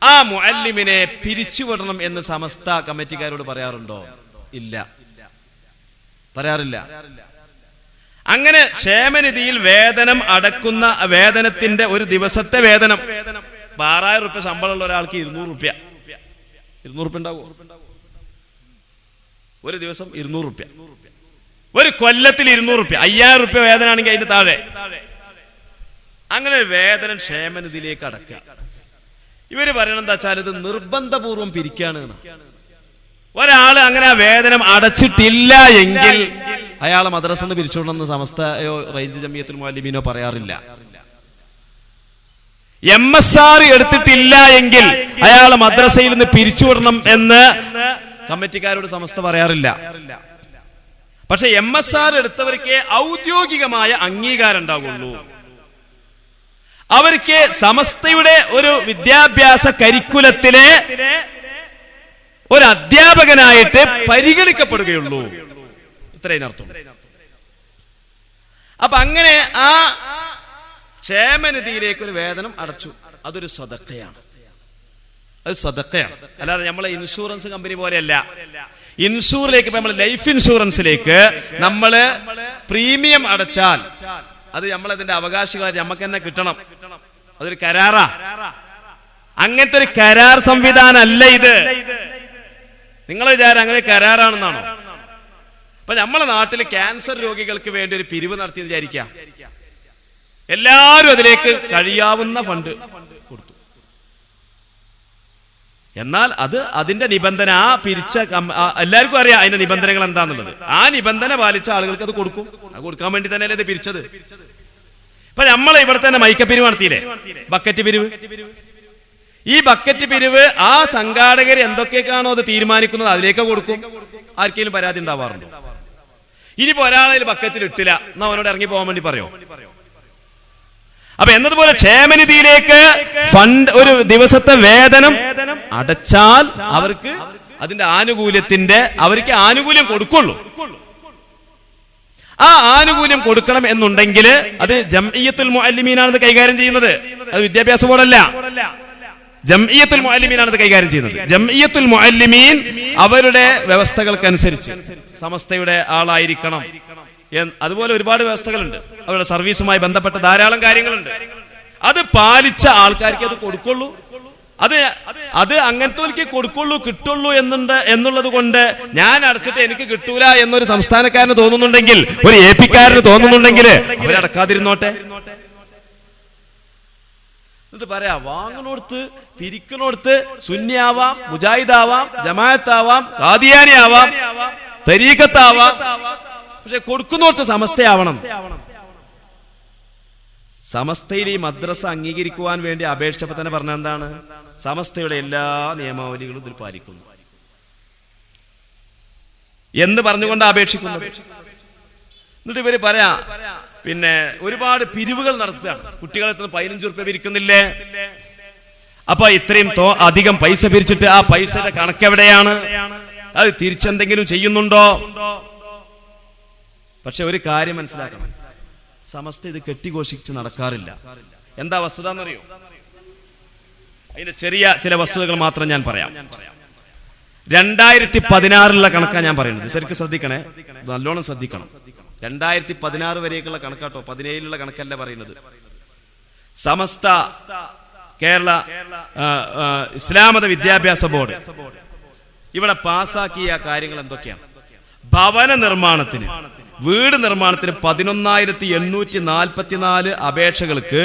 ആ മുഅല്ലിമിനെ പിരിച്ചുവിടണം എന്ന് സമസ്ത കമ്മിറ്റിക്കാരോട് പറയാറുണ്ടോ? ഇല്ല, പറയാറില്ല. അങ്ങനെ ക്ഷേമനിധിയിൽ വേതനം അടക്കുന്ന വേതനത്തിന്റെ ഒരു ദിവസത്തെ വേതനം 6000 രൂപ ശമ്പളമുള്ള ഒരാൾക്ക് 200 രൂപ ഉണ്ടാവോ? ഒരു ദിവസം 200 രൂപ, ഒരു കൊല്ലത്തിൽ 200 രൂപ, 5000 രൂപ വേതനാണെങ്കിൽ അതിന് താഴെ. അങ്ങനെ ഒരു വേതനം ക്ഷേമനിധിയിലേക്ക് അടക്കുക. ഇവര് പറയണെന്താ വെച്ചാൽ ഇത് നിർബന്ധപൂർവം പിരിക്കാണ്. ഒരാള് അങ്ങനെ ആ വേതനം അടച്ചിട്ടില്ല എങ്കിൽ അയാളെ മദ്രസയിൽ നിന്ന് പിരിച്ചുവിടണമെന്ന് സമസ്തയോ റേഞ്ച് ജമിയത്തുൽ മുഅല്ലിമീനോ പറയാറില്ല. MSR എടുത്തിട്ടില്ല എങ്കിൽ അയാളെ മദ്രസയിൽ നിന്ന് പിരിച്ചുവിടണം എന്ന് കമ്മിറ്റിക്കാരോട് സമസ്ത പറയാറില്ല. പക്ഷെ MSR എടുത്തവർക്ക് ഔദ്യോഗികമായ അംഗീകാരം ഉണ്ടാകുള്ളൂ. അവർക്ക് സമസ്തയുടെ ഒരു വിദ്യാഭ്യാസ കരിക്കുലത്തിലെ ഒരു അധ്യാപകനായിട്ട് പരിഗണിക്കപ്പെടുകയുള്ളൂ. ഇത്രയും അർത്ഥം. അപ്പൊ അങ്ങനെ ആ ക്ഷേമനിധിയിലേക്ക് ഒരു വേതനം അടച്ചു, അതൊരു സദഖയാണ്. അത് സദഖയാണ്, അല്ലാതെ നമ്മളെ ഇൻഷുറൻസ് കമ്പനി പോലെയല്ല. ഇൻഷൂറിലേക്ക് നമ്മൾ ലൈഫ് ഇൻഷുറൻസിലേക്ക് നമ്മള് പ്രീമിയം അടച്ചാൽ അത് നമ്മളതിന്റെ അവകാശികളായിട്ട് നമുക്ക് തന്നെ കിട്ടണം. അതൊരു കരാറാ. അങ്ങനത്തെ ഒരു കരാർ സംവിധാനം അല്ല ഇത്. നിങ്ങൾ വിചാരം അങ്ങനെ കരാറാണെന്നാണോ? അപ്പൊ നമ്മളെ നാട്ടിൽ ക്യാൻസർ രോഗികൾക്ക് വേണ്ടി ഒരു പിരിവ് നടത്തി വിചാരിക്കാം. എല്ലാവരും അതിലേക്ക് കഴിയാവുന്ന ഫണ്ട് കൊടുത്തു. എന്നാൽ അതിന്റെ നിബന്ധന ആ പിരിച്ച എല്ലാവർക്കും അറിയാം അതിന്റെ നിബന്ധനകൾ എന്താന്നുള്ളത്. ആ നിബന്ധന പാലിച്ച ആളുകൾക്ക് അത് കൊടുക്കും. അത് കൊടുക്കാൻ വേണ്ടി തന്നെയല്ലേ ഇത് പിരിച്ചത്. ഇപ്പൊ നമ്മളെ ഇവിടെ തന്നെ മൈക്കപ്പിരിവ് നടത്തിയില്ലേ, ബക്കറ്റ് പിരിവ്. ഈ ബക്കറ്റ് പിരിവ് ആ സംഘാടകർ എന്തൊക്കെയാണോ അത് തീരുമാനിക്കുന്നത് അതിലേക്ക് കൊടുക്കും. ആർക്കെങ്കിലും പരാതി ഉണ്ടാവാറുണ്ടോ? ഇനിയിപ്പോ ഒരാളെ ബക്കറ്റിൽ ഇട്ടില്ല എന്നാ അവനോട് ഇറങ്ങി പോകാൻ വേണ്ടി പറയോ? അപ്പൊ എന്നതുപോലെ ക്ഷേമനിധിയിലേക്ക് ഫണ്ട് ഒരു ദിവസത്തെ വേതനം അടച്ചാൽ അവർക്ക് അതിന്റെ അവർക്ക് ആനുകൂല്യം കൊടുക്കുള്ളൂ. ആ ആനുകൂല്യം കൊടുക്കണം എന്നുണ്ടെങ്കിൽ അത് ജംഇയ്യത്തുൽ മുഅല്ലിമീനാണ് കൈകാര്യം ചെയ്യുന്നത്. അത് വിദ്യാഭ്യാസ ബോർഡല്ല, ജംഇയ്യത്തുൽ മുഅല്ലിമീനാണ് കൈകാര്യം ചെയ്യുന്നത്. ജംഇയ്യത്തുൽ മുഅല്ലിമീൻ അവരുടെ വ്യവസ്ഥകൾക്കനുസരിച്ച് സമസ്തയുടെ ആളായിരിക്കണം. അതുപോലെ ഒരുപാട് വ്യവസ്ഥകളുണ്ട്. അവരുടെ സർവീസുമായി ബന്ധപ്പെട്ട ധാരാളം കാര്യങ്ങളുണ്ട്. അത് പാലിച്ച ആൾക്കാർക്ക് അത് കൊടുക്കുള്ളൂ. അത് അങ്ങനത്തെ കൊടുക്കുള്ളൂ, കിട്ടുള്ളൂ എന്നുള്ളത് കൊണ്ട് ഞാൻ അടച്ചിട്ട് എനിക്ക് കിട്ടൂല എന്നൊരു സംസ്ഥാനക്കാരന് തോന്നുന്നുണ്ടെങ്കിൽ, ഒരു AP-കാരന് തോന്നുന്നുണ്ടെങ്കിൽ അവരടക്കാതിരുന്നോട്ടെ. എന്നിട്ട് പറയാ വാങ്ങണോടത്ത് പിരിക്കണോടത്ത് സുന്നിയാവാം, മുജാഹിദാവാം, ജമാഅത്താവാം, ഖാദിയാനി ആവാം, തരീഖത്താവാം, പക്ഷെ കൊടുക്കുന്നോടത്ത് സമസ്തയാവണം. സമസ്തയിൽ ഈ മദ്രസ അംഗീകരിക്കുവാൻ വേണ്ടി അപേക്ഷിച്ചപ്പോൾ തന്നെ പറഞ്ഞ എന്താണ്? സമസ്തയുടെ എല്ലാ നിയമാവലികളും ഇതിൽ പാലിക്കുന്നു എന്ന് പറഞ്ഞുകൊണ്ട് അപേക്ഷിക്കുന്നത്. എന്നിട്ട് ഇവര് പറയാ പിന്നെ ഒരുപാട് പിരിവുകൾ നടത്തുകയാണ്. കുട്ടികളെ 15 രൂപ പിരിക്കുന്നില്ലേ? അപ്പൊ ഇത്രയും അധികം പൈസ പിരിച്ചിട്ട് ആ പൈസയുടെ കണക്കെവിടെയാണ്? അത് തിരിച്ചെന്തെങ്കിലും ചെയ്യുന്നുണ്ടോ? പക്ഷെ ഒരു കാര്യം മനസ്സിലാക്കണം, സമസ്ത ഇത് കെട്ടിഘോഷിച്ച് നടക്കാറില്ല. എന്താ വസ്തുത എന്നറിയോ? അതിന്റെ ചെറിയ ചില വസ്തുതകൾ മാത്രം ഞാൻ പറയാം. 2016 കണക്കാണ് ഞാൻ പറയുന്നത്. ശരിക്കും ശ്രദ്ധിക്കണേ, നല്ലോണം ശ്രദ്ധിക്കണം. 2016 വരേക്കുള്ള കണക്കാട്ടോ, 17 കണക്കല്ല പറയുന്നത്. സമസ്ത കേരള ഇസ്ലാമത വിദ്യാഭ്യാസ ബോർഡ് ഇവിടെ പാസാക്കിയ കാര്യങ്ങൾ എന്തൊക്കെയാണ്? ഭവന നിർമ്മാണത്തിന്, വീട് നിർമ്മാണത്തിന് 11,844 അപേക്ഷകൾക്ക്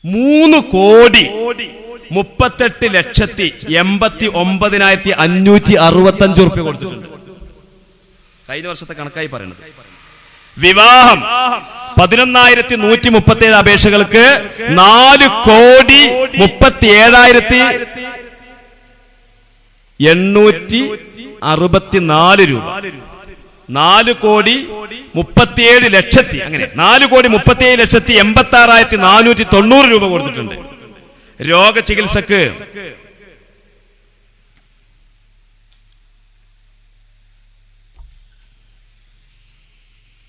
3,38,89,565 രൂപ കൊടുത്തിട്ടുണ്ട്. കഴിഞ്ഞ വർഷത്തെ കണക്കായി പറയുന്നത്. വിവാഹം 11,137 അപേക്ഷകൾക്ക് 4,37,864 രൂപ. 4,37,00,000 അങ്ങനെ 4,37,86,490 രൂപ കൊടുത്തിട്ടുണ്ട്. രോഗചികിത്സക്ക്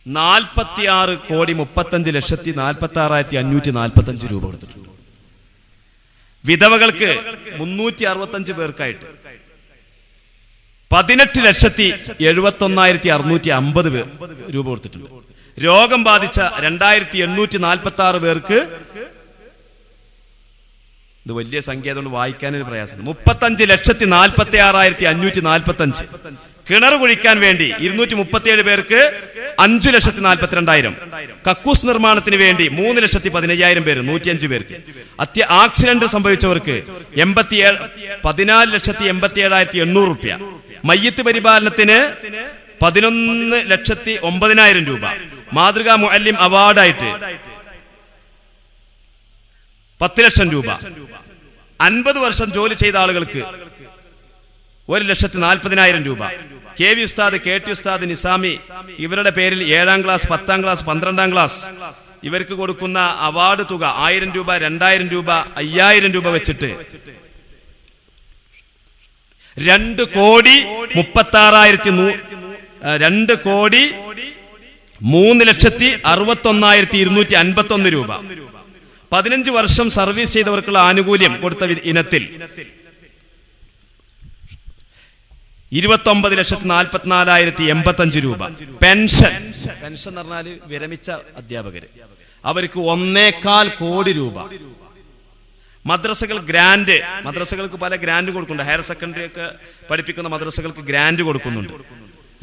46,35,46,545 രൂപ കൊടുത്തിട്ടുണ്ട്. വിധവകൾക്ക് 365 പേർക്കായിട്ട് 18,71,650 രൂപ കൊടുത്തിട്ടുണ്ട്. രോഗം ബാധിച്ച 2,846 പേർക്ക്, ഇത് വലിയ സംഖ്യ ആയതുകൊണ്ട് വായിക്കാനൊരു പ്രയാസം, 35,46,545. കിണർ കുഴിക്കാൻ വേണ്ടി 237 പേർക്ക് 5,42,000. കക്കൂസ് നിർമ്മാണത്തിന് വേണ്ടി 3,15,000 പേര്, 105 പേർക്ക്. ആക്സിഡന്റ് സംഭവിച്ചവർക്ക് 14,87,800 രൂപ. മയ്യത്ത് പരിപാലനത്തിന് 11,09,000 രൂപ. മാതൃകാ മുഅല്ലിം അവാർഡായിട്ട് 10 ലക്ഷം രൂപ. 50 വർഷം ജോലി ചെയ്ത ആളുകൾക്ക് 1,40,000 രൂപ. കെ വി ഉസ്താദ്, കെ ടി ഉസ്താദ്, നിസാമി ഇവരുടെ പേരിൽ 7ാം ക്ലാസ്, 10ാം ക്ലാസ്, 12ാം ക്ലാസ് ഇവർക്ക് കൊടുക്കുന്ന അവാർഡ് തുക 1000 രൂപ, 2000 രൂപ, 5000 രൂപ വെച്ചിട്ട് 2,03,61,251 രൂപ. 15 വർഷം സർവീസ് ചെയ്തവർക്കുള്ള ആനുകൂല്യം കൊടുത്ത ഇനത്തിൽ 29,44,085 രൂപ. പെൻഷൻ എന്ന് പറഞ്ഞാൽ വിരമിച്ച അധ്യാപകര്, അവർക്ക് 1.25 കോടി രൂപ. മദ്രസകൾ ഗ്രാന്റ്, മദ്രസകൾക്ക് പല ഗ്രാന്റ് കൊടുക്കുന്നുണ്ട്. ഹയർ സെക്കൻഡറി ഒക്കെ പഠിപ്പിക്കുന്ന മദ്രസകൾക്ക് ഗ്രാന്റ് കൊടുക്കുന്നുണ്ട്.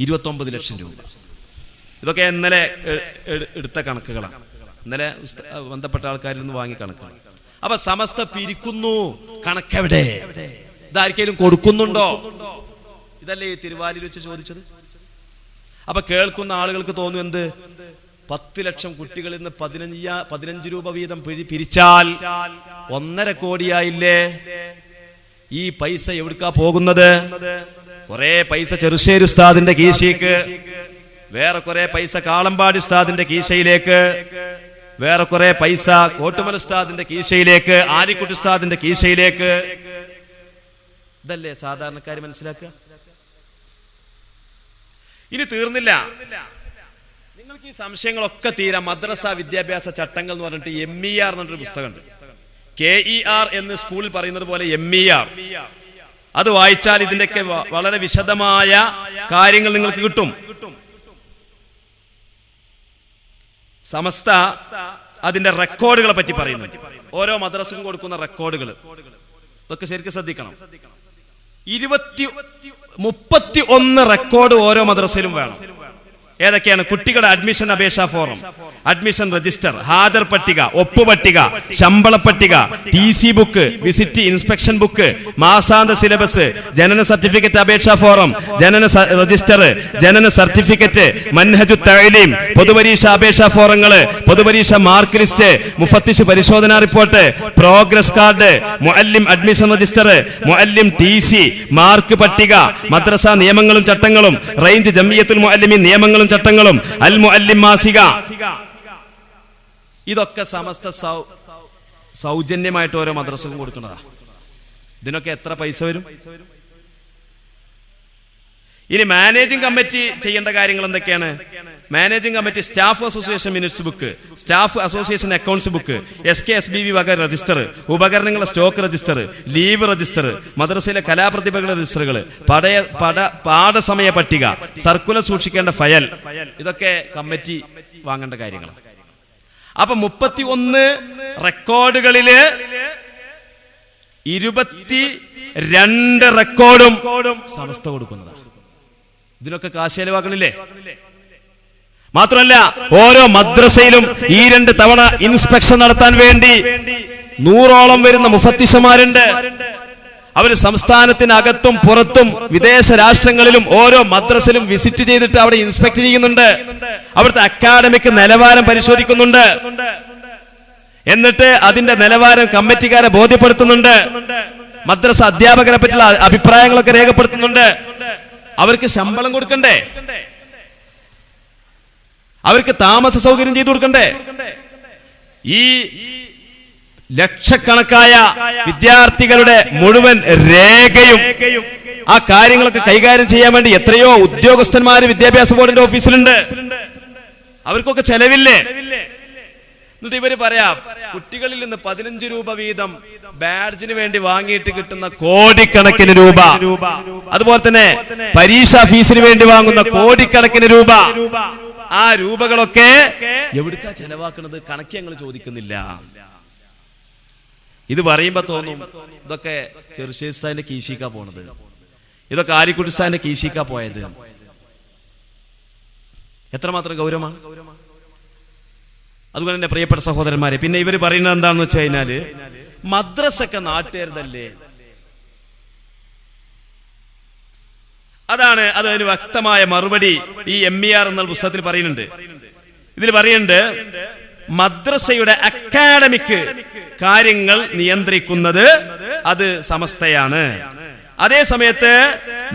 29 ലക്ഷം രൂപ. ഇതൊക്കെ ഇന്നലെ എടുത്ത കണക്കുകളാണ്. ഇന്നലെ ബന്ധപ്പെട്ട ആൾക്കാരിൽ നിന്ന് വാങ്ങി കണക്കുകൾ. അപ്പൊ സമസ്ത പിരിക്കുന്നു, കണക്കെവിടെ? ഇതാർക്കെങ്കിലും കൊടുക്കുന്നുണ്ടോ? ഇതല്ലേ ഈ തിരുവാലിയിൽ വെച്ച് ചോദിച്ചത്. അപ്പൊ കേൾക്കുന്ന ആളുകൾക്ക് തോന്നും, എന്ത് 10 ലക്ഷം കുട്ടികളിൽ നിന്ന് 15 രൂപ വീതം പിരിച്ചാൽ 1.5 കോടിയായില്ലേ? ഈ പൈസ എവിടുക്കാ പോകുന്നത്? കുറെ പൈസ ചെറുശ്ശേരി ഉസ്താദിന്റെ കീശയ്ക്ക്, വേറെ കുറെ പൈസ കാളമ്പാടി ഉസ്താദിന്റെ കീശയിലേക്ക്, വേറെ കുറെ പൈസ കോട്ടുമൽ ഉസ്താദിന്റെ കീശയിലേക്ക്, ആലിക്കുട്ടി ഉസ്താദിന്റെ കീശയിലേക്ക്. ഇതല്ലേ സാധാരണക്കാര് മനസ്സിലാക്കുക? ഇനി തീർന്നില്ല. നിങ്ങൾക്ക് ഈ സംശയങ്ങളൊക്കെ തീരാ മദ്രസ വിദ്യാഭ്യാസ ചട്ടങ്ങൾ എന്ന് പറഞ്ഞിട്ട് MER എന്നൊരു പുസ്തകമുണ്ട്. KER എന്ന് സ്കൂളിൽ പറയുന്നത് പോലെ MER. അത് വായിച്ചാൽ ഇതിന്റെയൊക്കെ വളരെ വിശദമായ കാര്യങ്ങൾ നിങ്ങൾക്ക് കിട്ടും. സമസ്ത അതിന്റെ റെക്കോർഡുകളെ പറ്റി പറയുന്നുണ്ട്. ഓരോ മദ്രസക്കും കൊടുക്കുന്ന റെക്കോർഡുകൾ ഇതൊക്കെ ശരിക്കും ശ്രദ്ധിക്കണം. 31 റെക്കോർഡ് ഓരോ മദ്രസയിലും വേണം. ഏതൊക്കെയാണ്? കുട്ടികളുടെ അഡ്മിഷൻ അപേക്ഷാ ഫോറം, അഡ്മിഷൻ രജിസ്റ്റർ, ഹാജർ പട്ടിക, ഒപ്പുപട്ടിക, ശമ്പള പട്ടിക, TC book, visit inspection book, മാസാന്ത സിലബസ്, ജനന സർട്ടിഫിക്കറ്റ് അപേക്ഷാ ഫോറം, ജനന രജിസ്റ്റർ, ജനന സർട്ടിഫിക്കറ്റ്, മൻഹജു തഅലീം, പൊതുപരീക്ഷ അപേക്ഷാ ഫോറങ്ങള്, പൊതുപരീക്ഷ മാർക്ക് ലിസ്റ്റ്, മുഫത്തിഷ് പരിശോധനാ റിപ്പോർട്ട്, പ്രോഗ്രസ് കാർഡ്, മുഅല്ലിം അഡ്മിഷൻ രജിസ്റ്റർ, മുഅല്ലിം TC, മാർക്ക് പട്ടിക, മദ്രസ നിയമങ്ങളും ചട്ടങ്ങളും, റേഞ്ച് ജംഇയ്യത്തുൽ മുഅല്ലിമീൻ നിയമങ്ങളും ചട്ടങ്ങളും, അൽ മുഅല്ലിം മാസിക. ഇതൊക്കെ സമസ്ത സൗജന്യമായിട്ട് ഓരോ മദ്രസക്കും കൊടുക്കുന്നതാ. ഇതിനൊക്കെ എത്ര പൈസ വരും? ഇനി മാനേജിംഗ് കമ്മിറ്റി ചെയ്യേണ്ട കാര്യങ്ങൾ എന്തൊക്കെയാണ്? Managing committee staff association minutes book, staff association accounts book, SKSBV വക രജിസ്റ്റർ, ഉപകരണങ്ങളുടെ സ്റ്റോക്ക് രജിസ്റ്റർ, ലീവ് രജിസ്റ്റർ, മദ്രസയിലെ കലാപ്രതിഭകളുടെ രജിസ്റ്ററുകൾ, പാഠസമയ പട്ടിക, സർക്കുലർ സൂക്ഷിക്കേണ്ട ഫയൽ, ഇതൊക്കെ കമ്മിറ്റി വാങ്ങേണ്ട കാര്യങ്ങളാണ്. അപ്പൊ 31 റെക്കോർഡുകളില് 22 റെക്കോർഡും സമസ്ത കൊടുക്കുന്നതാണ്. ഇതിനൊക്കെ കാശ് ചെലവാക്കണില്ലേ? മാത്രമല്ല ഓരോ മദ്രസയിലും ഈ 2 തവണ ഇൻസ്പെക്ഷൻ നടത്താൻ വേണ്ടി 100ഓളം വരുന്ന മുഫത്തിഷമാരുണ്ട്. അവർ സംസ്ഥാനത്തിനകത്തും പുറത്തും വിദേശ രാഷ്ട്രങ്ങളിലും ഓരോ മദ്രസയിലും വിസിറ്റ് ചെയ്തിട്ട് അവിടെ ഇൻസ്പെക്ട് ചെയ്യുന്നുണ്ട്. അവിടുത്തെ അക്കാഡമിക് നിലവാരം പരിശോധിക്കുന്നുണ്ട്. എന്നിട്ട് അതിന്റെ നിലവാരം കമ്മിറ്റിക്കാരെ ബോധ്യപ്പെടുത്തുന്നുണ്ട്. മദ്രസ അധ്യാപകരെ പറ്റിയുള്ള അഭിപ്രായങ്ങളൊക്കെ രേഖപ്പെടുത്തുന്നുണ്ട്. അവർക്ക് ശമ്പളം കൊടുക്കണ്ടേ? അവർക്ക് താമസ സൗകര്യം ചെയ്തു കൊടുക്കണ്ടേ? ഈ ലക്ഷക്കണക്കായ വിദ്യാർത്ഥികളുടെ മുഴുവൻ രേഖയും ആ കാര്യങ്ങളൊക്കെ കൈകാര്യം ചെയ്യാൻ വേണ്ടി എത്രയോ ഉദ്യോഗസ്ഥന്മാര് വിദ്യാഭ്യാസ ബോർഡിന്റെ ഓഫീസിലുണ്ട്. അവർക്കൊക്കെ ചെലവില്ലേ? എന്നിട്ട് ഇവര് പറയാം, കുട്ടികളിൽ നിന്ന് 15 രൂപ വീതം ബാഡ്ജിന് വേണ്ടി വാങ്ങിയിട്ട് കിട്ടുന്ന കോടിക്കണക്കിന് രൂപ, അതുപോലെ തന്നെ പരീക്ഷാ ഫീസിന് വേണ്ടി വാങ്ങുന്ന കോടിക്കണക്കിന് രൂപ, ആ രൂപകളൊക്കെ എവിടുക്കാ ചെലവാക്കുന്നത്? കണക്ക് ഞങ്ങൾ ചോദിക്കുന്നില്ല. ഇത് പറയുമ്പോ തോന്നും ഇതൊക്കെ ചെറുശ്ശേരിസ്ഥാന്റെ കീശിക്കാ പോണത്, ഇതൊക്കെ ആരിക്കുട്ടിസ്ഥാന്റെ കീശിക്കാ പോയത്. എത്രമാത്രം ഗൗരവമാണ്. അതുകൊണ്ട് തന്നെ പ്രിയപ്പെട്ട സഹോദരന്മാരെ, പിന്നെ ഇവർ പറയുന്നത് എന്താണെന്ന് വെച്ച് കഴിഞ്ഞാല് മദ്രസൊക്കെ നാട്ടുകാരതല്ലേ. അതിന് വ്യക്തമായ മറുപടി ഈ MER എന്ന പുസ്തകത്തിൽ പറയുന്നുണ്ട്. ഇതിൽ പറയുന്നുണ്ട്, മദ്രസയുടെ അക്കാഡമിക് കാര്യങ്ങൾ നിയന്ത്രിക്കുന്നത് അത് സമസ്തയാണ്. അതേ സമയത്ത്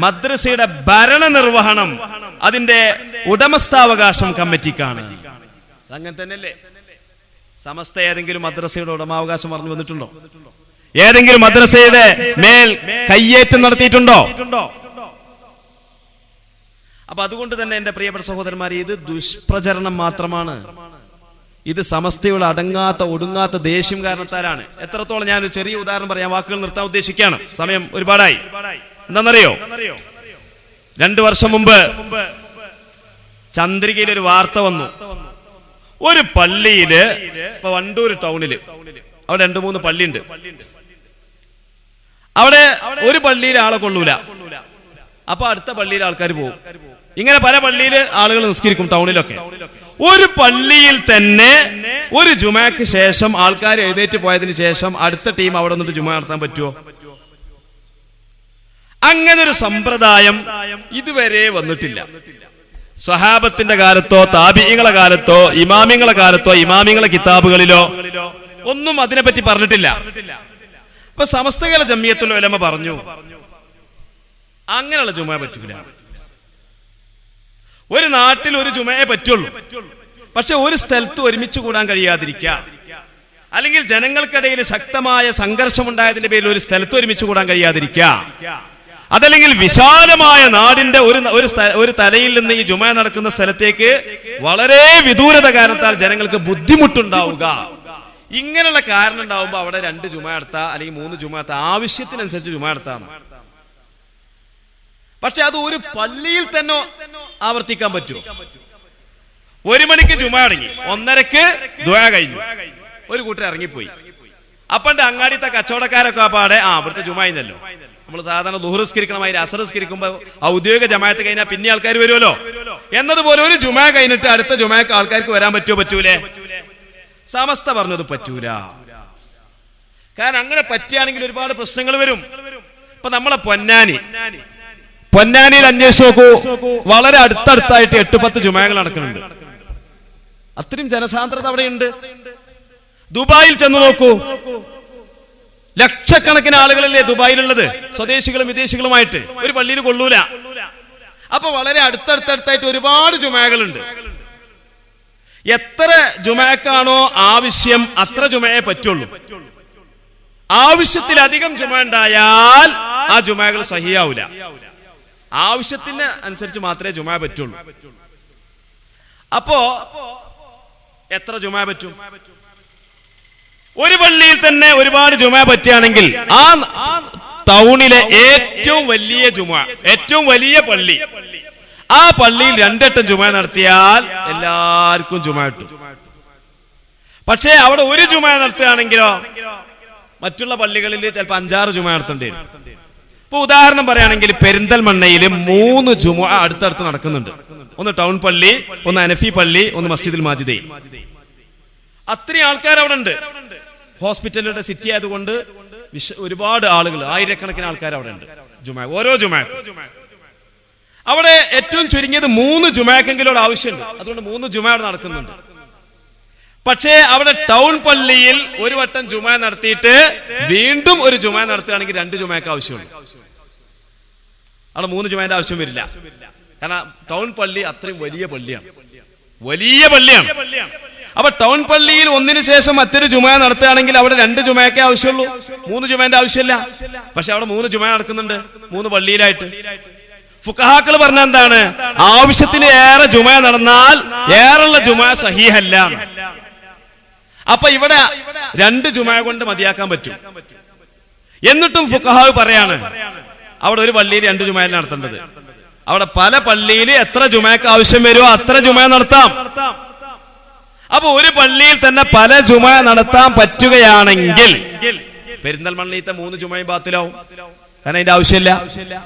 മദ്രസയുടെ ഭരണ നിർവഹണം, അതിന്റെ ഉടമസ്ഥാവകാശം കമ്മിറ്റിക്കാണ്. അങ്ങനെ തന്നെയല്ലേ? സമസ്ത ഏതെങ്കിലും മദ്രസയുടെ ഉടമാവകാശം പറഞ്ഞു വന്നിട്ടുണ്ടോ? ഏതെങ്കിലും മദ്രസയുടെ മേൽ കയ്യേറ്റം നടത്തിയിട്ടുണ്ടോ? അപ്പൊ അതുകൊണ്ട് തന്നെ എന്റെ പ്രിയപ്പെട്ട സഹോദരന്മാരെ, ഇത് ദുഷ്പ്രചരണം മാത്രമാണ്. ഇത് സമസ്തയുടെ അടങ്ങാത്ത ഒടുങ്ങാത്ത ദേഷ്യം കാരണത്താലാണ്. എത്രത്തോളം, ഞാനൊരു ചെറിയ ഉദാഹരണം പറയാം, വാക്കുകൾ നിർത്താൻ ഉദ്ദേശിക്കുകയാണ്, സമയം ഒരുപാടായി. എന്താണെന്നറിയോ? 2 വർഷം മുമ്പ് ചന്ദ്രികയിൽ ഒരു വാർത്ത വന്നു. ഒരു പള്ളിയില്, ഇപ്പൊ വണ്ടൂർ ടൗണില്, അവിടെ 2-3 പള്ളിയുണ്ട്. അവിടെ ഒരു പള്ളിയിൽ ആളെ കൊള്ളൂല, അപ്പൊ അടുത്ത പള്ളിയിൽ ആൾക്കാർ പോകും. ഇങ്ങനെ പല പള്ളിയിൽ ആളുകൾ നിസ്കരിക്കും ടൗണിലൊക്കെ. ഒരു പള്ളിയിൽ തന്നെ ഒരു ജുമാക്ക് ശേഷം ആൾക്കാർ എഴുന്നേറ്റ് പോയതിനു ശേഷം അടുത്ത ടീം അവിടെ നിന്നിട്ട് ജുമാ നടത്താൻ പറ്റുമോ? അങ്ങനെ ഒരു സമ്പ്രദായം ഇതുവരെ വന്നിട്ടില്ല. സ്വഹാബത്തിന്റെ കാലത്തോ താബിഈങ്ങളെ കാലത്തോ ഇമാമിങ്ങളെ കാലത്തോ ഇമാമിങ്ങളെ കിതാബുകളിലോ ഒന്നും അതിനെപ്പറ്റി പറഞ്ഞിട്ടില്ല. അപ്പൊ സമസ്തകാല ജമിയത്തുൽ ഉലമ പറഞ്ഞു, അങ്ങനെയുള്ള ജുമാ പറ്റൂല. ഒരു നാട്ടിൽ ഒരു ജുമയെ പറ്റുള്ളൂ. പക്ഷെ ഒരു സ്ഥലത്ത് ഒരുമിച്ച് കൂടാൻ കഴിയാതിരിക്കുക, അല്ലെങ്കിൽ ജനങ്ങൾക്കിടയിൽ ശക്തമായ സംഘർഷം ഉണ്ടായതിന്റെ പേരിൽ ഒരു സ്ഥലത്ത് ഒരുമിച്ച് കൂടാൻ കഴിയാതിരിക്കുക, അതല്ലെങ്കിൽ വിശാലമായ നാടിന്റെ ഒരു തലയിൽ നിന്ന് ഈ ജുമ നടക്കുന്ന സ്ഥലത്തേക്ക് വളരെ വിദൂരത കാരണത്താൽ ജനങ്ങൾക്ക് ബുദ്ധിമുട്ടുണ്ടാവുക, ഇങ്ങനെയുള്ള കാരണം ഉണ്ടാവുമ്പോ അവിടെ 2 ജുമ നടത്താം, അല്ലെങ്കിൽ 3 ജുമ നടത്താം, ആവശ്യത്തിനനുസരിച്ച് ജുമ നടത്താം. പക്ഷെ അത് ഒരു പള്ളിയിൽ തന്നെ ആവർത്തിക്കാൻ പറ്റുമോ? 1 മണിക്ക് ജുമ അടങ്ങി, 1:30ക്ക് ദുആ കഴിഞ്ഞു, ഒരു കൂട്ടർ ഇറങ്ങിപ്പോയി. അപ്പണ്ട് അങ്ങാടിത്തെ കച്ചവടക്കാരൊക്കെ പാടെ ഇവിടുത്തെ ജുമ ആയിരുന്നല്ലോ, നമ്മൾ സാധാരണ ദുഹർ നിസ്കരിക്കണമായി അസർ നിസ്കരിക്കുമ്പോ ഔദ്യോഗിക ജമാഅത്ത് കഴിഞ്ഞാൽ പിന്നെ ആൾക്കാർ വരുമല്ലോ എന്നതുപോലെ ഒരു ജുമ കഴിഞ്ഞിട്ട് അടുത്ത ജുമയ്ക്ക് ആൾക്കാർക്ക് വരാൻ പറ്റുമോ? പറ്റൂലേ? സമസ്ത പറഞ്ഞത് പറ്റൂല. കാരണം അങ്ങനെ പറ്റുകയാണെങ്കിൽ ഒരുപാട് പ്രശ്നങ്ങൾ വരും. ഇപ്പൊ നമ്മളെ പൊന്നാനിയിൽ അന്വേഷിച്ച് നോക്കൂ, വളരെ അടുത്തടുത്തായിട്ട് 8-10 ജുമകൾ നടക്കുന്നുണ്ട്. അത്രയും ജനസാന്ദ്രത അവിടെയുണ്ട്. ദുബായിൽ ചെന്ന് നോക്കൂ, ലക്ഷക്കണക്കിന് ആളുകളല്ലേ ദുബായിലുള്ളത്, സ്വദേശികളും വിദേശികളുമായിട്ട്. ഒരു പള്ളിയിൽ കൊള്ളൂല. അപ്പൊ വളരെ അടുത്തടുത്തായിട്ട് ഒരുപാട് ജുമകളുണ്ട്. എത്ര ജുമക്കാണോ ആവശ്യം അത്ര ജുമയെ പറ്റുള്ളൂ. ആവശ്യത്തിലധികം ജുമ ഉണ്ടായാൽ ആ ജുമകൾ സഹിയാവൂല. ആവശ്യത്തിന് അനുസരിച്ച് മാത്രമേ ജുമ പറ്റുള്ളൂ. അപ്പോ എത്ര ജുമ പറ്റും? ഒരു പള്ളിയിൽ തന്നെ ഒരുപാട് ജുമ പറ്റുകയാണെങ്കിൽ ആ ടൗണിലെ ഏറ്റവും വലിയ പള്ളി, ആ പള്ളിയിൽ 2 വട്ടം ജുമ നടത്തിയാൽ എല്ലാവർക്കും ജുമ കിട്ടും. പക്ഷേ അവിടെ ഒരു ജുമ നടത്തുകയാണെങ്കിലോ മറ്റുള്ള പള്ളികളിൽ ചിലപ്പോൾ 5-6 ജുമ നടത്തേണ്ടി വരും. ഇപ്പൊ ഉദാഹരണം പറയുകയാണെങ്കിൽ പെരിന്തൽമണ്ണയിൽ 3 ജുമ അടുത്തടുത്ത് നടക്കുന്നുണ്ട്. ഒന്ന് ടൗൺ പള്ളി, ഒന്ന് അനഫി പള്ളി, ഒന്ന് മസ്ജിദുൽ മാജിദ്. അത്രയും ആൾക്കാർ അവിടെ ഉണ്ട്. ഹോസ്പിറ്റലുടെ സിറ്റി ആയതുകൊണ്ട് ഒരുപാട് ആളുകൾ, ആയിരക്കണക്കിന് ആൾക്കാർ അവിടെ ഉണ്ട്. ഓരോ ജുമ അവിടെ ഏറ്റവും ചുരുങ്ങിയത് 3 ജുമക്കെങ്കിലും ആവശ്യമുണ്ട്. അതുകൊണ്ട് 3 ജുമ അവിടെ നടക്കുന്നുണ്ട്. പക്ഷേ അവിടെ ടൗൺ പള്ളിയിൽ ഒരു വട്ടം ജുമ നടത്തിയിട്ട് വീണ്ടും ഒരു ജുമ നടത്തുകയാണെങ്കിൽ 2 ജുമക്ക് ആവശ്യമുള്ളൂ. അവിടെ 3 ജുമേന്റെ ആവശ്യം വരില്ല. കാരണം ടൗൺ പള്ളി അത്രയും വലിയ പള്ളിയാണ്. വലിയ പള്ളിയാണ്. അപ്പൊ ടൗൺ പള്ളിയിൽ ഒന്നിനു ശേഷം മറ്റൊരു ജുമാ നടത്തുകയാണെങ്കിൽ അവിടെ 2 ജുമയൊക്കെ ആവശ്യമുള്ളൂ, 3 ജുമേന്റെ ആവശ്യമില്ല. പക്ഷെ അവിടെ 3 ജുമാ നടക്കുന്നുണ്ട്, 3 പള്ളിയിലായിട്ട്. ഫുഖഹാക്കൾ പറഞ്ഞ എന്താണ്? ആവശ്യത്തിന് ഏറെ ജുമാ നടന്നാൽ ഏറെയുള്ള ജുമാ സഹീഹല്ല. അപ്പൊ ഇവിടെ 2 ജുമാ കൊണ്ട് മതിയാക്കാൻ പറ്റും. എന്നിട്ടും ഫുഖഹാവ് പറയാണ് അവിടെ ഒരു പള്ളിയിൽ 2 ജുമാ നടത്തേണ്ടത്. അവിടെ പല പള്ളിയിൽ എത്ര ജുമാക്ക് ആവശ്യം വരുമോ അത്ര ജുമാ നടത്താം. അപ്പൊ ഒരു പള്ളിയിൽ തന്നെ പല ജുമാ നടത്താൻ പറ്റുകയാണെങ്കിൽ പെരിന്തൽമണ്ണയിലത്തെ 3 ജുമയും ബാത്തിലാവും, കാരണം അതിന്റെ ആവശ്യമില്ല.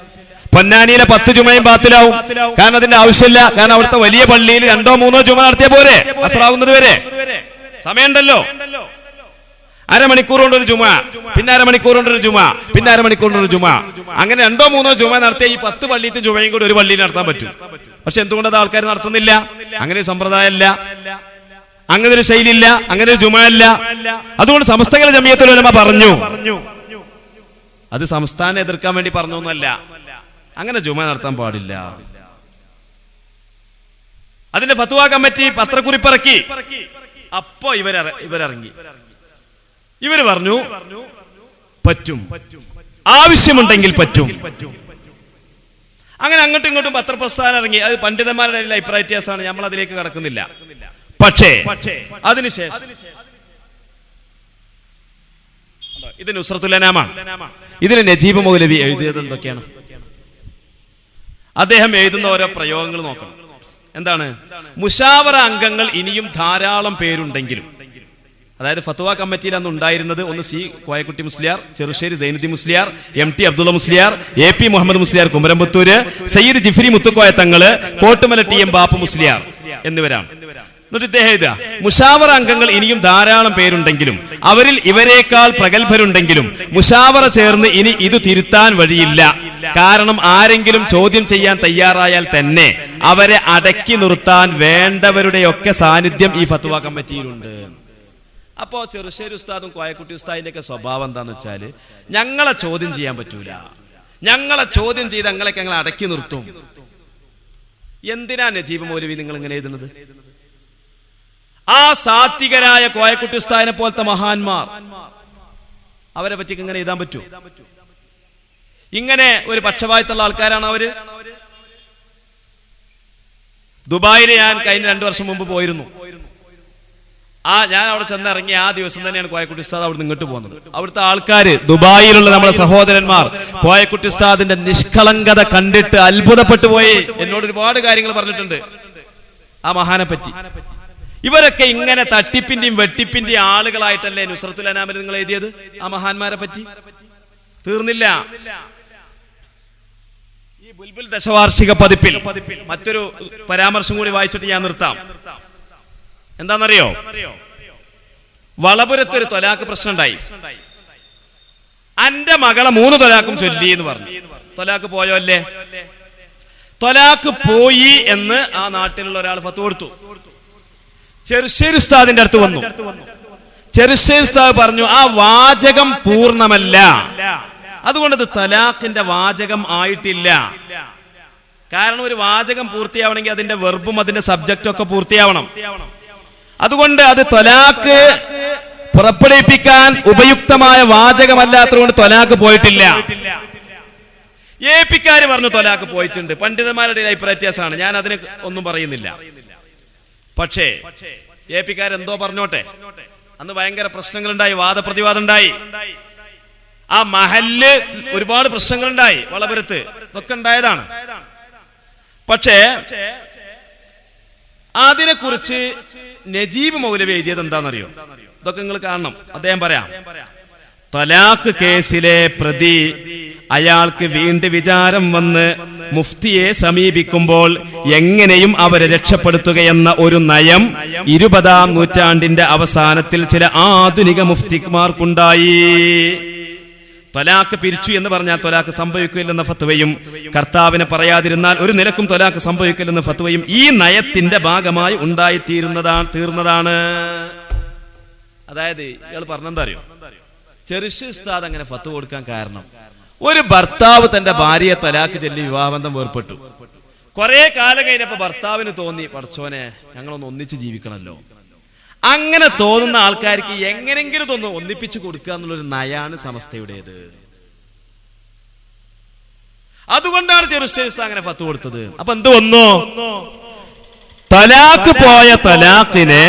പൊന്നാനിയിലെ 10 ജുമയും ബാത്തിലാവും, കാരണം അതിന്റെ ആവശ്യമില്ല. കാരണം അവിടുത്തെ വലിയ പള്ളിയിൽ 2-3 ജുമ നടത്തിയ പോരെ, അസ്റാവുന്നത് വരെ സമയമുണ്ടല്ലോ. അരമണിക്കൂർ കൊണ്ടൊരു ജുമ, പിന്നെ അരമണിക്കൂർ കൊണ്ടൊരു ജുമ, പിന്നെ അരമണിക്കൂർ കൊണ്ടൊരു ജുമ, അങ്ങനെ 2-3 ജുമ നടത്തിയ ഈ 10 പള്ളിയിലത്തെ ജുമയും കൂടി ഒരു പള്ളിയിൽ നടത്താൻ പറ്റും. പക്ഷെ എന്തുകൊണ്ടത് ആൾക്കാർ നടത്തുന്നില്ല? അങ്ങനെ ഒരു സമ്പ്രദായമല്ല, അങ്ങനെ ഒരു ശൈലിയില്ല, അങ്ങനെ ഒരു ജുമ അല്ല. അതുകൊണ്ട് സമസ്തകളുടെ ജമിയത്തുൽ ഉലമ പറഞ്ഞു, അത് സംസ്ഥാനം എതിർക്കാൻ വേണ്ടി പറഞ്ഞൊന്നുമല്ല, അങ്ങനെ ജുമ നടത്താൻ പാടില്ല. അതിന്റെ ഫത്വ കമ്മിറ്റി പത്രക്കുറിപ്പിറക്കി. അപ്പോ ഇവരിറങ്ങി, ഇവര് പറഞ്ഞു പറ്റും, ആവശ്യമുണ്ടെങ്കിൽ പറ്റും. അങ്ങനെ അങ്ങോട്ടും ഇങ്ങോട്ടും പത്രപ്രസ്ഥാനം ഇറങ്ങി. അത് പണ്ഡിതന്മാരുടെ അഭിപ്രായ വ്യത്യാസമാണ്, നമ്മൾ അതിലേക്ക് കടക്കുന്നില്ല. പക്ഷേ അതിനുശേഷം ഇത് നുസ്രത്തുൽ അനാമാണ്. ഇതിന് നജീബ് മൗലവി എഴുതിയത് എന്തൊക്കെയാണ്? അദ്ദേഹം എഴുതുന്ന ഓരോ പ്രയോഗങ്ങൾ നോക്കണം. എന്താണ്? മുശാവറ അംഗങ്ങൾ ഇനിയും ധാരാളം പേരുണ്ടെങ്കിലും, അതായത് ഫത്വ കമ്മിറ്റിയിൽ അന്ന് ഉണ്ടായിരുന്നത് ഒന്ന് C Koyakutty Musliyar, Cherussery Zainuddin Musliyar, MT Abdulla Musliyar, AP Muhammad Musliyar Kumarampathur, Sayyid Jifri Muthukoya Thangal, Kottumala TM Bapu Musliyar എന്നിവരാണ്. എന്നിട്ട് ഇദ്ദേഹം എഴുതുക, മുശാവറ അംഗങ്ങൾ ഇനിയും ധാരാളം പേരുണ്ടെങ്കിലും അവരിൽ ഇവരെക്കാൾ പ്രഗത്ഭരുണ്ടെങ്കിലും മുശാവറ ചേർന്ന് ഇനി ഇത് തിരുത്താൻ വഴിയില്ല. കാരണം ആരെങ്കിലും ചോദ്യം ചെയ്യാൻ തയ്യാറായാൽ തന്നെ അവരെ അടക്കി നിർത്താൻ വേണ്ടവരുടെയൊക്കെ സാന്നിധ്യം ഈ ഫത്വ കമ്മിറ്റിയിലുണ്ട്. അപ്പോ ചെറുശ്ശേരി ഉസ്താദും കോയക്കുട്ടി ഉസ്താദിന്റെ ഒക്കെ സ്വഭാവം എന്താന്ന് വെച്ചാല്, ഞങ്ങളെ ചോദ്യം ചെയ്യാൻ പറ്റൂല, ഞങ്ങളെ ചോദ്യം ചെയ്ത് ഞങ്ങളൊക്കെ ഞങ്ങളെ അടക്കി നിർത്തും. എന്തിനാ നജീബ് മൗലവി നിങ്ങൾ ഇങ്ങനെ എഴുതുന്നത്? ആ സാത്വികരായ കോയക്കുട്ടി ഉസ്താദിനെ പോലത്തെ മഹാന്മാർ, അവരെ പറ്റി ഇങ്ങനെ എഴുതാൻ പറ്റൂ? ഇങ്ങനെ ഒരു പക്ഷപാതിത്വമുള്ള ആൾക്കാരാണ് അവര്. ദുബായിൽ ഞാൻ കഴിഞ്ഞ 2 വർഷം മുമ്പ് പോയിരുന്നു. ഞാൻ അവിടെ ചെന്നിറങ്ങി ആ ദിവസം തന്നെയാണ് കോയക്കുട്ടി ഉസ്താദ് അവിടെ നിന്ന് ഇങ്ങോട്ട് പോകുന്നത്. അവിടുത്തെ ആൾക്കാര്, ദുബായിലുള്ള നമ്മുടെ സഹോദരന്മാർ കോയക്കുട്ടി ഉസ്താദിന്റെ നിഷ്കളങ്കത കണ്ടിട്ട് അത്ഭുതപ്പെട്ടു പോയി. എന്നോട് ഒരുപാട് കാര്യങ്ങൾ പറഞ്ഞിട്ടുണ്ട് ആ മഹാനെ പറ്റി. ഇവരൊക്കെ ഇങ്ങനെ തട്ടിപ്പിന്റെയും വെട്ടിപ്പിന്റെയും ആളുകളായിട്ടല്ലേ നുസ്രത്തുൽ അനാമിൽ നിങ്ങൾ എഴുതിയത് ആ മഹാന്മാരെ പറ്റി? തീർന്നില്ല. ഈ ബുൽബുൽ ദശവാർഷിക പതിപ്പിൽ മറ്റൊരു പരാമർശം കൂടി വായിച്ചിട്ട് ഞാൻ നിർത്താം. എന്താണെന്നറിയോ? വളപുരത്തൊരു തൊലാക്ക് പ്രശ്നം ഉണ്ടായി. അന്റെ മകളെ 3 തൊലാക്കും ചൊല്ലി എന്ന് പറഞ്ഞു. തൊലാക്ക് പോയോ അല്ലേ? തൊലാക്ക് പോയി എന്ന് ആ നാട്ടിലുള്ള ഒരാൾ ഫത്വ കൊടുത്തു. ചെറുശ്ശേരി ഉസ്താദിന്റെ അടുത്ത് വന്നു. ചെറുശ്ശേരി ഉസ്താദ് പറഞ്ഞു, ആ വാചകം പൂർണ്ണമല്ല, അതുകൊണ്ട് ഇത് തലാഖിന്റെ വാചകം ആയിട്ടില്ല. കാരണം ഒരു വാചകം പൂർത്തിയാവണമെങ്കിൽ അതിന്റെ വെർബും അതിന്റെ സബ്ജക്റ്റും ഒക്കെ പൂർത്തിയാവണം. അതുകൊണ്ട് അത് ത്വലാഖ് പുറപ്പെടുവിപ്പിക്കാൻ ഉപയുക്തമായ വാചകമല്ലാത്തതുകൊണ്ട് ത്വലാഖ് പോയിട്ടില്ല. ഏപിക്കാര് പറഞ്ഞു ത്വലാഖ് പോയിട്ടുണ്ട്. പണ്ഡിതന്മാരുടെ അഭിപ്രായ വ്യത്യാസമാണ്, ഞാൻ അതിന് ഒന്നും പറയുന്നില്ല. പക്ഷേ ഏപിക്കാരെന്തോ പറഞ്ഞോട്ടെ, അന്ന് ഭയങ്കര പ്രശ്നങ്ങളുണ്ടായി, വാദപ്രതിവാദം ഉണ്ടായി. ആ മഹല്ല് ഒരുപാട് പ്രശ്നങ്ങളുണ്ടായി, വളപുരത്ത് ഇതൊക്കെ ഉണ്ടായതാണ്. പക്ഷേ അതിനെക്കുറിച്ച് നജീബ് മൗലവി എഴുതിയത് എന്താണെന്നറിയോ? ഇതൊക്കെ നിങ്ങൾ കാണണം. അദ്ദേഹം പറയാം, തലാഖ് കേസിലെ പ്രതി അയാൾക്ക് വീണ്ടും വിചാരം വന്ന് മുഫ്തിയെ സമീപിക്കുമ്പോൾ എങ്ങനെയും അവരെ രക്ഷപ്പെടുത്തുകയെന്ന ഒരു നയം 20-ാം നൂറ്റാണ്ടിന്റെ അവസാനത്തിൽ ചില ആധുനിക മുഫ്തിമാർക്കുണ്ടായി. ത്വലാഖ് പിരിച്ചു എന്ന് പറഞ്ഞാൽ ത്വലാഖ് സംഭവിക്കില്ലെന്ന ഫത്വയും, കർത്താവിനെ പറയാതിരുന്നാൽ ഒരു നിലക്കും ത്വലാഖ് സംഭവിക്കില്ലെന്ന ഫത്വയും ഈ നയത്തിന്റെ ഭാഗമായി ഉണ്ടായി തീർന്നതാണ്. അതായത് ഇയാൾ പറഞ്ഞെന്താ അറിയോ? ചെറുശ്ശേരി ഉസ്താദ് അങ്ങനെ ഫത്വ കൊടുക്കാൻ കാരണം, ഒരു ഭർത്താവ് തന്റെ ഭാര്യയെ ത്വലാഖ് ചൊല്ലി വിവാഹബന്ധം വേർപെട്ടു, കുറെ കാലം കഴിഞ്ഞപ്പോ ഭർത്താവിന് തോന്നി, പടച്ചോനെ ഞങ്ങളൊന്ന് ഒന്നിച്ച് ജീവിക്കണല്ലോ. അങ്ങനെ തോന്നുന്ന ആൾക്കാർക്ക് എങ്ങനെങ്കിലും ഒന്ന് ഒന്നിപ്പിച്ചു കൊടുക്കുക എന്നുള്ളൊരു നയാണ് സമസ്തയുടേത്. അതുകൊണ്ടാണ് ജെറുസലേം അങ്ങനെ ഫത്വ കൊടുത്തത്. അപ്പൊ എന്ത് വന്നു? തലാക്ക് പോയ തലാഖിന്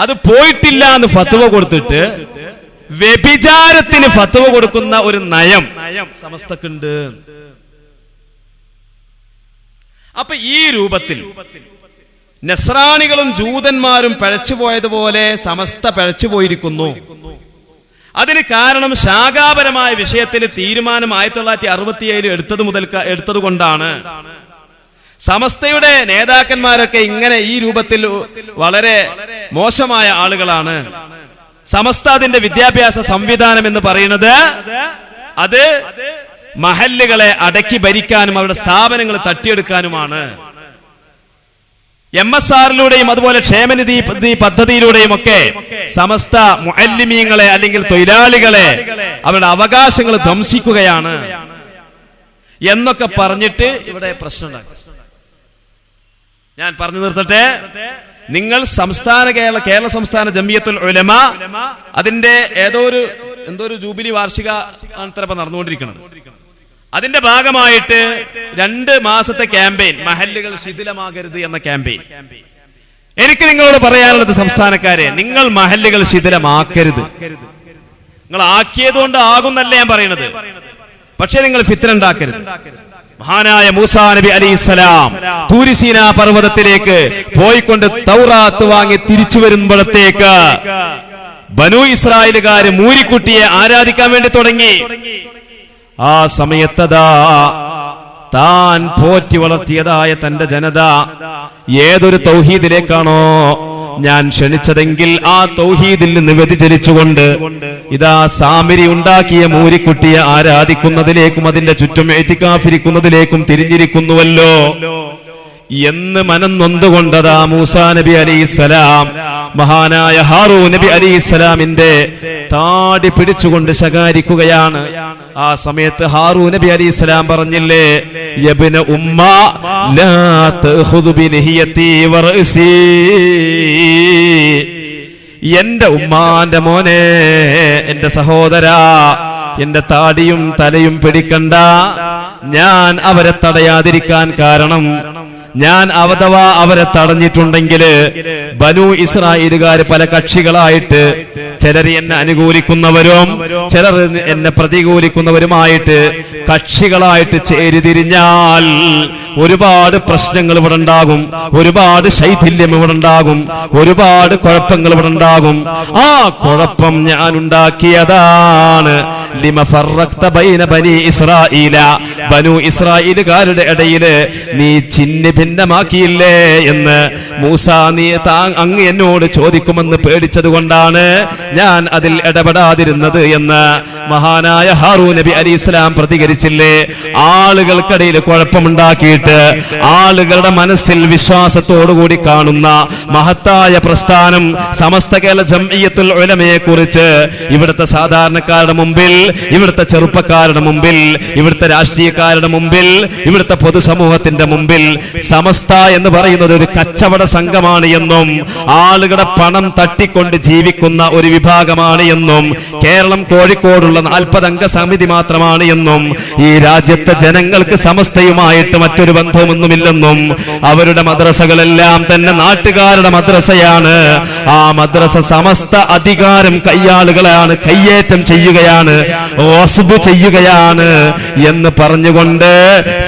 അത് പോയിട്ടില്ല എന്ന് ഫത്വ കൊടുത്തിട്ട് വ്യഭിചാരത്തിന് ഫത്വ കൊടുക്കുന്ന ഒരു നയം സമസ്തക്കുണ്ട്. അപ്പൊ ഈ രൂപത്തിൽ നസ്രാണികളും ജൂതന്മാരും പഴച്ചുപോയതുപോലെ സമസ്ത പഴച്ചുപോയിരിക്കുന്നു. അതിന് കാരണം ശാഖാപരമായ വിഷയത്തിൽ തീരുമാനം 1967 എടുത്തത് കൊണ്ടാണ്. സമസ്തയുടെ നേതാക്കന്മാരൊക്കെ ഇങ്ങനെ ഈ രൂപത്തിൽ വളരെ മോശമായ ആളുകളാണ്. സമസ്ത അതിന്റെ വിദ്യാഭ്യാസ സംവിധാനം എന്ന് പറയുന്നത് അത് മഹല്ലുകളെ അടക്കി ഭരിക്കാനും അവരുടെ സ്ഥാപനങ്ങൾ തട്ടിയെടുക്കാനുമാണ്. MSRലൂടെയും അതുപോലെ ക്ഷേമനിധി പദ്ധതിയിലൂടെയും ഒക്കെ സമസ്ത മുഅല്ലിമീങ്ങളെ അല്ലെങ്കിൽ തൊഴിലാളികളെ അവരുടെ അവകാശങ്ങൾ ധ്വംസിക്കുകയാണ് എന്നൊക്കെ പറഞ്ഞിട്ട് ഇവിടെ പ്രശ്നമുണ്ടാക്കി. ഞാൻ പറഞ്ഞു നിർത്തട്ടെ. നിങ്ങൾ കേരള സംസ്ഥാന ജംഇയ്യത്തുൽ ഉലമ അതിന്റെ എന്തോ ഒരു ജൂബിലി വാർഷിക നടന്നുകൊണ്ടിരിക്കുന്നത്. അതിന്റെ ഭാഗമായിട്ട് 2 മാസത്തെ ക്യാമ്പയിൻ, മഹല്ലുകൾ ശിഥിലമാകരുത് എന്ന ക്യാമ്പയിൻ. എനിക്ക് നിങ്ങളോട് പറയാനുള്ളത്, സംസ്ഥാനക്കാരെ, നിങ്ങൾ മഹല്ലുകൾ ശിഥിലമാക്കരുത്. നിങ്ങൾ ആക്കിയതുകൊണ്ട് ആകുന്നല്ല ഞാൻ പറയുന്നത്. പക്ഷെ നിങ്ങൾ ഫിത്ന ഉണ്ടാക്കരുത്. മഹാനായ മൂസാ നബി അലൈഹിസ്സലാം തൂരിസീന പർവ്വതത്തിലേക്ക് പോയിക്കൊണ്ട് തൗറാത്ത് വാങ്ങി തിരിച്ചു വരുമ്പോഴത്തേക്ക് ബനു ഇസ്രായേലുകാര് മൂരിക്കുട്ടിയെ ആരാധിക്കാൻ വേണ്ടി തുടങ്ങി. ആ സമയത്തതാ താൻ പോറ്റി വളർത്തിയതായ തന്റെ ജനത ഏതൊരു തൗഹീദിലേക്കാണോ ഞാൻ ക്ഷണിച്ചതെങ്കിൽ ആ തൗഹീദിൽ നിന്ന് വ്യതിചലിച്ചുകൊണ്ട് ഇതാ സാമിരി ഉണ്ടാക്കിയ മൂരിക്കുട്ടിയെ ആരാധിക്കുന്നതിലേക്കും അതിന്റെ ചുറ്റും ഇത്തികാഫിരിക്കുന്നതിലേക്കും തിരിഞ്ഞിരിക്കുന്നുവല്ലോ എന്ന് മനം നൊന്തുകൊണ്ടതാ മൂസാ നബി അലൈഹിസ്സലാം മഹാനായ ഹാറൂൻ നബി അലൈഹിസ്സലാമിന്റെ താടി പിടിച്ചുകൊണ്ട് ശകാരിക്കുകയാണ്. ആ സമയത്ത് ഹാറൂൻ നബി അലൈഹിസ്സലാം പറഞ്ഞില്ലേ, യബ്ന ഉമ്മ ലാ തഖുദു ബിലിഹിയതി വറസി, എന്റെ ഉമ്മാന്റെ മോനെ, എന്റെ സഹോദരാ, എന്റെ താടിയും തലയും പിടിക്കണ്ട. ഞാൻ അവരെ തടയാതിരിക്കാൻ കാരണം, ഞാൻ അഥവാ അവരെ തടഞ്ഞിട്ടുണ്ടെങ്കിൽ ബനു ഇസ്രായേലുകാർ പല കക്ഷികളായിട്ട്, ചിലർ എന്നെ അനുകൂലിക്കുന്നവരും ചിലർ എന്നെ പ്രതികൂലിക്കുന്നവരുമായിട്ട് കക്ഷികളായിട്ട് ചേരിതിരിഞ്ഞാൽ ഒരുപാട് പ്രശ്നങ്ങൾ ഇവിടെ ഉണ്ടാകും, ഒരുപാട് ശൈഥില്യം ഇവിടെ ഉണ്ടാകും, ഒരുപാട് കുഴപ്പങ്ങൾ ഇവിടെ ഉണ്ടാകും. ആ കുഴപ്പം ഞാൻ ഉണ്ടാക്കിയതാണ്. ലിമ ഫറഖ്ത ബൈന ബനി ഇസ്രായീല, ബനു ഇസ്രായേലുകാരുടെ ഇടയില് നീ ചിഹ്ന ഭിന്നമാക്കിയില്ലേ എന്ന് മൂസാ, നീ അങ്ങ് എന്നോട് ചോദിക്കുമെന്ന് പേടിച്ചത് കൊണ്ടാണ് ഞാൻ അതിൽ ഇടപെടാതിരുന്നത് എന്ന് മഹാനായ ഹാറൂൻ നബി അലൈഹിസ്സലാം പ്രതികരിച്ചില്ലേ. ആളുകൾക്കിടയിൽ കുഴപ്പമുണ്ടാക്കിയിട്ട് ആളുകളുടെ മനസ്സിൽ വിശ്വാസത്തോടുകൂടി കാണുന്ന മഹത്തായ പ്രസ്ഥാനം സമസ്ത കേരള ജംഇയ്യത്തുൽ ഉലമയെ കുറിച്ച് ഇവിടുത്തെ സാധാരണക്കാരുടെ മുമ്പിൽ, ഇവിടുത്തെ ചെറുപ്പക്കാരുടെ മുമ്പിൽ, ഇവിടുത്തെ രാഷ്ട്രീയക്കാരുടെ മുമ്പിൽ, ഇവിടുത്തെ പൊതുസമൂഹത്തിന്റെ മുമ്പിൽ സമസ്ത എന്ന് പറയുന്നത് ഒരു കച്ചവട സംഘമാണ് എന്നും ആളുകളുടെ പണം തട്ടിക്കൊണ്ട് ജീവിക്കുന്ന ഒരു വിഭാഗമാണ് എന്നും കേരളം കോഴിക്കോടുള്ള 40 അംഗ സമിതി മാത്രമാണ് എന്നും ഈ രാജ്യത്തെ ജനങ്ങൾക്ക് സമസ്തയുമായിട്ട് മറ്റൊരു ബന്ധവുമൊന്നുമില്ലെന്നും അവരുടെ മദ്രസകളെല്ലാം തന്നെ നാട്ടുകാരുടെ മദ്രസയാണ്. ആ മദ്രസ സമസ്ത അധികാരം കയ്യാളുകളാണ്, കയ്യേറ്റം ചെയ്യുകയാണ്, വസ്ബ് ചെയ്യുകയാണ് എന്ന് പറഞ്ഞുകൊണ്ട്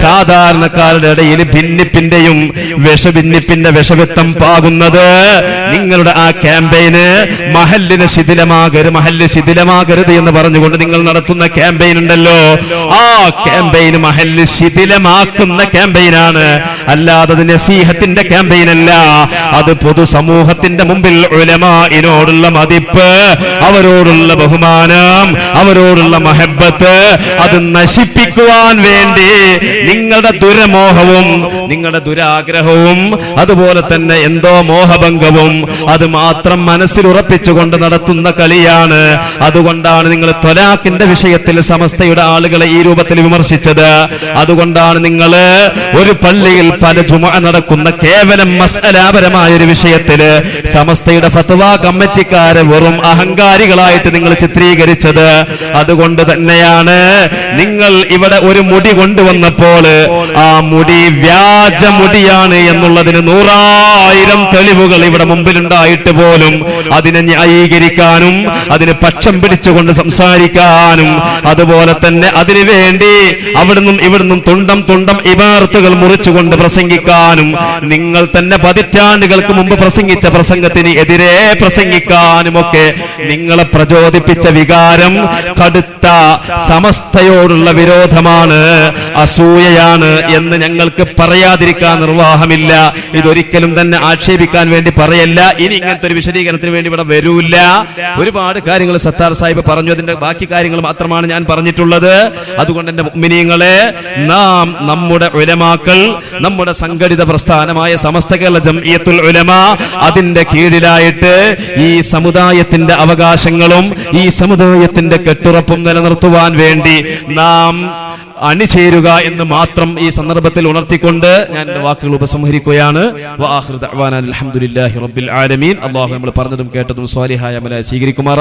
സാധാരണക്കാരുടെ ഇടയിൽ ഭിന്നിപ്പിന്റെയും വിഷഭിന്നിപ്പിന്റെ വിഷവിത്തം പാകുന്നത് നിങ്ങളുടെ ആ ക്യാമ്പയിന് മഹല്ലിന് ശിഥിലമാകരുത് എന്ന് പറഞ്ഞുകൊണ്ട് നിങ്ങൾ നടത്തുന്ന ക്യാമ്പയിൻ ഉണ്ടല്ലോ, ആ ക്യാമ്പയിൻ മഹല്ല് ശിഥിലമാക്കുന്ന ക്യാമ്പയിനാണ്. അല്ലാതെ അത് നസീഹത്തിന്റെ ക്യാമ്പയിൻ അല്ല. അത് പൊതുസമൂഹത്തിന്റെ മുമ്പിൽ ഉലമാഇനോടുള്ള മതിപ്പ്, അവരോടുള്ള ബഹുമാനം, അവരോടുള്ള മഹബത്ത് അത് നശിപ്പിക്കുവാൻ വേണ്ടി നിങ്ങളുടെ ദുരമോഹവും നിങ്ങളുടെ ദുരാഗ്രഹവും അതുപോലെ തന്നെ എന്തോ മോഹഭംഗവും അത് മാത്രം മനസ്സിൽ ഉറപ്പിച്ചുകൊണ്ട് നടത്തുന്ന കളിയാണ്. അതുകൊണ്ടാണ് നിങ്ങൾ ത്വലാഖിന്റെ വിഷയത്തിൽ സമസ്തയുടെ ആളുകളെ ഈ രൂപത്തിൽ വിമർശിച്ചത്. അതുകൊണ്ടാണ് നിങ്ങൾ ഒരു പള്ളിയിൽ പല ജുമുഅ നടക്കുന്ന കേവലം മസ്അലാപരമായ ഒരു വിഷയത്തില് സമസ്തയുടെ ഫത്വാ കമ്മിറ്റിക്കാരെ വെറും അഹങ്കാരികളായിട്ട് നിങ്ങൾ ചിത്രീകരിച്ചത്. അതുകൊണ്ട് തന്നെയാണ് നിങ്ങൾ ഇവിടെ ഒരു മുടി കൊണ്ടുവന്നപ്പോൾ ആ മുടി വ്യാജ മുടിയാണ് എന്നുള്ളതിന് 100,000 തെളിവുകൾ ഇവിടെ മുമ്പിലുണ്ടായിട്ട് പോലും അതിനെ ന്യായീകരിക്കാനും അതിന് പക്ഷം പിടിച്ചുകൊണ്ട് സംസാരിക്കാനും അതുപോലെ തന്നെ അതിനു വേണ്ടി അവിടുന്നും ഇവിടുന്നും തുണ്ടം ഇബാറത്തുകൾ മുറിച്ചുകൊണ്ട് പ്രസംഗിക്കാനും നിങ്ങൾ തന്നെ പതിറ്റാണ്ടുകൾക്ക് മുമ്പ് പ്രസംഗിച്ച പ്രസംഗത്തിന് എതിരെ പ്രസംഗിക്കാനുമൊക്കെ നിങ്ങളെ പ്രചോദിപ്പിച്ച വികാരം കടുത്ത സമസ്തയോടുള്ള വിരോധമാണ്, അസൂയയാണ് എന്ന് ഞങ്ങൾക്ക് പറയാതിരിക്കാൻ നിർവാഹമില്ല. ഇതൊരിക്കലും തന്നെ ആക്ഷേപിക്കാൻ വേണ്ടി പറയല്ല. ഇനി ഇങ്ങനത്തെ ഒരു വിശദീകരണത്തിന് വേണ്ടി ഇവിടെ വരൂല്ല. ഒരുപാട് കാര്യങ്ങൾ സത്താർ സാഹിബ് പറഞ്ഞു, അതിന്റെ ബാക്കി കാര്യങ്ങൾ മാത്രമാണ് ഞാൻ പറഞ്ഞിട്ടുള്ളത്. അതുകൊണ്ട് എന്റെ മുഅ്മിനീങ്ങളെ, നാം നമ്മുടെ ഉലമാക്കൾ, നമ്മുടെ സംഘടിത പ്രസ്ഥാനമായ സമസ്ത കേരള ജംഇയ്യത്തുൽ ഉലമ, അതിന്റെ കീഴിലായിട്ട് ഈ സമുദായത്തിന്റെ അവകാശങ്ങളും ഈ സമുദായത്തിന്റെ കെട്ടുറപ്പും നിലനിർത്തുവാൻ വേണ്ടി നാം അണിചേരുക എന്ന് മാത്രം ഈ സന്ദർഭത്തിൽ ഉണർത്തിക്കൊണ്ട് ഞാൻ എന്റെ വാക്കുകൾ ഉപസംഹരിക്കുകയാണ്. വആഖിറു ദഅ്വാനാ അൽഹംദുലില്ലാഹി റബ്ബിൽ ആലമീൻ. അല്ലാഹു നമ്മൾ പറഞ്ഞതും കേട്ടതും സ്വാലിഹായ അമലായി സ്വീകരിക്കുമാറാവട്ടെ.